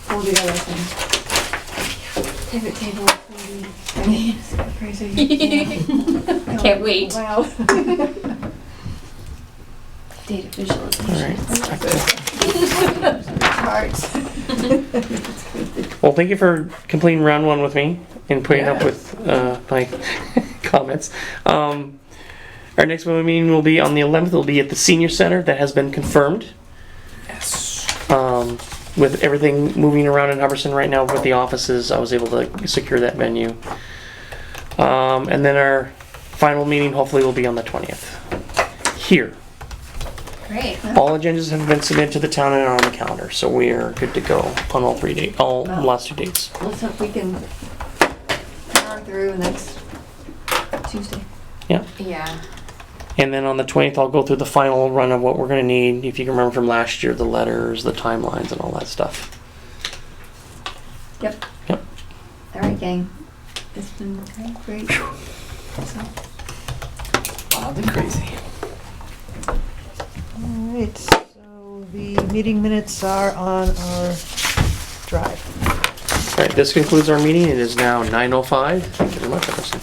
pull together some pivot table. Maybe. I mean, it's so crazy. Yeah. I can't wait. Wow. Data All visualization. right. Charts. Well, thank you for completing round 1 with me and putting up Yeah. with my comments. Our next meeting will be on the 11th. It'll be at the Senior Center. That has been confirmed. Yes. With everything moving around in Hubbardson right now with the offices, I was able to secure that venue. And then our final meeting hopefully will be on the 20th. Here. Great. All agendas have been submitted to the town and are on the calendar, so we are good to go on all 3 dates, all Wow. last 2 dates. Let's hope we can power through next Tuesday. Yeah. And then on the 20th, I'll go through the final run of what we're going to need. If you can remember from last year, the letters, the timelines, and all that stuff. Yep. Yep. All right, gang. It's been great. So, Wild and crazy. alright, so the meeting minutes are on our drive. All right, this concludes our meeting. It is now 9:05. Thank you very much, Emerson.